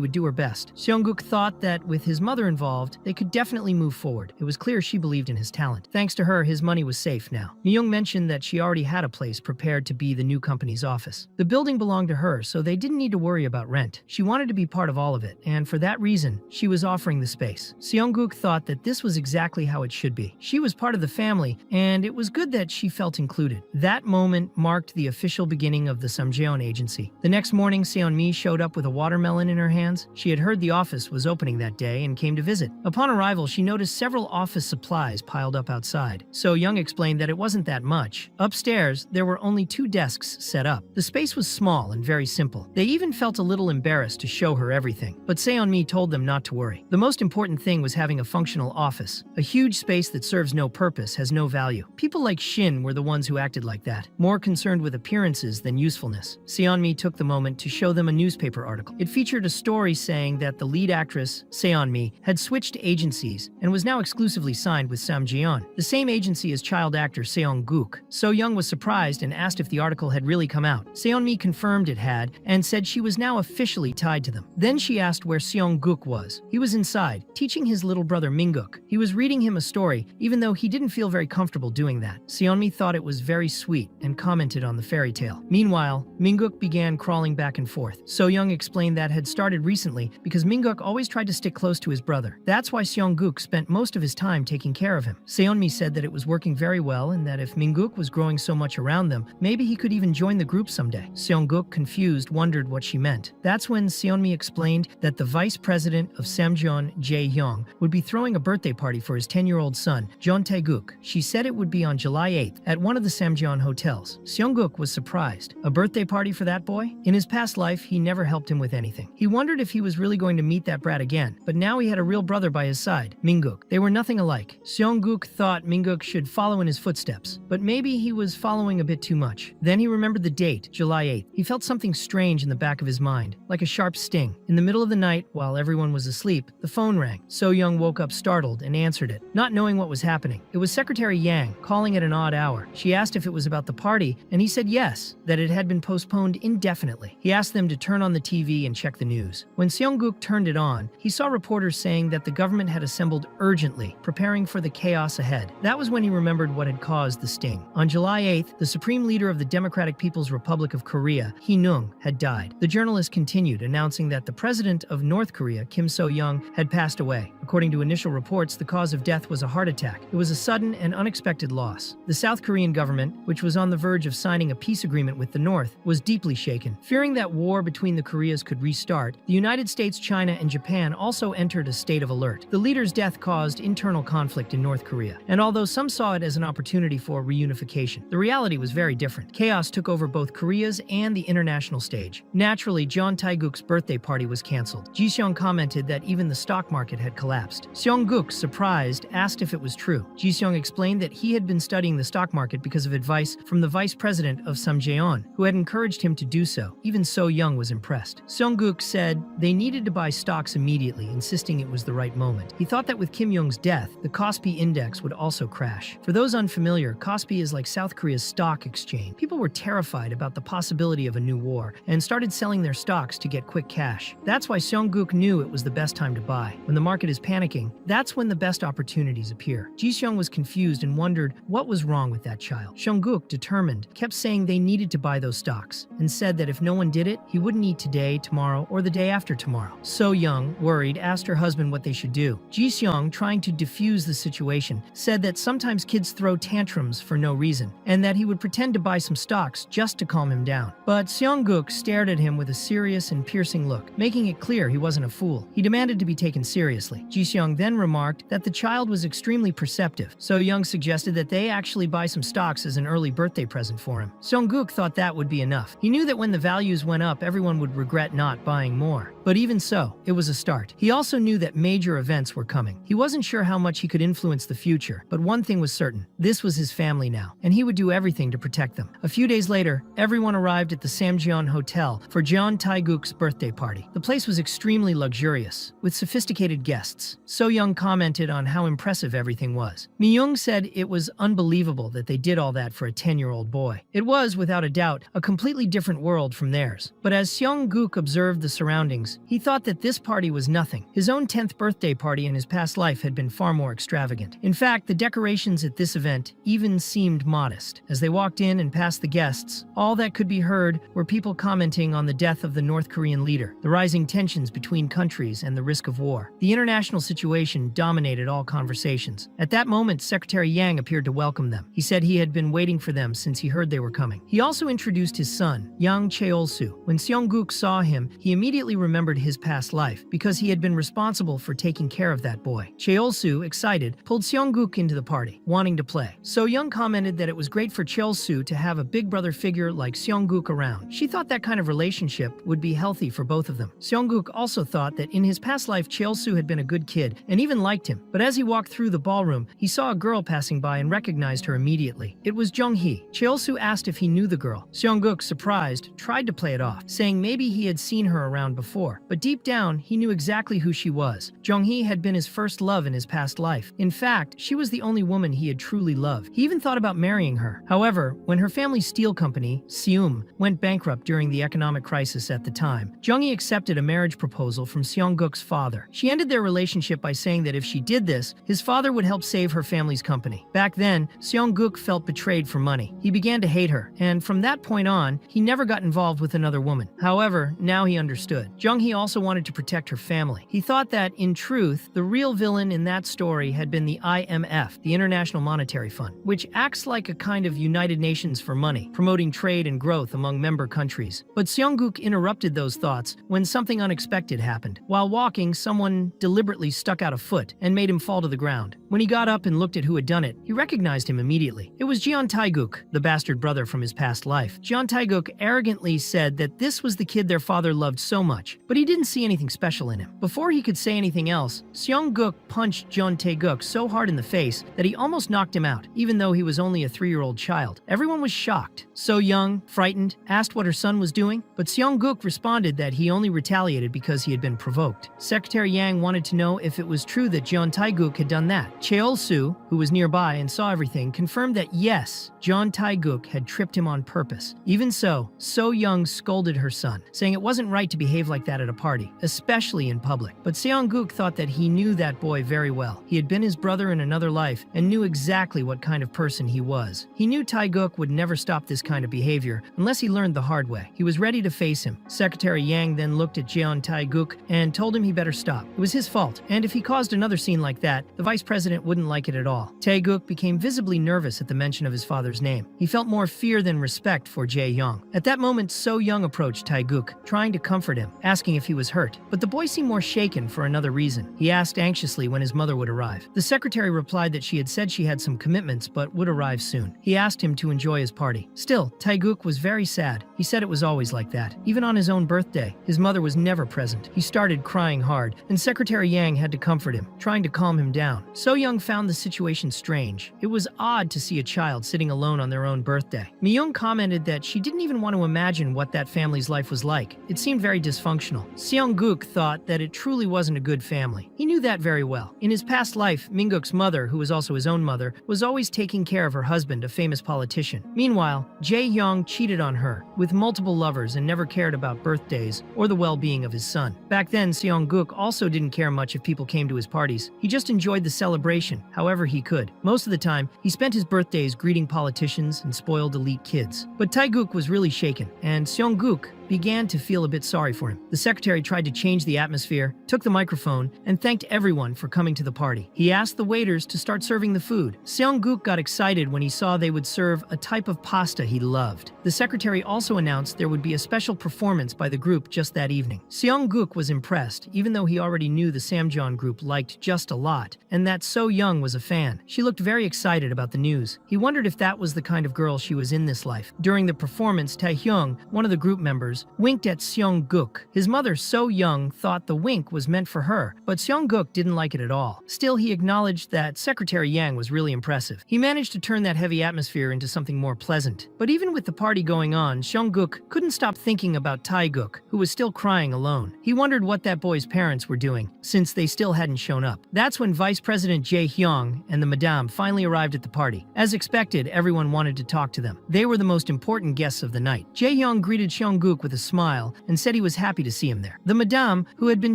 would do her best. Seongguk thought that with his mother involved, they could definitely move forward. It was clear she believed in his talent. Thanks to her, his money was safe now. Mi-young mentioned that she already had a place prepared to be the new company's office. The building belonged to her, so they didn't need to worry about rent. She wanted to be part of all of it, and for that reason, she was offering the space. Seongguk thought that this was exactly how it should be. She was part of the family, and it was good that she felt included. That moment marked the official beginning of the Samjeon agency. The next morning, Seonmi showed up with a watermelon in her hands. She had heard the office was opening that day and came to visit. Upon arrival, she noticed several office supplies piled up outside. So Young explained that it wasn't that much. Upstairs, there were only 2 desks set up. The space was small and very simple. They even felt a little embarrassed to show her everything. But Seonmi told them not to worry. The most important thing was having a functional office. A huge space that serves no purpose has no value. People like Shin were the ones who acted like that, more concerned with appearances than usefulness. Seonmi took the moment to show them a newspaper article. It featured a story saying that the lead actress, Seonmi, had switched agencies and was now exclusively signed with Samjeon, the same agency as child actor Seongguk. So Young was surprised and asked if the article had really come out. Seonmi confirmed it had and said she was now officially tied to them. Then she asked where Seongguk was. He was inside, teaching his little brother Minguk. He was reading him a story, even though he didn't feel very comfortable doing that. Seonmi thought it was very sweet and commented on the fairy tale. Meanwhile, Minguk began crawling back and forth. So Young explained that had started recently because Minguk always tried to stick close to his brother. That's why Seongguk spent most of his time taking care of him. Seonmi said that it was working very well and that if Minguk was growing so much around them, maybe he could even join the group someday. Seongguk, confused, wondered what she meant. That's when Seonmi explained that the vice president of Samjeon, Jae-hyung, would be throwing a birthday party for his 10-year-old son, Jeon Tae-guk. She said it would be on July 8th at one of the Samjeon hotels. Seongguk was surprised. A birthday party for that boy? In his past life, he never helped him with anything. He wondered if he was really going to meet that brat again, but now he had a real brother by his side, Minguk. They were nothing alike. Seongguk thought Minguk should follow in his footsteps, but maybe he was following a bit too much. Then he remembered the date, July 8th. He felt something strange in the back of his mind, like a sharp sting. In the middle of the night, while everyone was asleep, the phone rang. So Young woke up startled and answered it, not knowing what was happening. It was Secretary Yang, calling at an odd hour. She asked if it was about the party, and he said yes, that it had been postponed indefinitely. He asked them him to turn on the TV and check the news. When Seong-guk turned it on, he saw reporters saying that the government had assembled urgently, preparing for the chaos ahead. That was when he remembered what had caused the sting. On July 8th, the supreme leader of the Democratic People's Republic of Korea, Hee Nung, had died. The journalist continued, announcing that the president of North Korea, Kim So-young, had passed away. According to initial reports, the cause of death was a heart attack. It was a sudden and unexpected loss. The South Korean government, which was on the verge of signing a peace agreement with the North, was deeply shaken. Fearing that war between the Koreas could restart, the United States, China, and Japan also entered a state of alert. The leader's death caused internal conflict in North Korea, and although some saw it as an opportunity for reunification, the reality was very different. Chaos took over both Korea's and the international stage. Naturally, Jeon Tae-guk's birthday party was canceled. Ji-seong commented that even the stock market had collapsed. Seong-guk, surprised, asked if it was true. Ji-seong explained that he had been studying the stock market because of advice from the vice president of Samjeon, who had encouraged him to do so. Even So-young was impressed. Seong-guk said they needed to buy stocks immediately, insisting it was the right moment. He thought that with Kim Jong's death, the Kospi index would also crash. For those unfamiliar, Kospi is like South Korea's stock exchange. People were terrified about the possibility of a new war and started selling their stocks to get quick cash. That's why Seong-guk knew it was the best time to buy. When the market is panicking, that's when the best opportunities appear. Ji-seong was confused and wondered what was wrong with that child. Seong-guk, determined, kept saying they needed to buy those stocks and said that if no one did it, he wouldn't eat today, tomorrow, or the day after tomorrow. So-young, worried, asked her husband what they should do. Ji-seong, trying to diffuse the situation, said that sometimes kids throw tantrums for no reason, and that he would pretend to buy some stocks just to calm him down. But Seong-guk stared at him with a serious and piercing look, making it clear he wasn't a fool. He demanded to be taken seriously. Ji-seong then remarked that the child was extremely perceptive. So-young suggested that they actually buy some stocks as an early birthday present for him. Seong-guk thought that would be enough. He knew that when the values went up, everyone would regret not buying more. But even so, it was a start. He also knew that major events were coming. He wasn't sure how much he could influence the future, but one thing was certain. This was his family now, and he would do everything to protect them. A few days later, everyone arrived at the Samjeon Hotel for Jeon Tae-guk's birthday party. The place was extremely luxurious, with sophisticated guests. So-young commented on how impressive everything was. Mi-young said it was unbelievable that they did all that for a 10-year-old boy. It was, without a doubt, a completely different world from theirs. But as Seong-guk observed the surroundings, he thought that this party was nothing. His own 10th birthday party in his past life had been far more extravagant. In fact, the decorations at this event even seemed modest. As they walked in and past the guests, all that could be heard were people commenting on the death of the North Korean leader, the rising tensions between countries, and the risk of war. The international situation dominated all conversations. At that moment, Secretary Yang appeared to welcome them. He said he had been waiting for them since he heard they were coming. He also introduced his son, Yang Cheol-soo. When Seong-guk saw him, he immediately remembered his past life because he had been responsible for taking care of that boy. Cheol-soo, excited, pulled Seong-guk into the party, wanting to play. So-young commented that it was great for Cheol-soo to have a big brother figure like Seong-guk around. She thought that kind of relationship would be healthy for both of them. Seong-guk also thought that in his past life Cheol-soo had been a good kid and even liked him. But as he walked through the ballroom, he saw a girl passing by and recognized her immediately. It was Jung-hee. Cheol-soo asked if he knew the girl. Seong-guk, surprised, tried to play it off, saying maybe he had seen her around before. But deep down, he knew exactly who she was. Jung-hee had been his first love in his past life. In fact, she was the only woman he had truly loved. He even thought about marrying her. However, when her family's steel company, Seum, went bankrupt during the economic crisis at the time, Jung-hee accepted a marriage proposal from Seong-guk's father. She ended their relationship by saying that if she did this, his father would help save her family's company. Back then, Seong-guk felt betrayed for money. He began to hate her, and from that point on, he never got involved with another woman. However, now he understood. Jung-hee also wanted to protect her family. He thought that, in truth, the real villain in that story had been the IMF, the International Monetary Fund, which acts like a kind of United Nations for money, promoting trade and growth among member countries. But Seong-guk interrupted those thoughts when something unexpected happened. While walking, someone deliberately stuck out a foot and made him fall to the ground. When he got up and looked at who had done it, he recognized him immediately. It was Jeon Tae-guk, the bastard brother from his past life. Jeon Tae-guk arrogantly said that this was the kid their father loved so much, but he didn't see anything special in him. Before he could say anything else, Seong-guk punched Jeon Tae-guk so hard in the face that he almost knocked him out, even though he was only a 3-year-old child. Everyone was shocked. So-young, frightened, asked what her son was doing, but Seong-guk responded that he only retaliated because he had been provoked. Secretary Yang wanted to know if it was true that Jeon Tae-guk had done that. Cheol-soo, who was nearby and saw everything, confirmed that yes, Jeon Tae-guk had tripped him on purpose. Even so, So-young scolded her son, saying it wasn't right to behave like that at a party, especially in public. But Seong-guk thought that he knew that boy very well. He had been his brother in another life and knew exactly what kind of person he was. He knew Tae-guk would never stop this kind of behavior unless he learned the hard way. He was ready to face him. Secretary Yang then looked at Jeon Tae-guk and told him he better stop. It was his fault, and if he caused another scene like that, the vice president wouldn't like it at all. Tae-guk became visibly nervous at the mention of his father's name. He felt more fear than respect for Jae-young. At that moment, So-young approached Tae-guk, trying to comfort him, asking if he was hurt. But the boy seemed more shaken for another reason. He asked anxiously when his mother would arrive. The secretary replied that she had said she had some commitments but would arrive soon. He asked him to enjoy his party. Still, Tae-guk was very sad. He said it was always like that. Even on his own birthday, his mother was never present. He started crying hard, and Secretary Yang had to comfort him, trying to calm him down. So-young found the situation strange. It was odd to see a child sitting alone on their own birthday. Mi-young commented that she didn't even want to imagine what that family's life was like. It seemed very dysfunctional. Seong-guk thought that it truly wasn't a good family. He knew that very well. In his past life, Min-guk's mother, who was also his own mother, was always taking care of her husband, a famous politician. Meanwhile, Jae-young cheated on her with multiple lovers and never cared about birthdays or the well-being of his son. Back then, Seong-guk also didn't care much if people came to his parties. He just enjoyed the celebration, however he could. Most of the time, he spent his birthdays greeting politicians and spoiled elite kids. But Tae-guk was really shaken, and Seong-guk began to feel a bit sorry for him. The secretary tried to change the atmosphere, took the microphone, and thanked everyone for coming to the party. He asked the waiters to start serving the food. Seong-guk got excited when he saw they would serve a type of pasta he loved. The secretary also announced there would be a special performance by the group just that evening. Seong-guk was impressed, even though he already knew the Samjeon group liked just a lot, and that So-young was a fan. She looked very excited about the news. He wondered if that was the kind of girl she was in this life. During the performance, Tae-hyung, one of the group members, winked at Seong-guk. His mother, So-young, thought the wink was meant for her, but Seong-guk didn't like it at all. Still, he acknowledged that Secretary Yang was really impressive. He managed to turn that heavy atmosphere into something more pleasant. But even with the party going on, Seong-guk couldn't stop thinking about Tae-guk, who was still crying alone. He wondered what that boy's parents were doing, since they still hadn't shown up. That's when Vice President Jae-hyung and the Madame finally arrived at the party. As expected, everyone wanted to talk to them. They were the most important guests of the night. Jae-hyung greeted Seong-guk with a smile and said he was happy to see him there. The Madame, who had been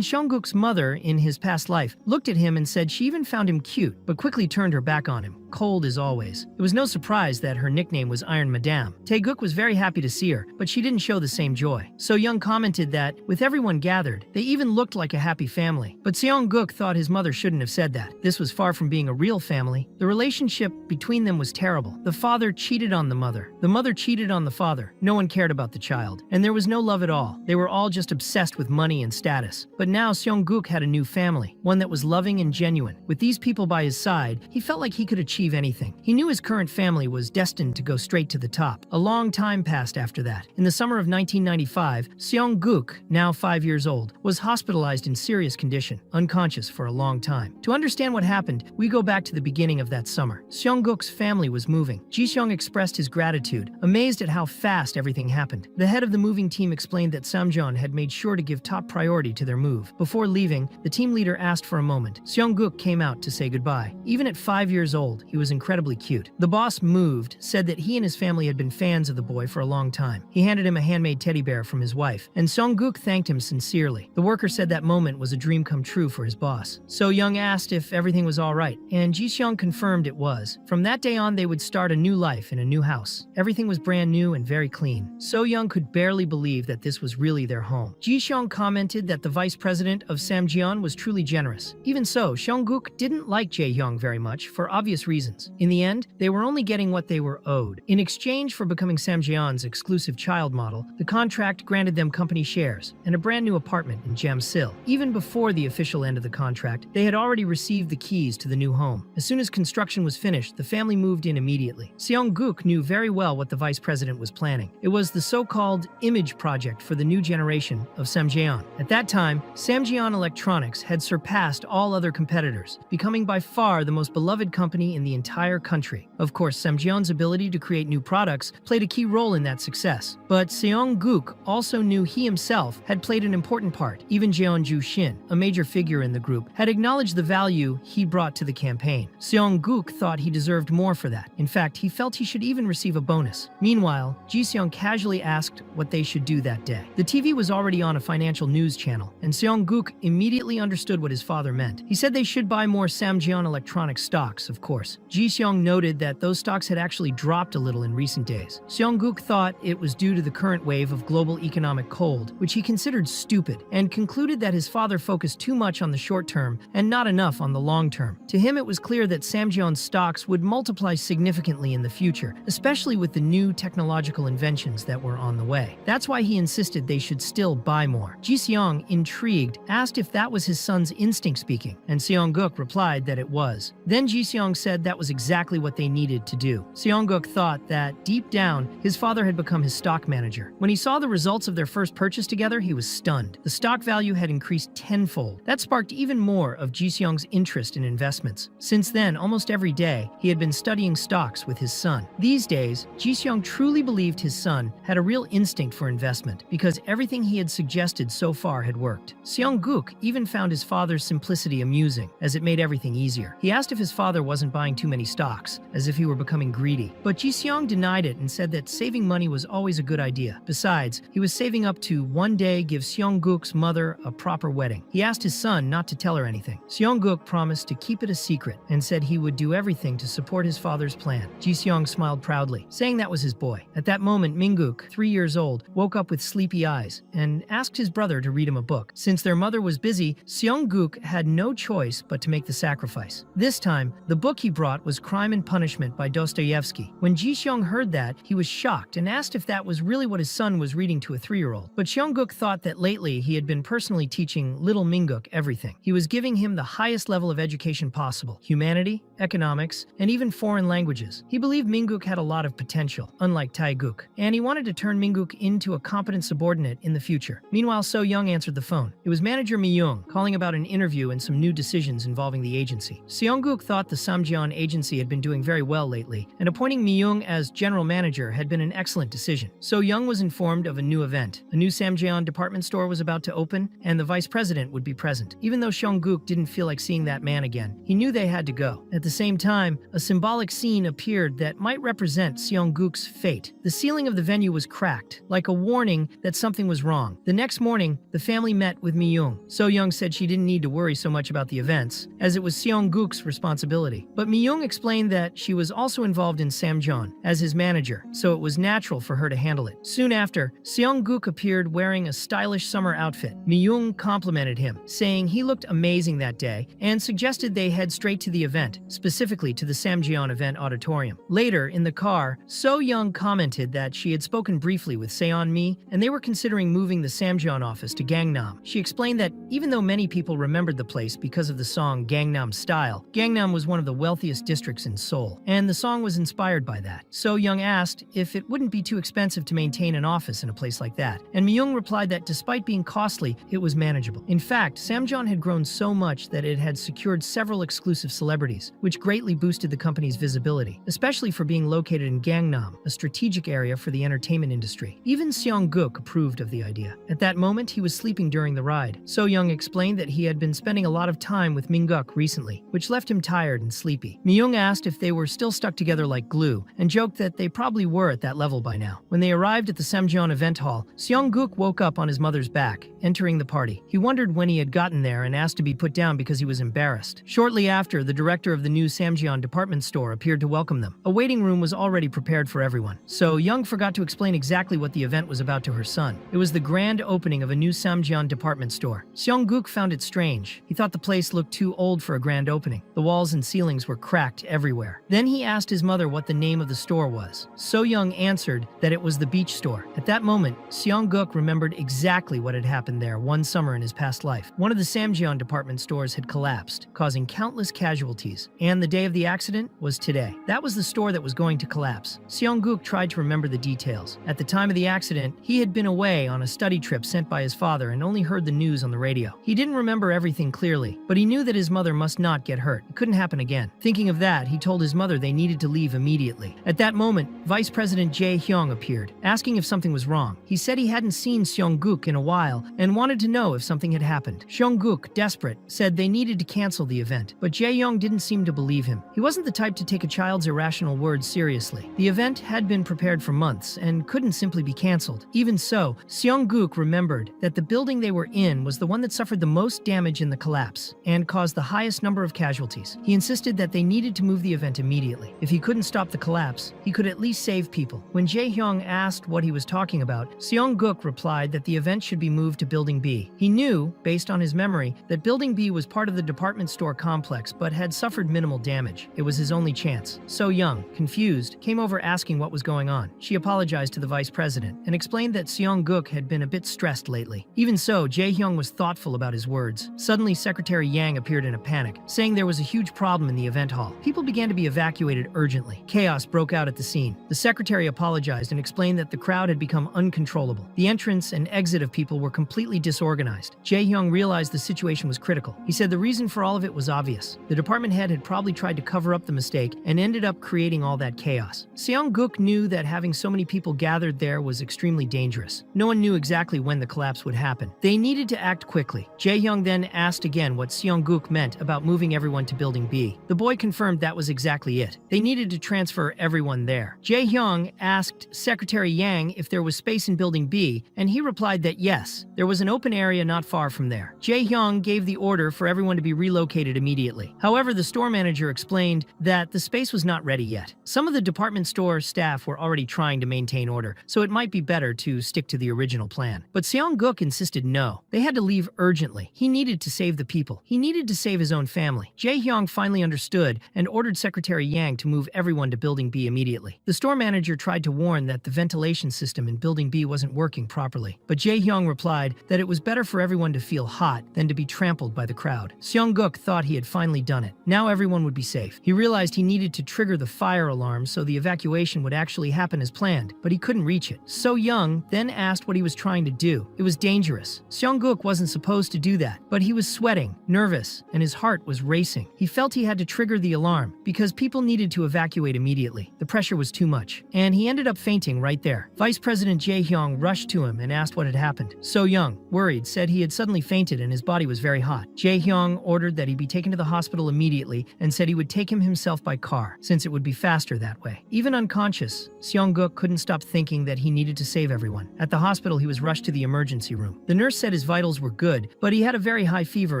Seong-guk's mother in his past life, looked at him and said she even found him cute, but quickly turned her back on him, cold as always. It was no surprise that her nickname was Iron Madame. Tae-guk was very happy to see her, but she didn't show the same joy. So-young commented that, with everyone gathered, they even looked like a happy family. But Seong-guk thought his mother shouldn't have said that. This was far from being a real family. The relationship between them was terrible. The father cheated on the mother cheated on the father. No one cared about the child, and there was no love at all. They were all just obsessed with money and status. But now Seong-guk had a new family, one that was loving and genuine. With these people by his side, he felt like he could achieve anything. He knew his current family was destined to go straight to the top. A long time passed after that. In the summer of 1995, Seong-guk, now 5 years old, was hospitalized in serious condition, unconscious for a long time. To understand what happened, we go back to the beginning of that summer. Seong-guk's family was moving. Ji-seong expressed his gratitude, amazed at how fast everything happened. The head of the moving team explained that Samjeon had made sure to give top priority to their move. Before leaving, the team leader asked for a moment. Seong-guk came out to say goodbye. Even at 5 years old, he was incredibly cute. The boss, moved, said that he and his family had been fans of the boy for a long time. He handed him a handmade teddy bear from his wife, and Seong-guk thanked him sincerely. The worker said that moment was a dream come true for his boss. So-young asked if everything was all right, and Ji-seong confirmed it was. From that day on, they would start a new life in a new house. Everything was brand new and very clean. So-young could barely believe that this was really their home. Ji-seong commented that the vice president of Samjeon was truly generous. Even so, Seong-guk didn't like Jae-hyung very much for obvious reasons. In the end, they were only getting what they were owed. In exchange for becoming Samjeon's exclusive child model, the contract granted them company shares and a brand new apartment in Jamsil. Even before the official end of the contract, they had already received the keys to the new home. As soon as construction was finished, the family moved in immediately. Seong-guk knew very well what the vice president was planning. It was the so-called image huge project for the new generation of Samjeon. At that time, Samjeon Electronics had surpassed all other competitors, becoming by far the most beloved company in the entire country. Of course, Samjeon's ability to create new products played a key role in that success. But Seong-guk also knew he himself had played an important part. Even Jeonju Shin, a major figure in the group, had acknowledged the value he brought to the campaign. Seong-guk thought he deserved more for that. In fact, he felt he should even receive a bonus. Meanwhile, Ji-seong casually asked what they should do that day. The TV was already on a financial news channel, and Seong-guk immediately understood what his father meant. He said they should buy more Samjeon Electronics stocks, of course. Ji-seong noted that those stocks had actually dropped a little in recent days. Seong-guk thought it was due to the current wave of global economic cold, which he considered stupid, and concluded that his father focused too much on the short term and not enough on the long term. To him, it was clear that Samjeon's stocks would multiply significantly in the future, especially with the new technological inventions that were on the way. That's why he insisted they should still buy more. Ji-seong, intrigued, asked if that was his son's instinct speaking, and Seong-guk replied that it was. Then Ji-seong said that was exactly what they needed to do. Seong-guk thought that, deep down, his father had become his stock manager. When he saw the results of their first purchase together, he was stunned. The stock value had increased tenfold. That sparked even more of Ji-seong's interest in investments. Since then, almost every day, he had been studying stocks with his son. These days, Ji-seong truly believed his son had a real instinct for investment because everything he had suggested so far had worked. Seong-guk even found his father's simplicity amusing, as it made everything easier. He asked if his father wasn't buying too many stocks, as if he were becoming greedy. But Ji-seong denied it and said that saving money was always a good idea. Besides, he was saving up to one day give Seong-guk's mother a proper wedding. He asked his son not to tell her anything. Seong-guk promised to keep it a secret and said he would do everything to support his father's plan. Ji-seong smiled proudly, saying that was his boy. At that moment, Min-guk, 3 years old, woke up with sleepy eyes and asked his brother to read him a book. Since their mother was busy, Seong-guk had no choice but to make the sacrifice. This time, the book he brought was Crime and Punishment by Dostoevsky. When Ji-seong heard that, he was shocked and asked if that was really what his son was reading to a 3-year-old. But Seong-guk thought that lately he had been personally teaching little Min-guk everything. He was giving him the highest level of education possible: humanity, economics, and even foreign languages. He believed Min-guk had a lot of potential, unlike Tae-guk, and he wanted to turn Min-guk into a competent subordinate in the future. Meanwhile, So-young answered the phone. It was manager Mi-young, calling about an interview and some new decisions involving the agency. Seong-guk thought the Samjeon agency had been doing very well lately, and appointing Mi-young as general manager had been an excellent decision. So-young was informed of a new event. A new Samjeon department store was about to open, and the vice president would be present. Even though Seong-guk didn't feel like seeing that man again, he knew they had to go. At the same time, a symbolic scene appeared that might represent Seong-guk's fate. The ceiling of the venue was cracked, like a warning that something was wrong. The next morning, the family met with Mi-young. So-young said she didn't need to worry so much about the events, as it was Seong-guk's responsibility. But Mi-young explained that she was also involved in Samjeon as his manager, so it was natural for her to handle it. Soon after, Seong-guk appeared wearing a stylish summer outfit. Mi-young complimented him, saying he looked amazing that day, and suggested they head straight to the event, specifically to the Samjeon event auditorium. Later, in the car, So-young commented that she had spoken briefly with Seon-mi, and they were considering moving the Samjeon office to Gangnam. She explained that even though many people remembered the place because of the song Gangnam Style, Gangnam was one of the wealthiest districts in Seoul, and the song was inspired by that. So-young asked if it wouldn't be too expensive to maintain an office in a place like that, and Mi-young replied that despite being costly, it was manageable. In fact, Samjeon had grown so much that it had secured several exclusive celebrities, which greatly boosted the company's visibility, especially for being located in Gangnam, a strategic area for the entertainment industry. Even Seong-guk approved of the idea. At that moment, he was sleeping during the ride. So-young explained that he had been spending a lot of time with Min-guk recently, which left him tired and sleepy. Mi-young asked if they were still stuck together like glue, and joked that they probably were at that level by now. When they arrived at the Samjeon event hall, Seong-guk woke up on his mother's back, entering the party. He wondered when he had gotten there and asked to be put down because he was embarrassed. Shortly after, the director of the new Samjeon department store appeared to welcome them. A waiting room was already prepared for everyone. So Young forgot to explain exactly what the event was about to her son. It was the grand opening of a new Samjeon department store. Seong-guk found it strange. He thought the place looked too old for a grand opening. The walls and ceilings were cracked everywhere. Then Then he asked his mother what the name of the store was. So-young answered that it was the beach store. At that moment, Seong-guk remembered exactly what had happened there one summer in his past life. One of the Samjeon department stores had collapsed, causing countless casualties. And the day of the accident was today. That was the store that was going to collapse. Seong-guk tried to remember the details. At the time of the accident, he had been away on a study trip sent by his father and only heard the news on the radio. He didn't remember everything clearly, but he knew that his mother must not get hurt. It couldn't happen again. Thinking of that, he told his mother they needed to leave immediately. At that moment, Vice President Jae Hyung appeared, asking if something was wrong. He said he hadn't seen Seong-guk in a while and wanted to know if something had happened. Seong-guk, desperate, said they needed to cancel the event, but Jae Hyung didn't seem to believe him. He wasn't the type to take a child's irrational words seriously. The event had been prepared for months and couldn't simply be canceled. Even so, Seong-guk remembered that the building they were in was the one that suffered the most damage in the collapse and caused the highest number of casualties. He insisted that they needed to move the event immediately. If he couldn't stop the collapse, he could at least save people. When Jae Hyung asked what he was talking about, Seong-guk replied that the event should be moved to Building B. He knew, based on his memory, that Building B was part of the department store complex but had suffered minimal damage. It was his only chance. So-young, confused, came over asking what was going on. She apologized to the vice president and explained that Seong-guk had been a bit stressed lately. Even so, Jae Hyung was thoughtful about his words. Suddenly, Secretary Yang appeared in a panic, saying there was a huge problem in the event hall. People began to be evacuated urgently. Chaos broke out at the scene. The secretary apologized and explained that the crowd had become uncontrollable. The entrance and exit of people were completely disorganized. Jae Hyung realized the situation was critical. He said the reason for all of it was obvious. The department head had probably tried to cover up the mistake and ended up creating all that chaos. Seong-guk knew that having so many people gathered there was extremely dangerous. No one knew exactly when the collapse would happen. They needed to act quickly. Jae Hyung then asked again what Seong-guk meant about moving everyone to Building B. The boy confirmed that was exactly it. They needed to transfer everyone there. Jae Hyung asked Secretary Yang if there was space in Building B, and he replied that yes, there was an open area not far from there. Jae Hyung gave the order for everyone to be relocated immediately. However, the store manager explained that the space was not ready yet. Some of the department store staff were already trying to maintain order, so it might be better to stick to the original plan. But Seong-guk insisted no. They had to leave urgently. He needed to save the people. He needed to save his own family. Jae Hyung finally understood and ordered Secretary Yang to move everyone to Building B immediately. The store manager tried to warn that the ventilation system in Building B wasn't working properly, but Jae Hyung replied that it was better for everyone to feel hot than to be trampled by the crowd. Seong-guk thought he had finally done it. Now everyone would be safe. He realized he needed to trigger the fire alarm so the evacuation would actually happen as planned, but he couldn't reach it. So-young then asked what he was trying to do. It was dangerous. Seong-guk wasn't supposed to do that, but he was sweating, nervous, and his heart was racing. He felt he had to trigger the alarm because people needed to evacuate immediately. The pressure was too much, and he ended up fainting right there. Vice President Jae Hyung rushed to him and asked what had happened. So-young, worried, said he had suddenly fainted and his body was very hot. Jae Hyung ordered that he be taken to the hospital immediately and said he would take him himself by car, since it would be faster that way. Even unconscious, Seong-guk couldn't stop thinking that he needed to save everyone. At the hospital, he was rushed to the emergency room. The nurse said his vitals were good, but he had a very high fever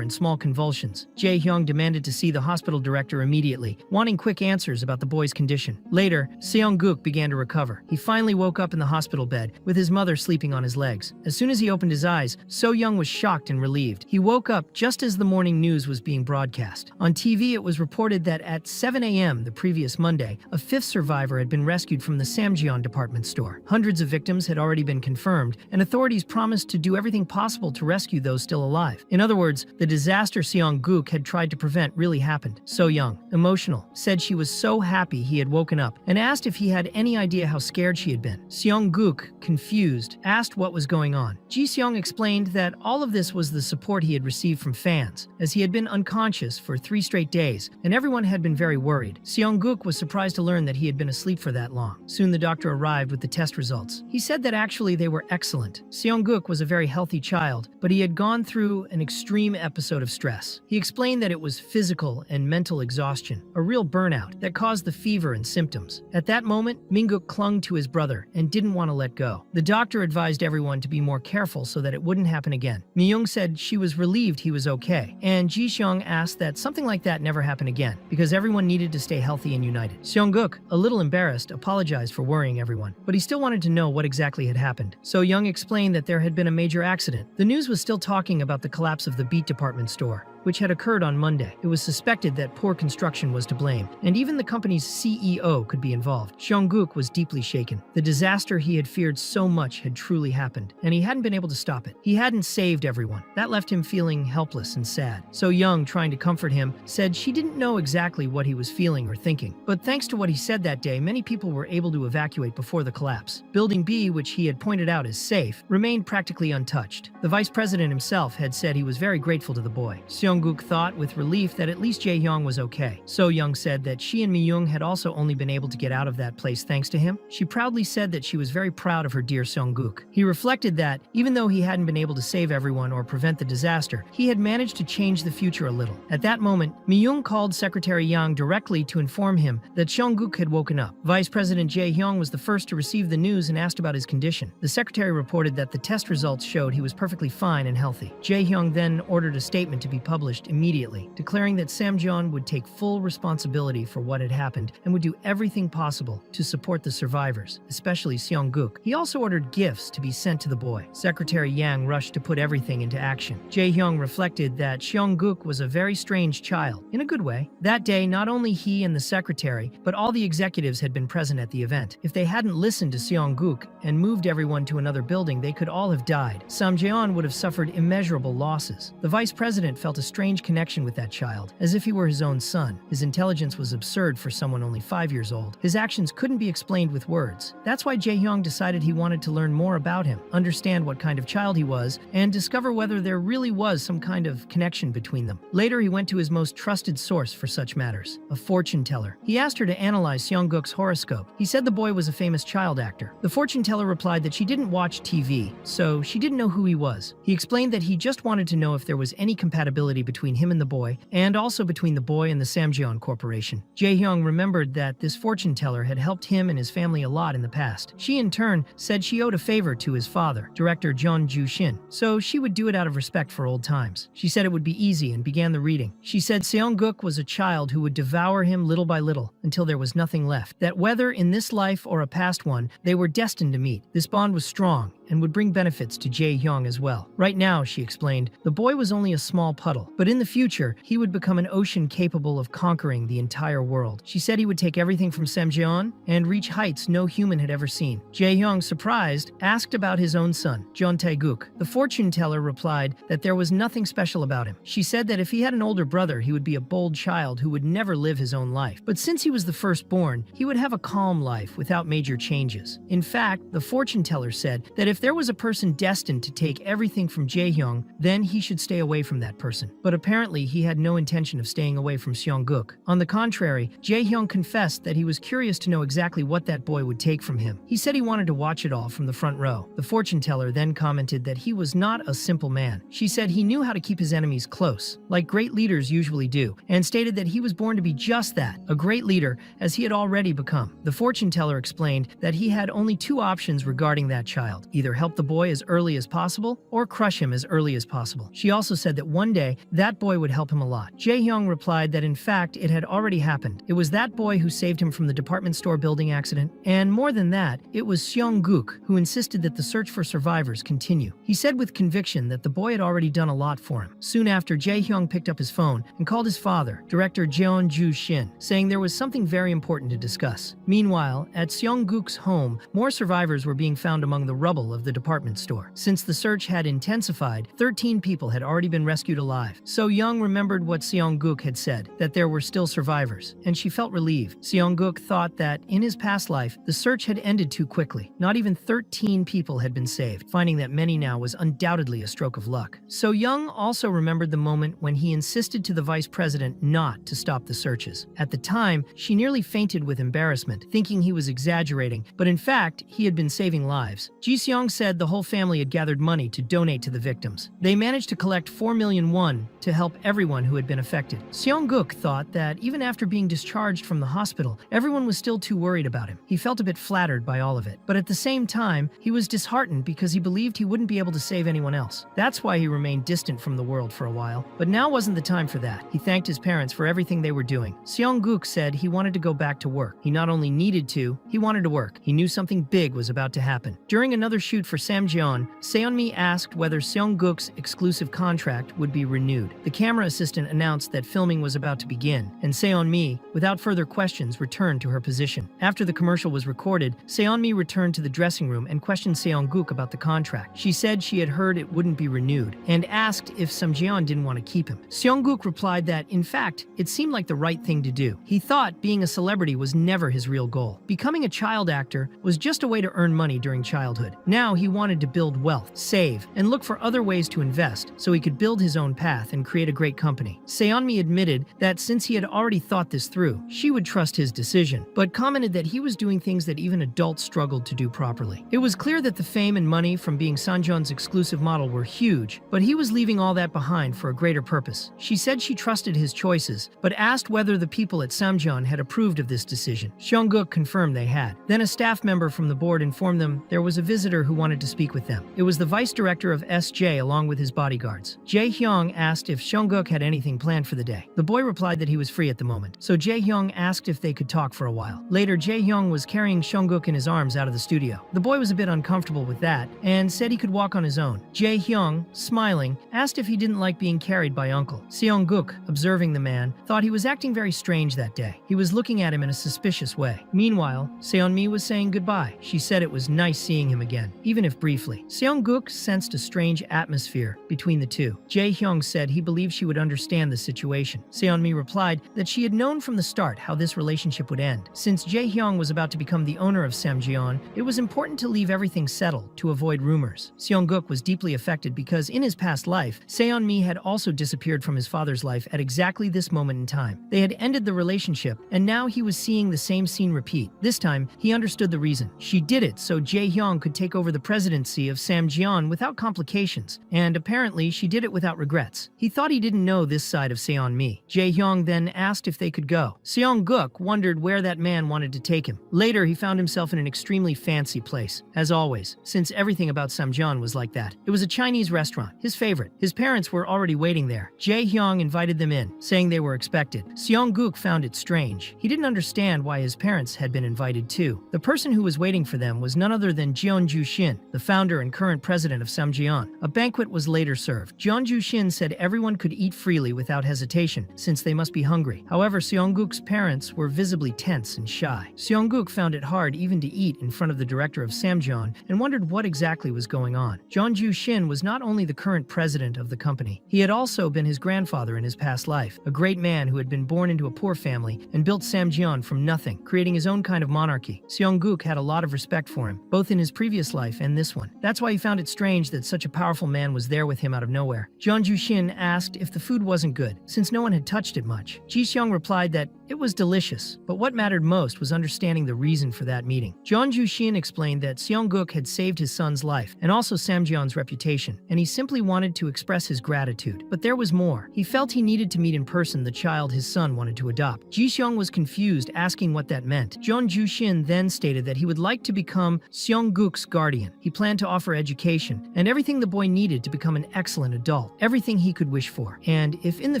and small convulsions. Jae Hyung demanded to see the hospital director immediately, wanting quick answers about the boy's condition. Later, Seong-guk began to recover. He finally woke up in the hospital bed, with his mother sleeping on his legs. As soon as he opened his eyes, So-young was shocked and relieved. He woke up just as the morning news was being broadcast. On TV, it was reported that at 7 a.m. the previous Monday, a fifth survivor had been rescued from the Samjeon department store. Hundreds of victims had already been confirmed, and authorities promised to do everything possible to rescue those still alive. In other words, the disaster Seong-guk had tried to prevent really happened. So-young, emotional, said she was so happy he had woken up and asked if he had any idea how scared she had been. Seong-guk, confused, asked what was going on. Ji-seong explained that all of this was the support he had received from fans, as he had been unconscious for 3 straight days, and everyone had been very worried. Seong-guk was surprised to learn that he had been asleep for that long. Soon the doctor arrived with the test results. He said that actually they were excellent. Seong-guk was a very healthy child, but he had gone through an extreme episode of stress. He explained that it was physical and mental exhaustion, a real burnout, that caused the fever and symptoms. At that moment, Minguk clung to his brother and didn't want to let go. The doctor advised everyone to be more careful so that it wouldn't happen again. Myung said she was relieved he was okay, and Ji-seong asked that something like that never happen again, because everyone needed to stay healthy and united. Seong-guk, a little embarrassed, apologized for worrying everyone, but he still wanted to know what exactly had happened. So-young explained that there had been a major accident. The news was still talking about the collapse of the beat department store, which had occurred on Monday. It was suspected that poor construction was to blame, and and even the company's CEO could be involved. Seong-guk was deeply shaken. The disaster he had feared so much had truly happened, and he hadn't been able to stop it. He hadn't saved everyone. That left him feeling helpless and sad. So Young, trying to comfort him, said she didn't know exactly what he was feeling or thinking. But thanks to what he said that day, many people were able to evacuate before the collapse. Building B, which he had pointed out as safe, remained practically untouched. The vice president himself had said he was very grateful to the boy. Seong-guk thought with relief that at least Jae-hyung was okay. So Young said that she and Mi-young had also only been able to get out of that place thanks to him. She proudly said that she was very proud of her dear Seong-guk. He reflected that, even though he hadn't been able to save everyone or prevent the disaster, he had managed to change the future a little. At that moment, Mi-young called Secretary Yang directly to inform him that Seong-guk had woken up. Vice President Jae-hyung was the first to receive the news and asked about his condition. The secretary reported that the test results showed he was perfectly fine and healthy. Jae-hyung then ordered a statement to be published immediately, declaring that Samjeon would take full responsibility for what had happened and would do everything possible to support the survivors, especially Seong-guk. He also ordered gifts to be sent to the boy. Secretary Yang rushed to put everything into action. Jae-hyung reflected that Seong-guk was a very strange child, in a good way. That day, not only he and the secretary, but all the executives had been present at the event. If they hadn't listened to Seong-guk and moved everyone to another building, they could all have died. Samjeon would have suffered immeasurable losses. The vice president felt a strange connection with that child, as if he were his own son. His intelligence was absurd for someone only 5 years old. His actions couldn't be explained with words. That's why Jae-hyung decided he wanted to learn more about him, understand what kind of child he was, and discover whether there really was some kind of connection between them. Later, he went to his most trusted source for such matters, a fortune teller. He asked her to analyze Seong-guk's horoscope. He said the boy was a famous child actor. The fortune teller replied that she didn't watch TV, so she didn't know who he was. He explained that he just wanted to know if there was any compatibility between him and the boy, and also between the boy and the Samjeon Corporation. Jae-hyung remembered that this fortune teller had helped him and his family a lot in the past. She, in turn, said she owed a favor to his father, director Jeon Ju-shin, so she would do it out of respect for old times. She said it would be easy and began the reading. She said Seong-guk was a child who would devour him little by little until there was nothing left, that whether in this life or a past one, they were destined to meet. This bond was strong and would bring benefits to Jae-hyung as well. Right now, she explained, the boy was only a small puddle, but in the future, he would become an ocean capable of conquering the entire world. She said he would take everything from Samjeon and reach heights no human had ever seen. Jae-hyung, surprised, asked about his own son, Jeon Tae-guk. The fortune teller replied that there was nothing special about him. She said that if he had an older brother, he would be a bold child who would never live his own life. But since he was the firstborn, he would have a calm life without major changes. In fact, the fortune teller said that if there was a person destined to take everything from Jae-hyung, then he should stay away from that person. But apparently, he had no intention of staying away from Seong-guk. On the contrary, Jae-hyung confessed that he was curious to know exactly what that boy would take from him. He said he wanted to watch it all from the front row. The fortune teller then commented that he was not a simple man. She said he knew how to keep his enemies close, like great leaders usually do, and stated that he was born to be just that, a great leader, as he had already become. The fortune teller explained that he had only two options regarding that child, either help the boy as early as possible or crush him as early as possible. She also said that one day, that boy would help him a lot. Jae-hyung replied that in fact, it had already happened. It was that boy who saved him from the department store building accident, and more than that, it was Seong-guk who insisted that the search for survivors continue. He said with conviction that the boy had already done a lot for him. Soon after, Jae-hyung picked up his phone and called his father, director Jeon Ju-shin, saying there was something very important to discuss. Meanwhile, at Seong-guk's home, more survivors were being found among the rubble of the department store. Since the search had intensified, 13 people had already been rescued alive. So Young remembered what Seong-guk had said, that there were still survivors, and she felt relieved. Seong-guk thought that, in his past life, the search had ended too quickly. Not even 13 people had been saved. Finding that many now was undoubtedly a stroke of luck. So Young also remembered the moment when he insisted to the vice president not to stop the searches. At the time, she nearly fainted with embarrassment, thinking he was exaggerating, but in fact, he had been saving lives. Ji-seong said the whole family had gathered money to donate to the victims. They managed to collect 4 million won to help everyone who had been affected. Seong-guk thought that even after being discharged from the hospital, everyone was still too worried about him. He felt a bit flattered by all of it, but at the same time, he was disheartened because he believed he wouldn't be able to save anyone else. That's why he remained distant from the world for a while. But now wasn't the time for that. He thanked his parents for everything they were doing. Seong-guk said he wanted to go back to work. He not only needed to, he wanted to work. He knew something big was about to happen. During another shoot for Samjeon, Seonmi asked whether Seongguk's exclusive contract would be renewed. The camera assistant announced that filming was about to begin, and Seonmi, without further questions, returned to her position. After the commercial was recorded, Seonmi returned to the dressing room and questioned Seongguk about the contract. She said she had heard it wouldn't be renewed, and asked if Samjeon didn't want to keep him. Seongguk replied that, in fact, it seemed like the right thing to do. He thought being a celebrity was never his real goal. Becoming a child actor was just a way to earn money during childhood. Now he wanted to build wealth, save, and look for other ways to invest so he could build his own path and create a great company. Seonmi admitted that since he had already thought this through, she would trust his decision, but commented that he was doing things that even adults struggled to do properly. It was clear that the fame and money from being Sanjeon's exclusive model were huge, but he was leaving all that behind for a greater purpose. She said she trusted his choices, but asked whether the people at Samjeon had approved of this decision. Seongguk confirmed they had. Then a staff member from the board informed them there was a visitor who wanted to speak with them. It was the vice director of SJ along with his bodyguards. Jae-hyung asked if Seongguk had anything planned for the day. The boy replied that he was free at the moment, so Jae-hyung asked if they could talk for a while. Later, Jae-hyung was carrying Seongguk in his arms out of the studio. The boy was a bit uncomfortable with that and said he could walk on his own. Jae-hyung, smiling, asked if he didn't like being carried by uncle. Seongguk, observing the man, thought he was acting very strange that day. He was looking at him in a suspicious way. Meanwhile, Seonmi was saying goodbye. She said it was nice seeing him again, even if briefly. Seongguk sensed a strange atmosphere between the two. Jae-hyung said he believed she would understand the situation. Seonmi replied that she had known from the start how this relationship would end. Since Jae-hyung was about to become the owner of Samjeon, it was important to leave everything settled to avoid rumors. Seongguk was deeply affected because in his past life, Seonmi had also disappeared from his father's life at exactly this moment in time. They had ended the relationship, and now he was seeing the same scene repeat. This time, he understood the reason. She did it so Jae-hyung could take over the presidency of Samjeon without complications, and apparently she did it without regrets. He thought he didn't know this side of Seonmi. Jae-hyung then asked if they could go. Seongguk wondered where that man wanted to take him. Later, he found himself in an extremely fancy place, as always, since everything about Samjeon was like that. It was a Chinese restaurant, his favorite. His parents were already waiting there. Jae-hyung invited them in, saying they were expected. Seongguk found it strange. He didn't understand why his parents had been invited too. The person who was waiting for them was none other than Jeonju Shin, the founder and current president of Samjeon. A banquet was later served. Jeonju Shin said everyone could eat freely without hesitation, since they must be hungry. However, Seongguk's parents were visibly tense and shy. Seongguk found it hard even to eat in front of the director of Samjeon and wondered what exactly was going on. Jeonju Shin was not only the current president of the company, he had also been his grandfather in his past life, a great man who had been born into a poor family and built Samjeon from nothing, creating his own kind of monarchy. Seongguk had a lot of respect for him, both in his previous life and this one. That's why he found it strange that such a powerful man was there with him out of nowhere. Jeonju Shin asked if the food wasn't good, since no one had touched it much. Ji-seong replied that it was delicious, but what mattered most was understanding the reason for that meeting. Jeonju Shin explained that Seongguk had saved his son's life and also Samjeon's reputation, and he simply wanted to express his gratitude. But there was more. He felt he needed to meet in person the child his son wanted to adopt. Ji-seong was confused, asking what that meant. Jeonju Shin then stated that he would like to become Seongguk's guardian. He planned to offer education and everything the boy needed to become an excellent adult, everything he could wish for. And if in the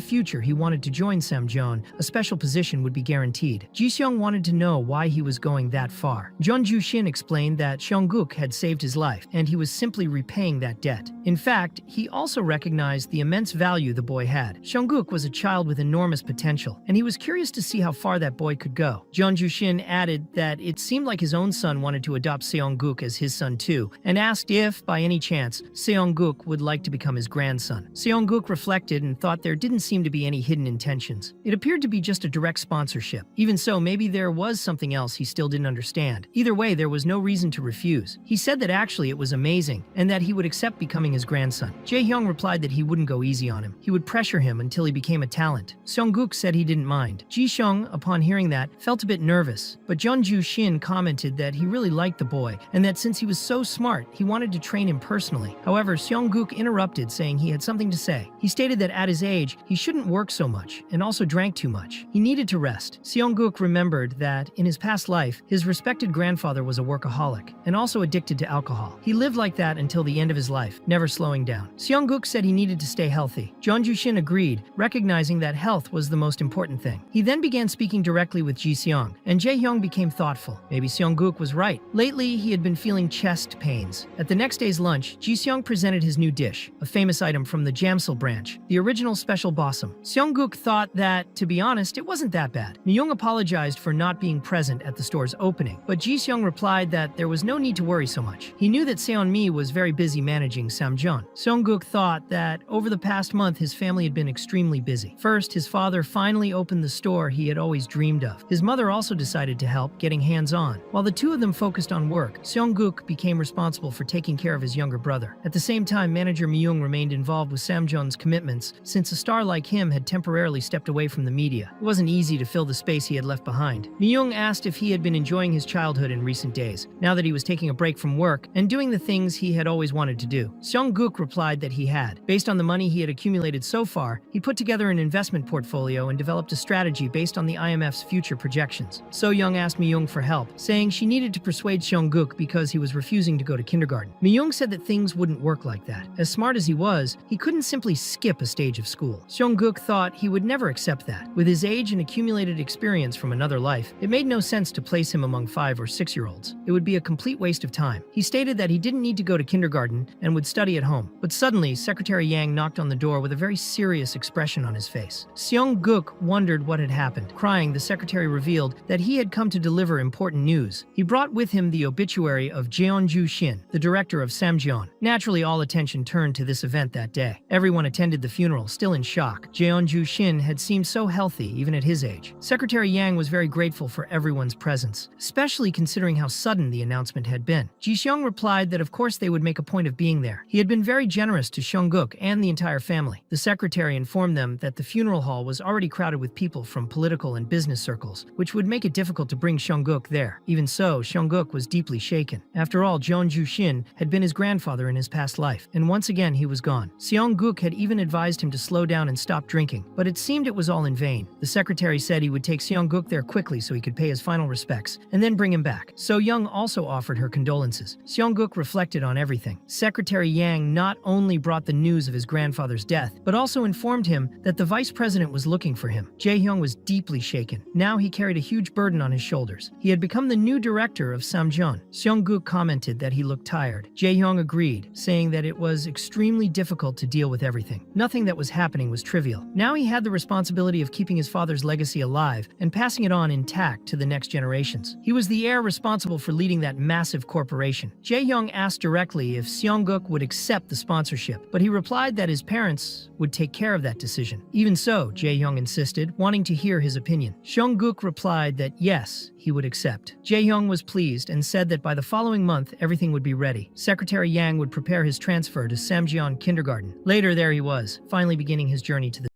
future he wanted to join Samjeon, a special position would be guaranteed. Ji-seong wanted to know why he was going that far. Jeonju Shin explained that Seongguk had saved his life, and he was simply repaying that debt. In fact, he also recognized the immense value the boy had. Seongguk was a child with enormous potential, and he was curious to see how far that boy could go. Jeonju Shin added that it seemed like his own son wanted to adopt Seongguk as his son too, and asked if, by any chance, Seongguk would like to become his grandson. Seongguk reflected and thought there didn't seem to be any hidden intentions. It appeared to be just a direct sponsorship. Even so, maybe there was something else he still didn't understand. Either way, there was no reason to refuse. He said that actually it was amazing, and that he would accept becoming his grandson. Jae-hyung replied that he wouldn't go easy on him. He would pressure him until he became a talent. Seongguk said he didn't mind. Ji-seong, upon hearing that, felt a bit nervous, but Jeonju Shin commented that he really liked the boy, and that since he was so smart, he wanted to train him personally. However, Seongguk interrupted, saying he had something to say. He stated that at his age, he shouldn't work so much, and also drank too much. He needed to rest. Seongguk remembered that, in his past life, his respected grandfather was a workaholic, and also addicted to alcohol. He lived like that until the end of his life, never never slowing down. Seong-guk said he needed to stay healthy. Jeon Ju-shin agreed, recognizing that health was the most important thing. He then began speaking directly with Ji-seong, and Jae-hyung became thoughtful. Maybe Seong-guk was right. Lately, he had been feeling chest pains. At the next day's lunch, Ji-seong presented his new dish, a famous item from the Jamsil branch, the original special bossum. Seong-guk thought that, to be honest, it wasn't that bad. Mi-young apologized for not being present at the store's opening, but Ji-seong replied that there was no need to worry so much. He knew that Seon-mi was very busy managing Samjeon. Seong-guk thought that over the past month his family had been extremely busy. First, his father finally opened the store he had always dreamed of. His mother also decided to help, getting hands-on. While the two of them focused on work, Seong-guk became responsible for taking care of his younger brother. At the same time, manager Mi-young remained involved with Samjeon's commitments, since a star like him had temporarily stepped away from the media. It wasn't easy to fill the space he had left behind. Mi-young asked if he had been enjoying his childhood in recent days, now that he was taking a break from work and doing the things he had always wanted to do. Seong-guk replied that he had. Based on the money he had accumulated so far, he put together an investment portfolio and developed a strategy based on the IMF's future projections. So-young asked Mi-young for help, saying she needed to persuade Seong-guk because he was refusing to go to kindergarten. Mi-young said that things wouldn't work like that. As smart as he was, he couldn't simply skip a stage of school. Seong-guk thought he would never accept that. With his age and accumulated experience from another life, it made no sense to place him among 5- or 6-year-olds. It would be a complete waste of time. He stated that he didn't need to go to kindergarten and would study at home. But suddenly, Secretary Yang knocked on the door with a very serious expression on his face. Seong-guk wondered what had happened. Crying, the secretary revealed that he had come to deliver important news. He brought with him the obituary of Jeon Ju-shin, the director of Samjeon. Naturally, all attention turned to this event that day. Everyone attended the funeral, still in shock. Jeon Ju-shin had seemed so healthy, even at his age. Secretary Yang was very grateful for everyone's presence, especially considering how sudden the announcement had been. Ji-seong replied that of course they would make a point of being there. He had been very generous to Seong-guk and the entire family. The secretary informed them that the funeral hall was already crowded with people from political and business circles, which would make it difficult to bring Seong-guk there. Even so, Seong-guk was deeply shaken. After all, Jeon Ju-shin had been his grandfather in his past life, and once again he was gone. Seong-guk had even advised him to slow down and stop drinking, but it seemed it was all in vain. The secretary said he would take Seong-guk there quickly so he could pay his final respects, and then bring him back. So-young also offered her condolences. Seong-guk reflected on everything. Secretary Yang not only brought the news of his grandfather's death, but also informed him that the vice president was looking for him. Jae-hyung was deeply shaken. Now he carried a huge burden on his shoulders. He had become the new director of Samjeon. Seong-guk commented that he looked tired. Jae-hyung agreed, saying that it was extremely difficult to deal with everything. Nothing that was happening was trivial. Now he had the responsibility of keeping his father's legacy alive and passing it on intact to the next generations. He was the heir responsible for leading that massive corporation. Jae-hyung asked directly if Seong-guk would accept the sponsorship, but he replied that his parents would take care of that decision. Even so, Jae-hyung insisted, wanting to hear his opinion. Seong-guk replied that yes, he would accept. Jae-hyung was pleased and said that by the following month, everything would be ready. Secretary Yang would prepare his transfer to Samjeon Kindergarten. Later, there he was, finally beginning his journey to the